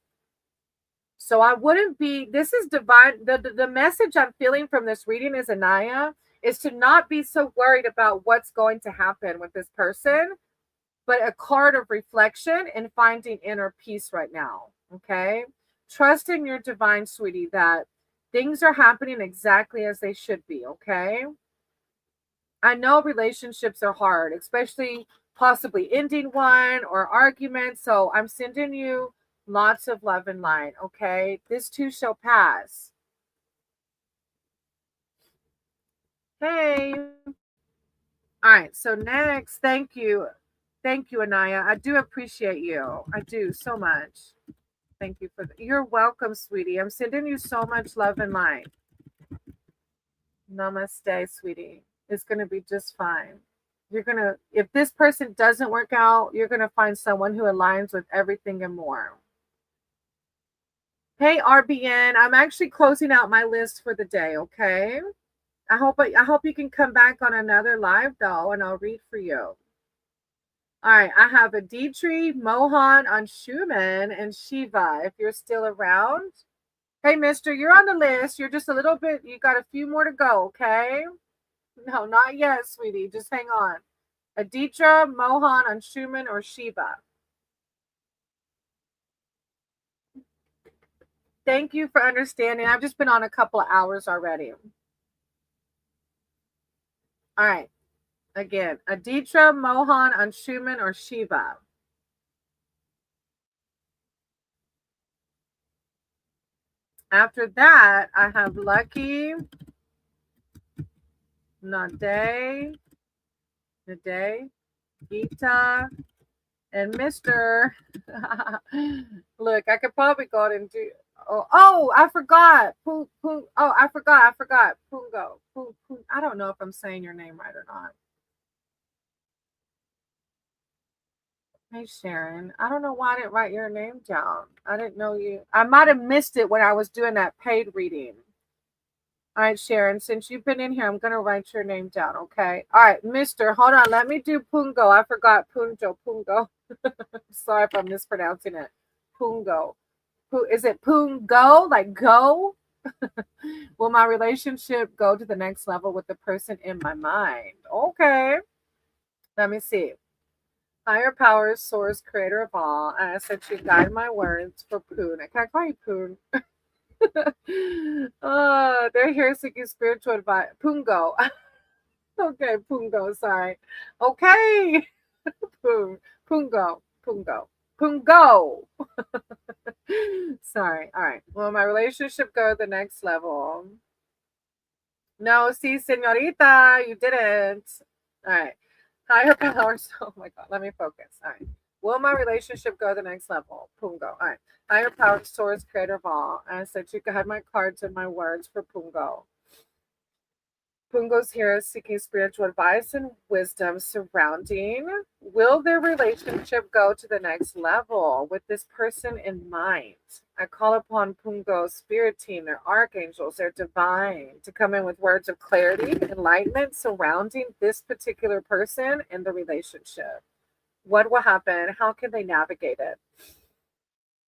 So I wouldn't be, this is Divine. The message I'm feeling from this reading is, Anaya, is to not be so worried about what's going to happen with this person, but a card of reflection and finding inner peace right now. Okay. Trust in your Divine, sweetie, that things are happening exactly as they should be. Okay. I know relationships are hard, especially possibly ending one or arguments. So I'm sending you lots of love and light. Okay. This too shall pass. Hey. All right. So next, thank you. Thank you, Anaya. I do appreciate you. I do so much. Thank you for you're welcome, sweetie. I'm sending you so much love and light. Namaste, sweetie. It's going to be just fine. You're going to, if this person doesn't work out, you're going to find someone who aligns with everything and more. Hey RBN, I'm actually closing out my list for the day, okay? I hope you can come back on another live though and I'll read for you. All right, I have Aditri, Mohan, Anshuman, and Shiva. If you're still around, hey, mister, you're on the list. You're just a little bit, you got a few more to go, okay? No, not yet, sweetie. Just hang on. Aditra, Mohan, Anshuman, or Shiva. Thank you for understanding. I've just been on a couple of hours already. All right. Again, Aditra, Mohan, Anshuman, or Shiva. After that, I have Lucky, Nade, Gita, and Mr. Look, I could probably go out and do. Oh, I forgot. I forgot. Pungo. I don't know if I'm saying your name right or not. Hey, Sharon. I don't know why I didn't write your name down. I didn't know you. I might have missed it when I was doing that paid reading. All right, Sharon, since you've been in here, I'm going to write your name down, okay? All right, Mr. Hold on. Let me do Pungo. I forgot Pungo. Sorry if I'm mispronouncing it. Pungo. Is it Pungo? Like go? Will my relationship go to the next level with the person in my mind? Okay. Let me see. Higher powers, source, creator of all. I ask that you guide my words for Poon. Can I call you Poon? They're here seeking spiritual advice. Pungo. Okay, Pungo, sorry. Okay. Poon. Pungo. Sorry. All right. Will my relationship go to the next level? No, see, senorita, you didn't. All right. Higher powers. Oh my God. Let me focus. All right. Will my relationship go to the next level? Pungo. All right. Higher power, source, creator of all. I said you could have my cards and my words for Pungo. Pungo's here seeking spiritual advice and wisdom surrounding. Will their relationship go to the next level with this person in mind? I call upon Pungo's spirit team, their archangels, their divine, to come in with words of clarity, enlightenment surrounding this particular person and the relationship. What will happen? How can they navigate it?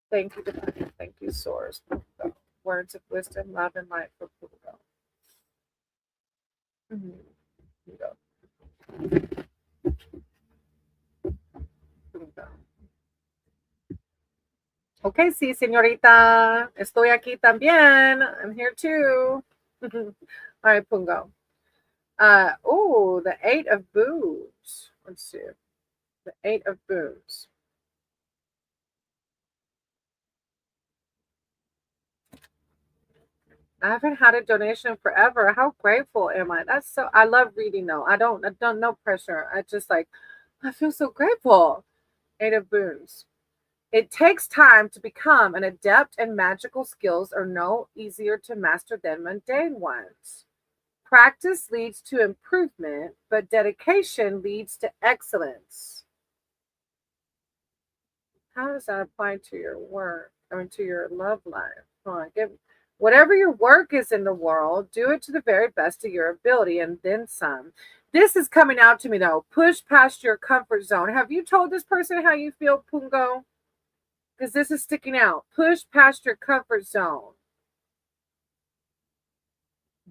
Thank you, divine. Thank you, source. Pungo. Words of wisdom, love, and light for Pungo. Pungo. Pungo. Okay, sí, señorita. Estoy aquí también. I'm here too. All right, Pungo. The 8 of boots. Let's see. The 8 of boots. I haven't had a donation forever. How grateful am I? That's so I love reading though. I don't no pressure. I just like I feel so grateful. 8 of boots. It takes time to become an adept, and magical skills are no easier to master than mundane ones. Practice leads to improvement, but dedication leads to excellence. How does that apply to your work? I mean, to your love life? Whatever your work is in the world, do it to the very best of your ability and then some. This is coming out to me though. Push past your comfort zone. Have you told this person how you feel, Pungo? Because this is sticking out. Push past your comfort zone.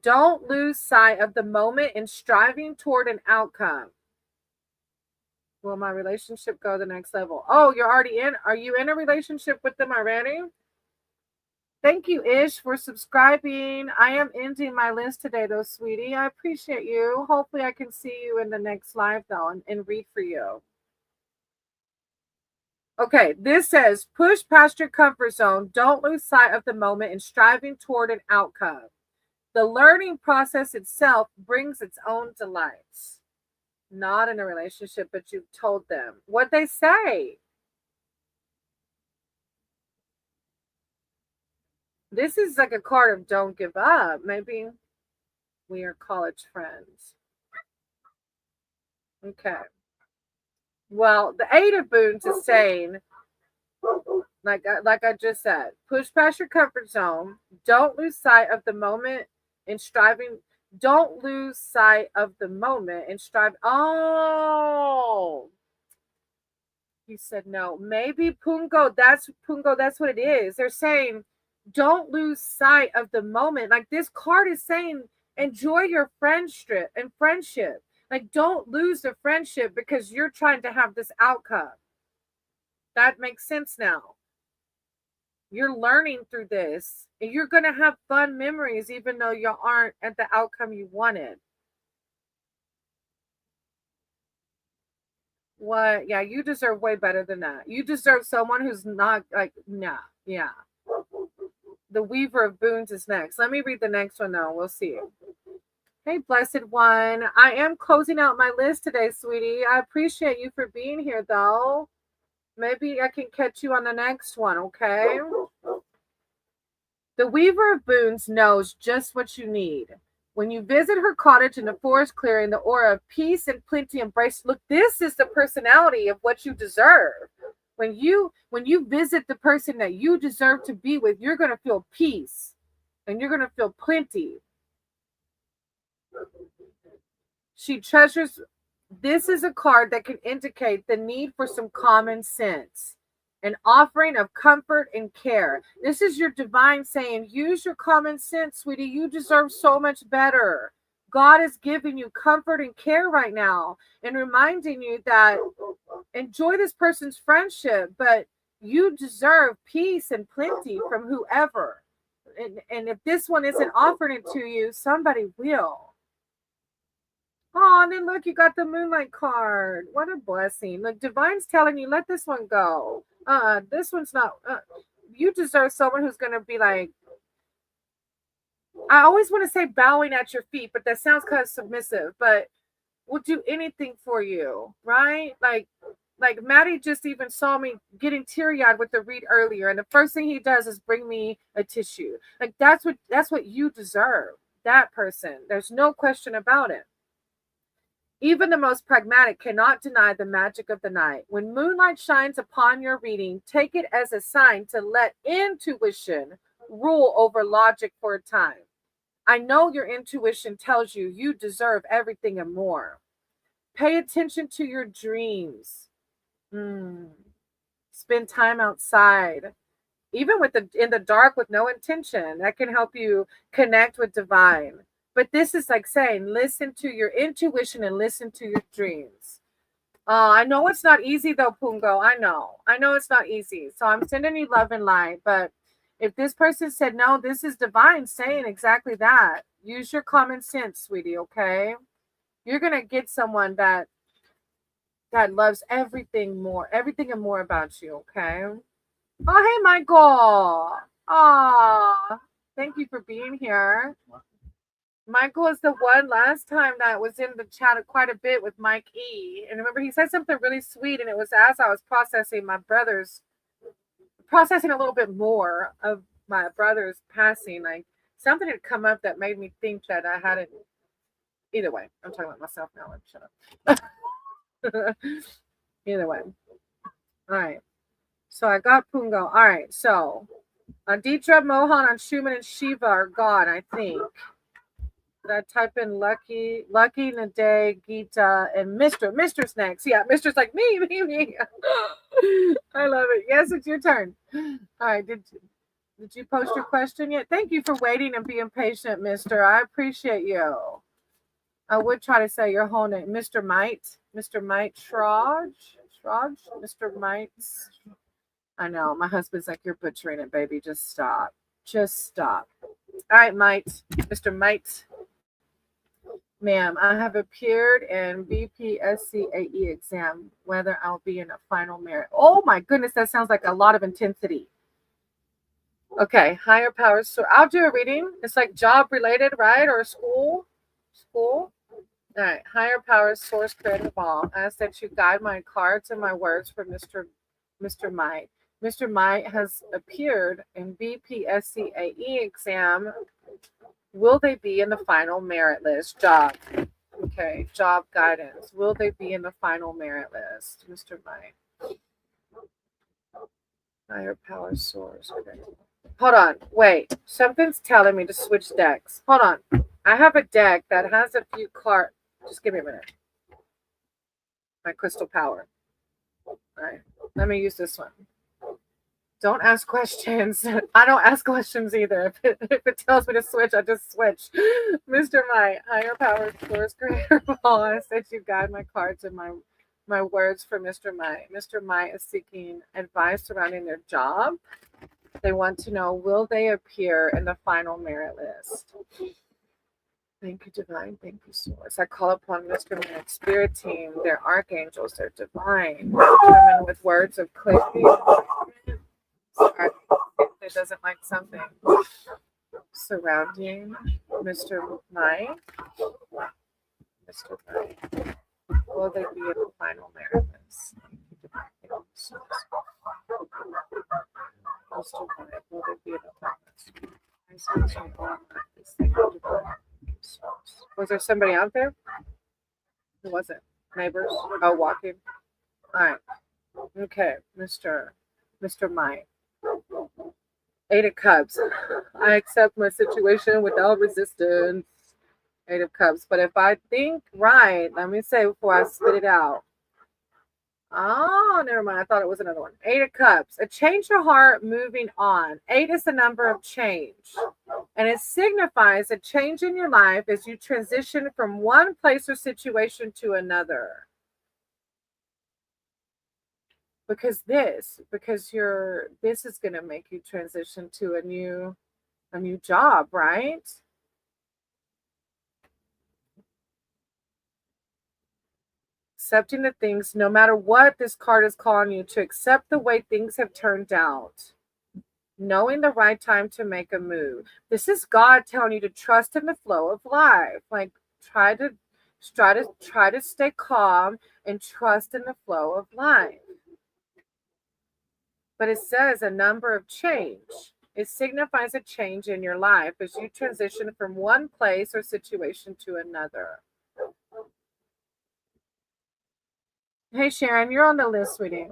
Don't lose sight of the moment in striving toward an outcome. Will my relationship go to the next level? Oh, you're already in. Are you in a relationship with them already? Thank you, Ish, for subscribing. I am ending my list today, though, sweetie. I appreciate you. Hopefully, I can see you in the next live, though, and read for you. Okay, this says push past your comfort zone. Don't lose sight of the moment in striving toward an outcome. The learning process itself brings its own delights. Not in a relationship, but you've told them what they say. This is like a card of don't give up. Maybe we are college friends. Okay. Well, the 8 of Boons is saying Like I just said, push past your comfort zone. Don't lose sight of the moment in striving. Don't lose sight of the moment and strive. Oh, he said no. Maybe Pungo. That's Pungo. That's what it is. They're saying, don't lose sight of the moment. Like this card is saying, enjoy your friendship. Like don't lose the friendship because you're trying to have this outcome. That makes sense now. You're learning through this, and you're going to have fun memories, even though you aren't at the outcome you wanted. What? Yeah, you deserve way better than that. You deserve someone who's not like, nah, yeah. The Weaver of Boons is next. Let me read the next one though. We'll see. Hey, blessed one. I am closing out my list today, sweetie. I appreciate you for being here though. Maybe I can catch you on the next one, okay? The Weaver of Boons knows just what you need. When you visit her cottage in the forest clearing, the aura of peace and plenty embrace. Look, this is the personality of what you deserve. When you visit the person that you deserve to be with, you're going to feel peace and you're going to feel plenty. She treasures. This is a card that can indicate the need for some common sense, an offering of comfort and care. This is your divine saying, use your common sense, sweetie. You deserve so much better. God is giving you comfort and care right now and reminding you that enjoy this person's friendship, but you deserve peace and plenty from whoever. And if this one isn't offering it to you, somebody will. Oh, and then look, you got the moonlight card. What a blessing. Look, Divine's telling you, let this one go. This one's not. You deserve someone who's going to be like, I always want to say bowing at your feet, but that sounds kind of submissive, but will do anything for you, right? Like Maddie just even saw me getting teary-eyed with the read earlier, and the first thing he does is bring me a tissue. Like that's what you deserve. That person. There's no question about it. Even the most pragmatic cannot deny the magic of the night. When moonlight shines upon your reading, take it as a sign to let intuition rule over logic for a time. I know your intuition tells you you deserve everything and more. Pay attention to your dreams. Spend time outside, even in the dark with no intention. That can help you connect with divine. But this is like saying, listen to your intuition and listen to your dreams. I know it's not easy though, Pungo. I know it's not easy. So I'm sending you love and light. But if this person said no, this is divine saying exactly that. Use your common sense, sweetie. Okay, you're gonna get someone that loves everything and more about you. Okay. Oh, hey, Michael. Ah, thank you for being here. Michael is the one last time that was in the chat quite a bit with Mike E. And remember, he said something really sweet, and it was as I was processing a little bit more of my brother's passing. Like something had come up that made me think that I hadn't. Either way, I'm talking about myself now. Like, shut up. Either way. All right. So I got Pungo. All right. So Aditra, Mohan, and Schumann and Shiva are gone, I think. Did I type in Lucky, Naday, Gita, and Mr. Mister's next. Yeah, Mister's like me. I love it. Yes, it's your turn. All right. Did you post your question yet? Thank you for waiting and being patient, Mister. I appreciate you. I would try to say your whole name, Mr. Might, Shraj, Mr. Might. I know my husband's like, you're butchering it, baby. Just stop. All right, Might, Mr. Might. Ma'am, I have appeared in BPSCAE exam, whether I'll be in a final merit. Oh my goodness, that sounds like a lot of intensity. Okay, higher powers. So I'll do a reading. It's like job related, right? Or school. All right, higher powers, source, creative all. I ask that you guide my cards and my words for Mr. Might. Mr. Might has appeared in BPSCAE exam. Will they be in the final merit list? Job. Okay, job guidance. Will they be in the final merit list, Mr. Might? Higher power source. Okay. Hold on. Wait. Something's telling me to switch decks. Hold on. I have a deck that has a few cards. Just give me a minute. My crystal power. All right. Let me use this one. Don't ask questions. I don't ask questions either. If it tells me to switch, I just switch. Mr. My higher power source creator ball. I said you guide my cards and my words for Mr. My. Mr. My is seeking advice surrounding their job. They want to know, will they appear in the final merit list? Thank you, divine. Thank you, source. I call upon Mr. Man's spirit team, their archangels, their divine, come in with words of clarity. Sorry, it doesn't like something surrounding Mr. Mai. Mr. Mai. Will they be in the final merit list? Mr. Mai, will they be in the final list? Was there somebody out there? Who was it? Neighbors? Oh, walking. All right. Okay, Mr. Mai. 8 of Cups. I accept my situation without resistance. 8 of Cups. But if I think right, let me say before I spit it out. Oh, never mind. I thought it was another one. 8 of Cups. A change of heart, moving on. 8 is the number of change. And it signifies a change in your life as you transition from one place or situation to another. Because this is going to make you transition to a new job, right? Accepting the things, no matter what this card is calling you to accept the way things have turned out. Knowing the right time to make a move. This is God telling you to trust in the flow of life. Like try to stay calm and trust in the flow of life. But it says a number of change. It signifies a change in your life as you transition from one place or situation to another. Hey, Sharon, you're on the list, sweetie.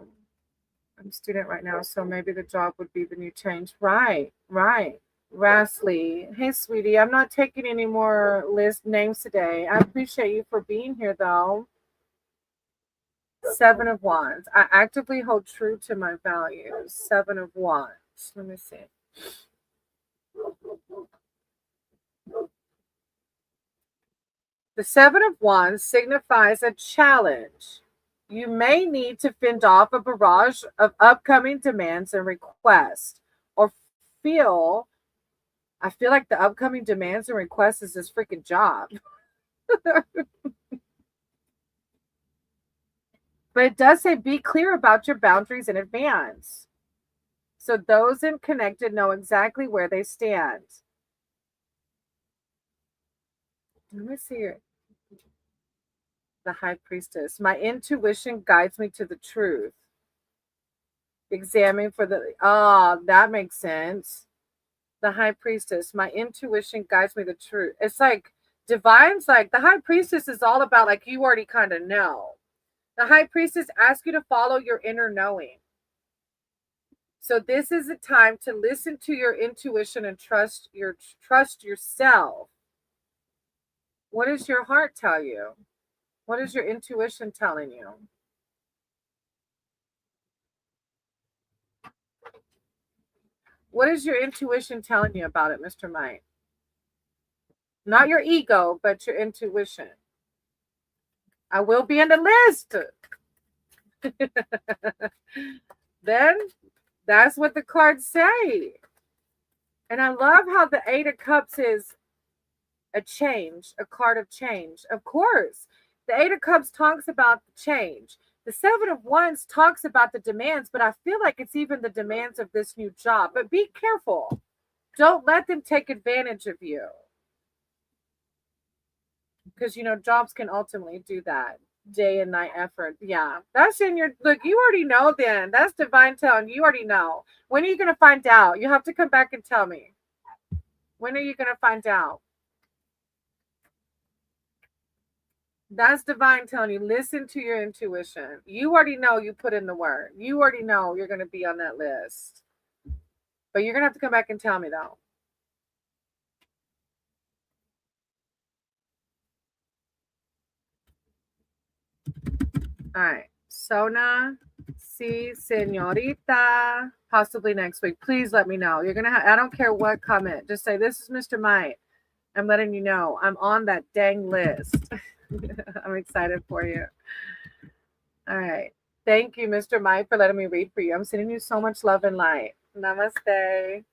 I'm a student right now, so maybe the job would be the new change. Right. Rasley. Hey, sweetie, I'm not taking any more list names today. I appreciate you for being here, though. 7 of Wands. I actively hold true to my values. 7 of Wands. Let me see. The 7 of Wands signifies a challenge. You may need to fend off a barrage of upcoming demands and requests, or I feel like the upcoming demands and requests is this freaking job. But it does say be clear about your boundaries in advance. So those in connected know exactly where they stand. Let me see here. The High Priestess. My intuition guides me to the truth. Examine for that makes sense. The High Priestess. My intuition guides me to the truth. It's like divine's like the High Priestess is all about like you already kind of know. The High Priestess asks you to follow your inner knowing. So this is a time to listen to your intuition and trust yourself. What does your heart tell you? What is your intuition telling you? What is your intuition telling you about it, Mr. Mike? Not your ego, but your intuition. I will be in the list. Then that's what the cards say. And I love how the 8 of Cups is a change, a card of change. Of course, the 8 of Cups talks about the change. The 7 of Wands talks about the demands, but I feel like it's even the demands of this new job. But be careful. Don't let them take advantage of you. Because, jobs can ultimately do that. Day and night effort. Yeah, that's in your, look, you already know then. That's divine telling you already know. When are you going to find out? You have to come back and tell me. When are you going to find out? That's divine telling you, listen to your intuition. You already know you put in the work. You already know you're going to be on that list. But you're going to have to come back and tell me, though. All right. Sona, si, senorita. Possibly next week. Please let me know. You're going to have, I don't care what comment. Just say, this is Mr. Mike. I'm letting you know. I'm on that dang list. I'm excited for you. All right. Thank you, Mr. Mike, for letting me read for you. I'm sending you so much love and light. Namaste.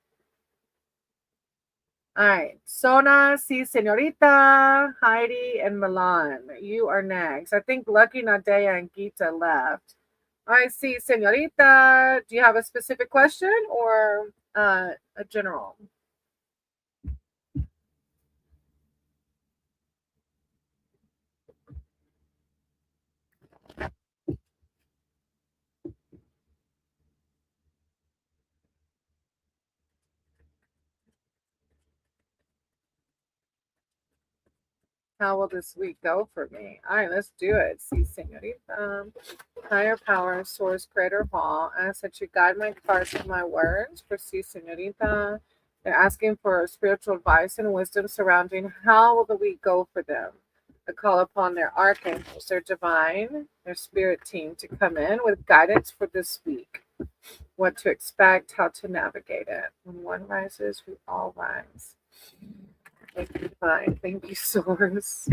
All right. Sona, si, senorita, Heidi, and Milan. You are next. I think Lucky, Nadea, and Gita left. I see, senorita. Do you have a specific question or a general? How will this week go for me? All right, let's do it. Si, senorita. Higher power, source, greater of all. I ask that you guide my cards with my words. For si, senorita. They're asking for spiritual advice and wisdom surrounding how will the week go for them. I call upon their archangels, their divine, their spirit team to come in with guidance for this week. What to expect, how to navigate it. When one rises, we all rise. Thank you, divine. Thank you, source.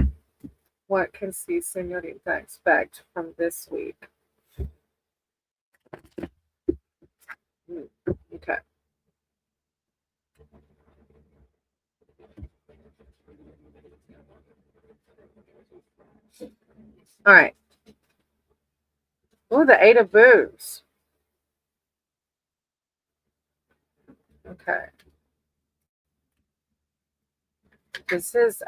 What can see senorita expect from this week? Okay. All right. Oh, the Eight of Boots. Okay. This is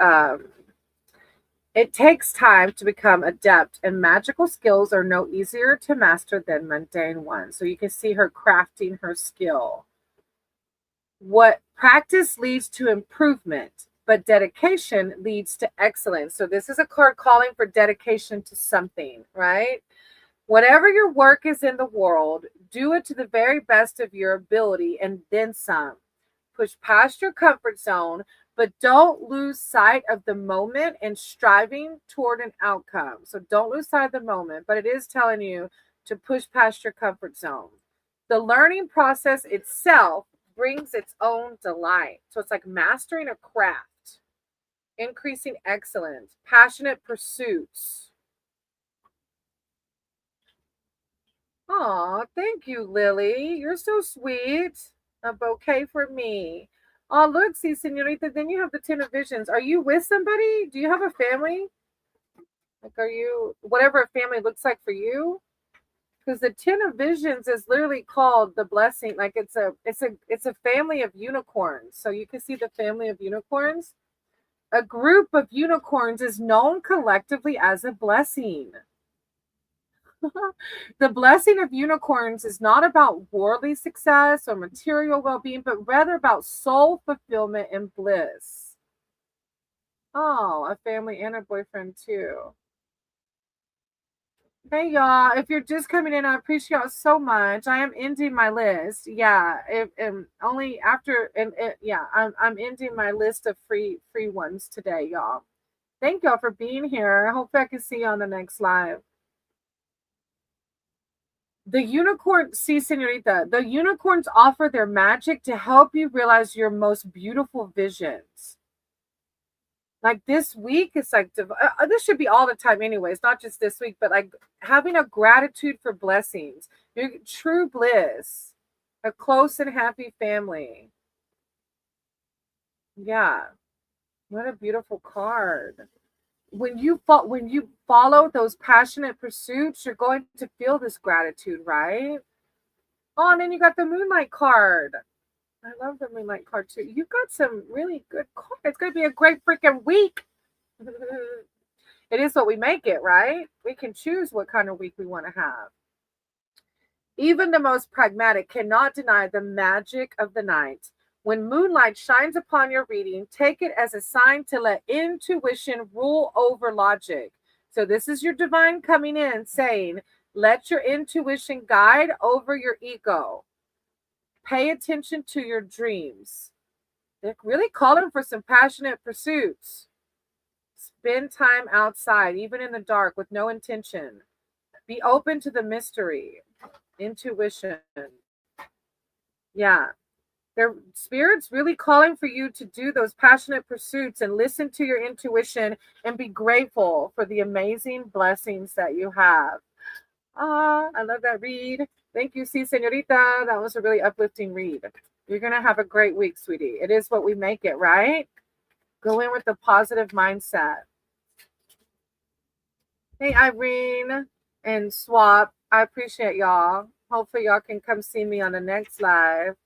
it takes time to become adept, and magical skills are no easier to master than mundane ones. So you can see her crafting her skill. What practice leads to improvement, but dedication leads to excellence. So this is a card calling for dedication to something, right? Whatever your work is in the world, do it to the very best of your ability and then some. Push past your comfort zone, but don't lose sight of the moment and striving toward an outcome. So don't lose sight of the moment, but it is telling you to push past your comfort zone. The learning process itself brings its own delight. So it's like mastering a craft, increasing excellence, passionate pursuits. Aw, thank you, Lily. You're so sweet. A bouquet for me. Oh, look, see, senorita, then you have the Ten of Visions. Are you with somebody? Do you have a family? Like, are you, whatever a family looks like for you? Because the Ten of Visions is literally called the blessing. Like it's a family of unicorns. So you can see the family of unicorns. A group of unicorns is known collectively as a blessing. The blessing of unicorns is not about worldly success or material well-being, but rather about soul fulfillment and bliss. Oh, a family and a boyfriend too. Hey y'all, if you're just coming in, I appreciate y'all so much. I am ending my list. Yeah, only after and yeah, I'm ending my list of free ones today, y'all. Thank y'all for being here. I hope I can see you on the next live. The unicorn, see, senorita, the unicorns offer their magic to help you realize your most beautiful visions. Like this week, it's like, this should be all the time anyways, not just this week, but like having a gratitude for blessings, your true bliss, a close and happy family. Yeah. What a beautiful card. When you follow those passionate pursuits, you're going to feel this gratitude, right? Oh, and then you got the Moonlight card. I love the Moonlight card too. You got some really good cards. It's going to be a great freaking week. It is what we make it, right? We can choose what kind of week we want to have. Even the most pragmatic cannot deny the magic of the night. When moonlight shines upon your reading, take it as a sign to let intuition rule over logic. So this is your divine coming in saying, let your intuition guide over your ego. Pay attention to your dreams. They're really calling for some passionate pursuits. Spend time outside, even in the dark, with no intention. Be open to the mystery. Intuition. Yeah. Their spirit's really calling for you to do those passionate pursuits and listen to your intuition and be grateful for the amazing blessings that you have. Ah, I love that read. Thank you, sí, señorita. That was a really uplifting read. You're going to have a great week, sweetie. It is what we make it, right? Go in with a positive mindset. Hey, Irene and Swap. I appreciate y'all. Hopefully y'all can come see me on the next live.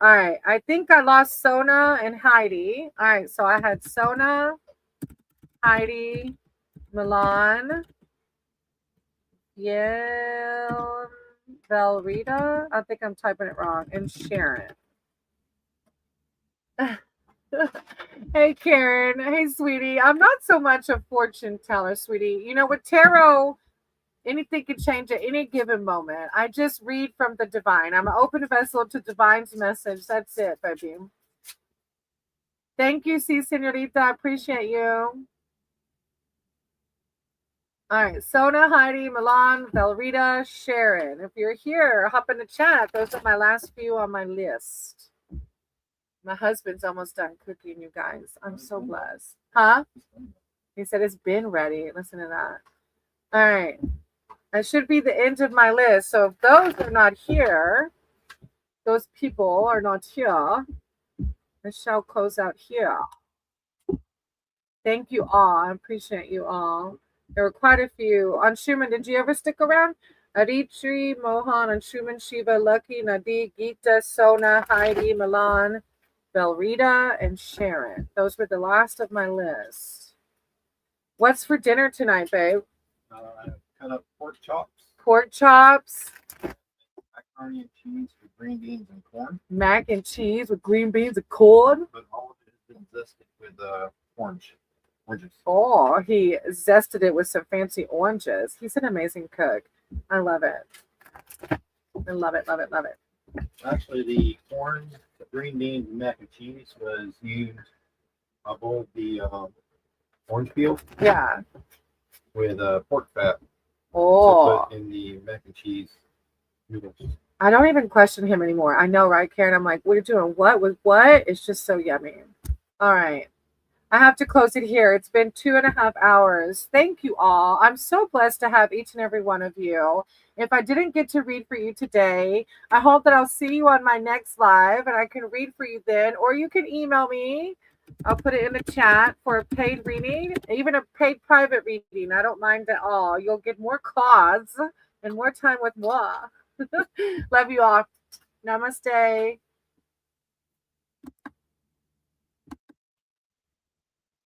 All right. I think I lost Sona and Heidi. All right. So I had Sona, Heidi, Milan, Yale, Velrita. I think I'm typing it wrong. And Sharon. Hey, Karen. Hey, sweetie. I'm not so much a fortune teller, sweetie. You know, with tarot, anything can change at any given moment. I just read from the divine. I'm an open vessel to divine's message. That's it, baby. Thank you, sí, señorita. I appreciate you. All right. Sona, Heidi, Milan, Velrita, Sharon. If you're here, hop in the chat. Those are my last few on my list. My husband's almost done cooking, you guys. I'm so blessed. Huh? He said it's been ready. Listen to that. All right. That should be the end of my list. So if those are not here, those people are not here, I shall close out here. Thank you all. I appreciate you all. There were quite a few. Anshuman, did you ever stick around? Aditri, Mohan, Anshuman, Shiva, Lucky, Nadi, Geeta, Sona, Heidi, Milan, Velrita, and Sharon. Those were the last of my list. What's for dinner tonight, babe? Kind of pork chops. Pork chops. Macaroni and cheese with green beans and corn. Mac and cheese with green beans and corn. But all of it has been zested with oranges. Oh, he zested it with some fancy oranges. He's an amazing cook. I love it. I love it, love it, love it. Actually, the corn, the green beans, and mac and cheese was used above the orange peel. Yeah. With pork fat. Oh. To put in the mac and cheese noodles. I don't even question him anymore. I know, right, Karen? I'm like, we're doing what with what? It's just so yummy. All right. I have to close it here. It's been 2.5 hours. Thank you all. I'm so blessed to have each and every one of you. If I didn't get to read for you today, I hope that I'll see you on my next live and I can read for you then, or you can email me. I'll put it in the chat for a paid reading, even a paid private reading. I don't mind at all. You'll get more claws and more time with moi. Love you all. Namaste.